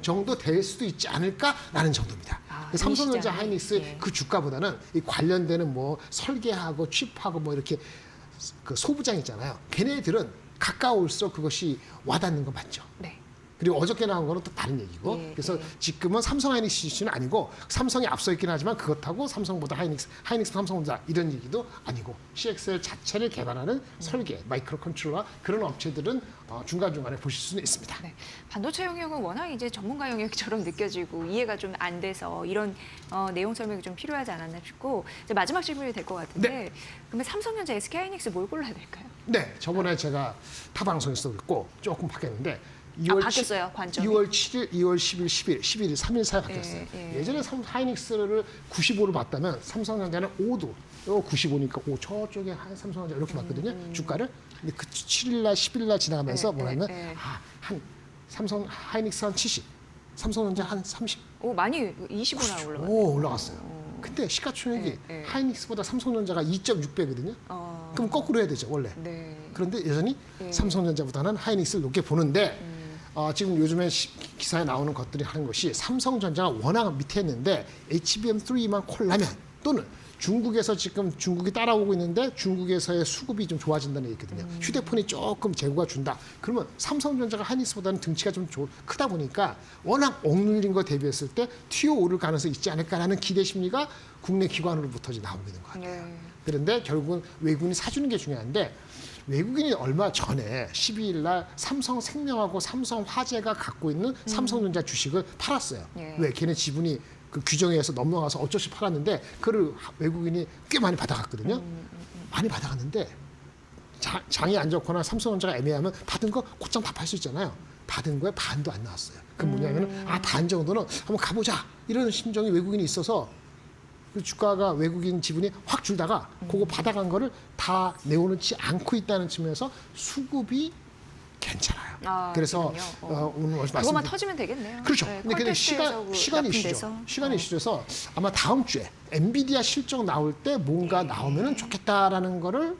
정도 될 수도 있지 않을까라는 정도입니다. 아, 삼성전자 이 시장에. 하이닉스 예. 그 주가보다는 이 관련되는 뭐 설계하고 칩하고 뭐 이렇게 그 소부장 있잖아요. 걔네들은 가까울수록 그것이 와닿는 거 맞죠. 네. 그리고 어저께 나온 거는 또 다른 얘기고 예, 그래서 예. 지금은 삼성 하이닉스 이슈는 아니고 삼성이 앞서 있긴 하지만 그것하고 삼성보다 하이닉스 삼성보다 이런 얘기도 아니고 CXL 자체를 개발하는 설계 마이크로 컨트롤러 그런 업체들은 중간중간에 보실 수는 있습니다. 네. 반도체 영역은 워낙 이제 전문가 영역처럼 느껴지고 이해가 좀 안 돼서 이런 내용 설명이 좀 필요하지 않았나 싶고 이제 마지막 질문이 될 것 같은데 그러면 삼성전자, SK하이닉스 뭘 골라야 될까요? 네, 저번에 제가 타 방송에서 그랬고 조금 바뀌었는데 바뀌었어요, 관점이? 6월 7일, 2월 10일, 10일, 11일 3일 사이 바뀌었어요. 예전에 하이닉스를 95로 봤다면 삼성전자는 5도, 95니까 저쪽에 삼성전자 이렇게 봤거든요. 주가를. 근데 그 7일날, 10일날 지나가면서 뭐냐면 한 삼성 하이닉스 한 70, 삼성전자 한 30. 오, 많이 20으나 올라갔어요. 오, 올라갔어요. 근데 시가총액이 네. 하이닉스보다 삼성전자가 2.6배거든요. 어, 그럼 거꾸로 해야 되죠, 원래. 네. 그런데 여전히 삼성전자보다는 하이닉스를 높게 보는데 지금 요즘에 기사에 나오는 것들이 하는 것이 삼성전자가 워낙 밑에 있는데 HBM3만 콜라면 또는 중국에서 지금 중국이 따라오고 있는데 중국에서의 수급이 좀 좋아진다는 얘기거든요. 휴대폰이 조금 재고가 준다. 그러면 삼성전자가 하이닉스보다는 등치가 좀 크다 보니까 워낙 억눌린 거 대비했을 때 튀어오를 가능성이 있지 않을까라는 기대 심리가 국내 기관으로부터 나오고 있는 것 같아요. 네. 그런데 결국은 외국인이 사주는 게 중요한데 외국인이 얼마 전에 12일 날 삼성생명하고 삼성화재가 갖고 있는 삼성전자 주식을 팔았어요. 예. 왜? 걔네 지분이 그 규정에서 넘어가서 어쩔 수 없이 팔았는데 그를 외국인이 꽤 많이 받아갔거든요. 많이 받아갔는데 장이 안 좋거나 삼성전자가 애매하면 받은 거 곧장 다 팔 수 있잖아요. 받은 거에 반도 안 나왔어요. 그 뭐냐면은 반 정도는 한번 가보자 이런 심정이 외국인이 있어서 그 주가가 외국인 지분이 확 줄다가 그거 받아간 거를 다 내오놓지 않고 있다는 측면에서 수급이 괜찮아요. 아, 그래서 그렇군요. 오늘 그것만 말씀 터지면 되겠네요. 그렇죠. 네, 근데 콘텍스트에서 그 시간이 납품돼서. 이슈죠. 시간이 이슈여서 아마 다음 주에 엔비디아 실적 나올 때 뭔가 나오면은 좋겠다라는 거를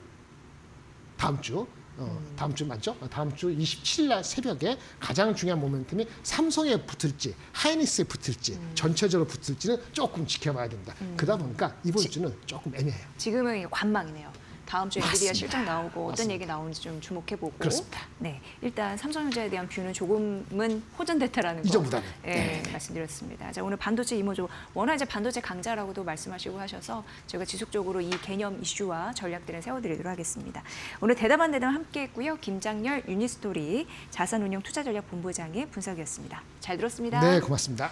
다음 주 맞죠? 다음 주 27일 날 새벽에 가장 중요한 모멘텀이 삼성에 붙을지 하이닉스에 붙을지 전체적으로 붙을지는 조금 지켜봐야 됩니다. 그러다 보니까 이번 주는 조금 애매해요. 지금은 관망이네요. 다음 주에 엔비디아 맞습니다. 실적 나오고 어떤 맞습니다. 얘기 나오는지 좀 주목해보고. 그렇습니다. 네, 일단 삼성전자에 대한 뷰는 조금은 호전됐다라는 거. 이전보다는. 네, 말씀드렸습니다. 자, 오늘 반도체 이모조 워낙 이제 반도체 강자라고도 말씀하시고 하셔서 저희가 지속적으로 이 개념 이슈와 전략들을 세워드리도록 하겠습니다. 오늘 대담한 대담 함께했고요. 김장렬 유니스토리 자산운용 투자전략본부장의 분석이었습니다. 잘 들었습니다. 네, 고맙습니다.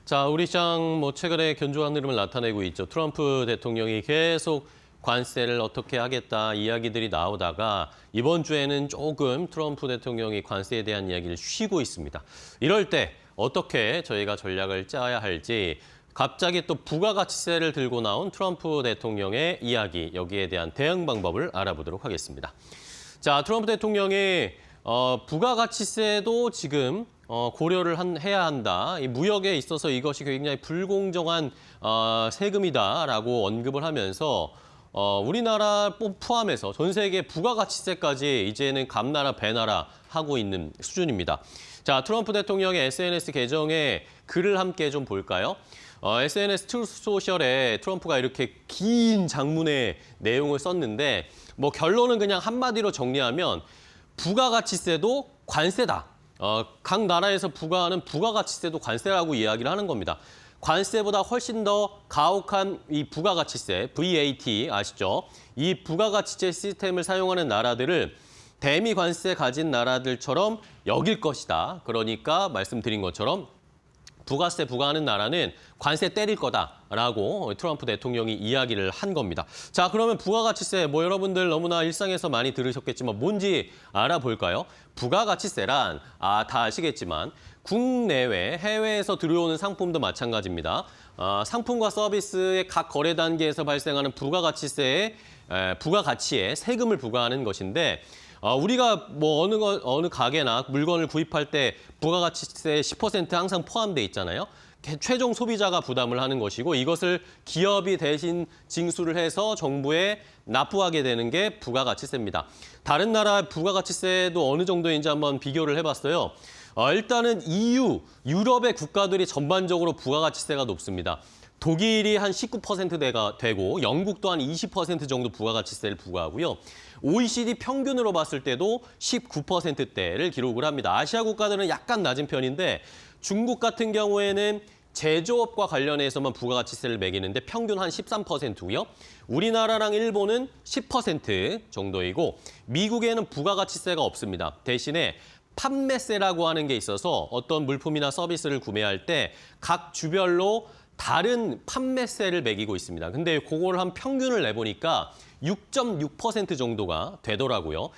자, 우리 시장 최근에 견조한 흐름을 나타내고 있죠. 트럼프 대통령이 계속 관세를 어떻게 하겠다 이야기들이 나오다가 이번 주에는 조금 트럼프 대통령이 관세에 대한 이야기를 쉬고 있습니다. 이럴 때 어떻게 저희가 전략을 짜야 할지 갑자기 또 부가가치세를 들고 나온 트럼프 대통령의 이야기, 여기에 대한 대응 방법을 알아보도록 하겠습니다. 자, 트럼프 대통령이 부가가치세도 지금 고려를 해야 한다. 이 무역에 있어서 이것이 굉장히 불공정한 세금이다라고 언급을 하면서 우리나라 포함해서 전 세계 부가가치세까지 이제는 감나라 배나라 하고 있는 수준입니다. 자, 트럼프 대통령의 SNS 계정에 글을 함께 좀 볼까요? SNS 트루소셜에 트럼프가 이렇게 긴 장문의 내용을 썼는데 결론은 그냥 한마디로 정리하면 부가가치세도 관세다. 각 나라에서 부과하는 부가가치세도 관세라고 이야기를 하는 겁니다. 관세보다 훨씬 더 가혹한 이 부가가치세, VAT 아시죠? 이 부가가치세 시스템을 사용하는 나라들을 대미관세 가진 나라들처럼 여길 것이다. 그러니까 말씀드린 것처럼 부가세 부과하는 나라는 관세 때릴 거다라고 트럼프 대통령이 이야기를 한 겁니다. 자, 그러면 부가가치세 여러분들 너무나 일상에서 많이 들으셨겠지만 뭔지 알아볼까요? 부가가치세란 다 아시겠지만 국내외 해외에서 들어오는 상품도 마찬가지입니다. 상품과 서비스의 각 거래 단계에서 발생하는 부가가치세의 부가가치에 세금을 부과하는 것인데 우리가 어느 가게나 물건을 구입할 때 부가가치세 10% 항상 포함돼 있잖아요. 최종 소비자가 부담을 하는 것이고 이것을 기업이 대신 징수를 해서 정부에 납부하게 되는 게 부가가치세입니다. 다른 나라 부가가치세도 어느 정도인지 한번 비교를 해봤어요. 일단은 유럽의 국가들이 전반적으로 부가가치세가 높습니다. 독일이 한 19%대가 되고 영국도 한 20% 정도 부가가치세를 부과하고요. OECD 평균으로 봤을 때도 19%대를 기록을 합니다. 아시아 국가들은 약간 낮은 편인데 중국 같은 경우에는 제조업과 관련해서만 부가가치세를 매기는데 평균 한 13%고요. 우리나라랑 일본은 10% 정도이고 미국에는 부가가치세가 없습니다. 대신에 판매세라고 하는 게 있어서 어떤 물품이나 서비스를 구매할 때 각 주별로 다른 판매세를 매기고 있습니다. 근데 그거를 한 평균을 내보니까 6.6% 정도가 되더라고요.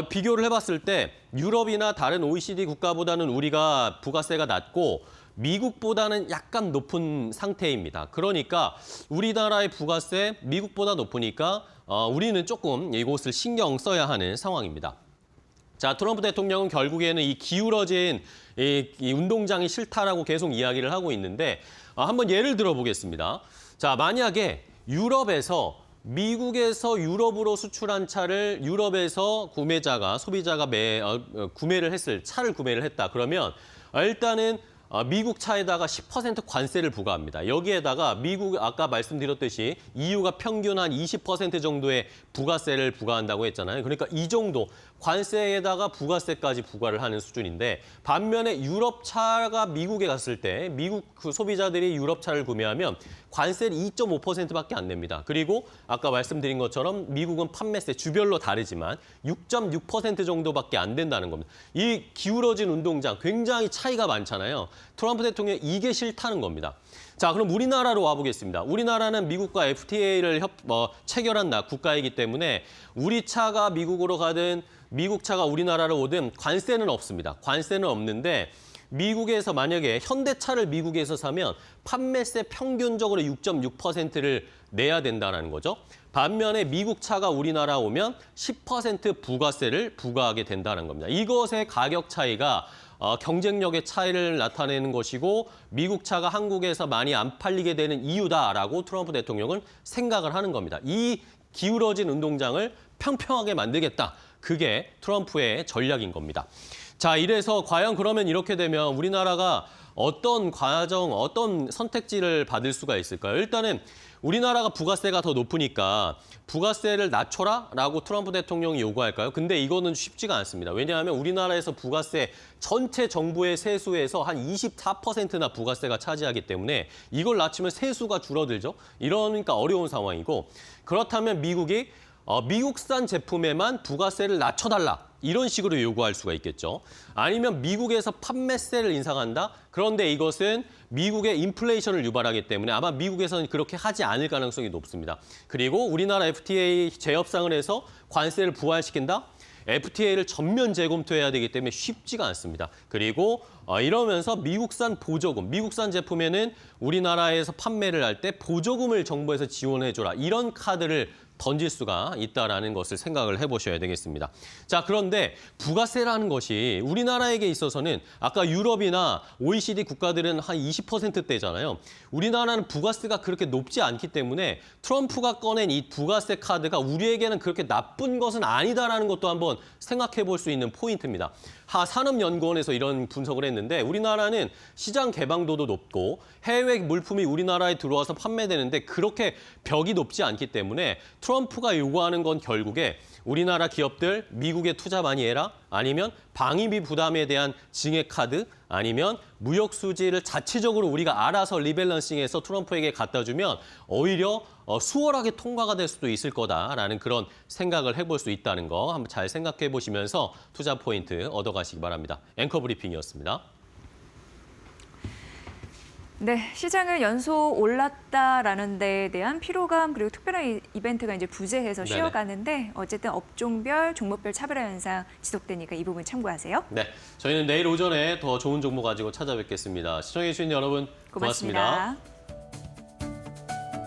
비교를 해봤을 때 유럽이나 다른 OECD 국가보다는 우리가 부가세가 낮고 미국보다는 약간 높은 상태입니다. 그러니까 우리나라의 부가세 미국보다 높으니까 우리는 조금 이곳을 신경 써야 하는 상황입니다. 자, 트럼프 대통령은 결국에는 이 기울어진 이 운동장이 싫다라고 계속 이야기를 하고 있는데 한번 예를 들어보겠습니다. 자, 만약에 유럽에서 미국에서 유럽으로 수출한 차를 유럽에서 소비자가 차를 구매를 했다. 그러면 일단은 미국 차에다가 10% 관세를 부과합니다. 여기에다가 미국 아까 말씀드렸듯이 EU가 평균 한 20% 정도의 부가세를 부과한다고 했잖아요. 그러니까 이 정도 관세에다가 부가세까지 부과를 하는 수준인데 반면에 유럽 차가 미국에 갔을 때 미국 소비자들이 유럽 차를 구매하면 관세를 2.5%밖에 안 냅니다. 그리고 아까 말씀드린 것처럼 미국은 판매세 주별로 다르지만 6.6% 정도밖에 안 된다는 겁니다. 이 기울어진 운동장 굉장히 차이가 많잖아요. 트럼프 대통령이 이게 싫다는 겁니다. 자, 그럼 우리나라로 와보겠습니다. 우리나라는 미국과 FTA를 체결한 국가이기 때문에 우리 차가 미국으로 가든 미국 차가 우리나라로 오든 관세는 없습니다. 관세는 없는데 미국에서 만약에 현대차를 미국에서 사면 판매세 평균적으로 6.6%를 내야 된다는 거죠. 반면에 미국 차가 우리나라 오면 10% 부가세를 부과하게 된다는 겁니다. 이것의 가격 차이가 경쟁력의 차이를 나타내는 것이고 미국 차가 한국에서 많이 안 팔리게 되는 이유다라고 트럼프 대통령은 생각을 하는 겁니다. 이 기울어진 운동장을 평평하게 만들겠다. 그게 트럼프의 전략인 겁니다. 자, 이래서 과연 그러면 이렇게 되면 우리나라가 어떤 과정, 어떤 선택지를 받을 수가 있을까요? 일단은 우리나라가 부가세가 더 높으니까 부가세를 낮춰라라고 트럼프 대통령이 요구할까요? 근데 이거는 쉽지가 않습니다. 왜냐하면 우리나라에서 부가세 전체 정부의 세수에서 한 24%나 부가세가 차지하기 때문에 이걸 낮추면 세수가 줄어들죠. 이러니까 어려운 상황이고 그렇다면 미국이 미국산 제품에만 부가세를 낮춰달라. 이런 식으로 요구할 수가 있겠죠. 아니면 미국에서 판매세를 인상한다? 그런데 이것은 미국의 인플레이션을 유발하기 때문에 아마 미국에서는 그렇게 하지 않을 가능성이 높습니다. 그리고 우리나라 FTA 재협상을 해서 관세를 부활시킨다? FTA를 전면 재검토해야 되기 때문에 쉽지가 않습니다. 그리고 이러면서 미국산 보조금, 미국산 제품에는 우리나라에서 판매를 할 때 보조금을 정부에서 지원해줘라. 이런 카드를 던질 수가 있다는 것을 생각을 해보셔야 되겠습니다. 자, 그런데 부가세라는 것이 우리나라에게 있어서는 아까 유럽이나 OECD 국가들은 한 20%대잖아요. 우리나라는 부가세가 그렇게 높지 않기 때문에 트럼프가 꺼낸 이 부가세 카드가 우리에게는 그렇게 나쁜 것은 아니다라는 것도 한번 생각해 볼 수 있는 포인트입니다. 산업연구원에서 이런 분석을 했는데 우리나라는 시장 개방도도 높고 해외 물품이 우리나라에 들어와서 판매되는데 그렇게 벽이 높지 않기 때문에 트럼프가 요구하는 건 결국에 우리나라 기업들 미국에 투자 많이 해라 아니면 방위비 부담에 대한 증액 카드 아니면 무역 수지를 자체적으로 우리가 알아서 리밸런싱해서 트럼프에게 갖다 주면 오히려 수월하게 통과가 될 수도 있을 거다라는 그런 생각을 해볼 수 있다는 거 한번 잘 생각해 보시면서 투자 포인트 얻어가시기 바랍니다. 앵커 브리핑이었습니다. 네, 시장은 연속 올랐다라는 데에 대한 피로감 그리고 특별한 이벤트가 이제 부재해서 네네. 쉬어가는데 어쨌든 업종별, 종목별 차별화 현상 지속되니까 이 부분 참고하세요. 네, 저희는 내일 오전에 더 좋은 정보 가지고 찾아뵙겠습니다. 시청해 주신 여러분 고맙습니다. 고맙습니다.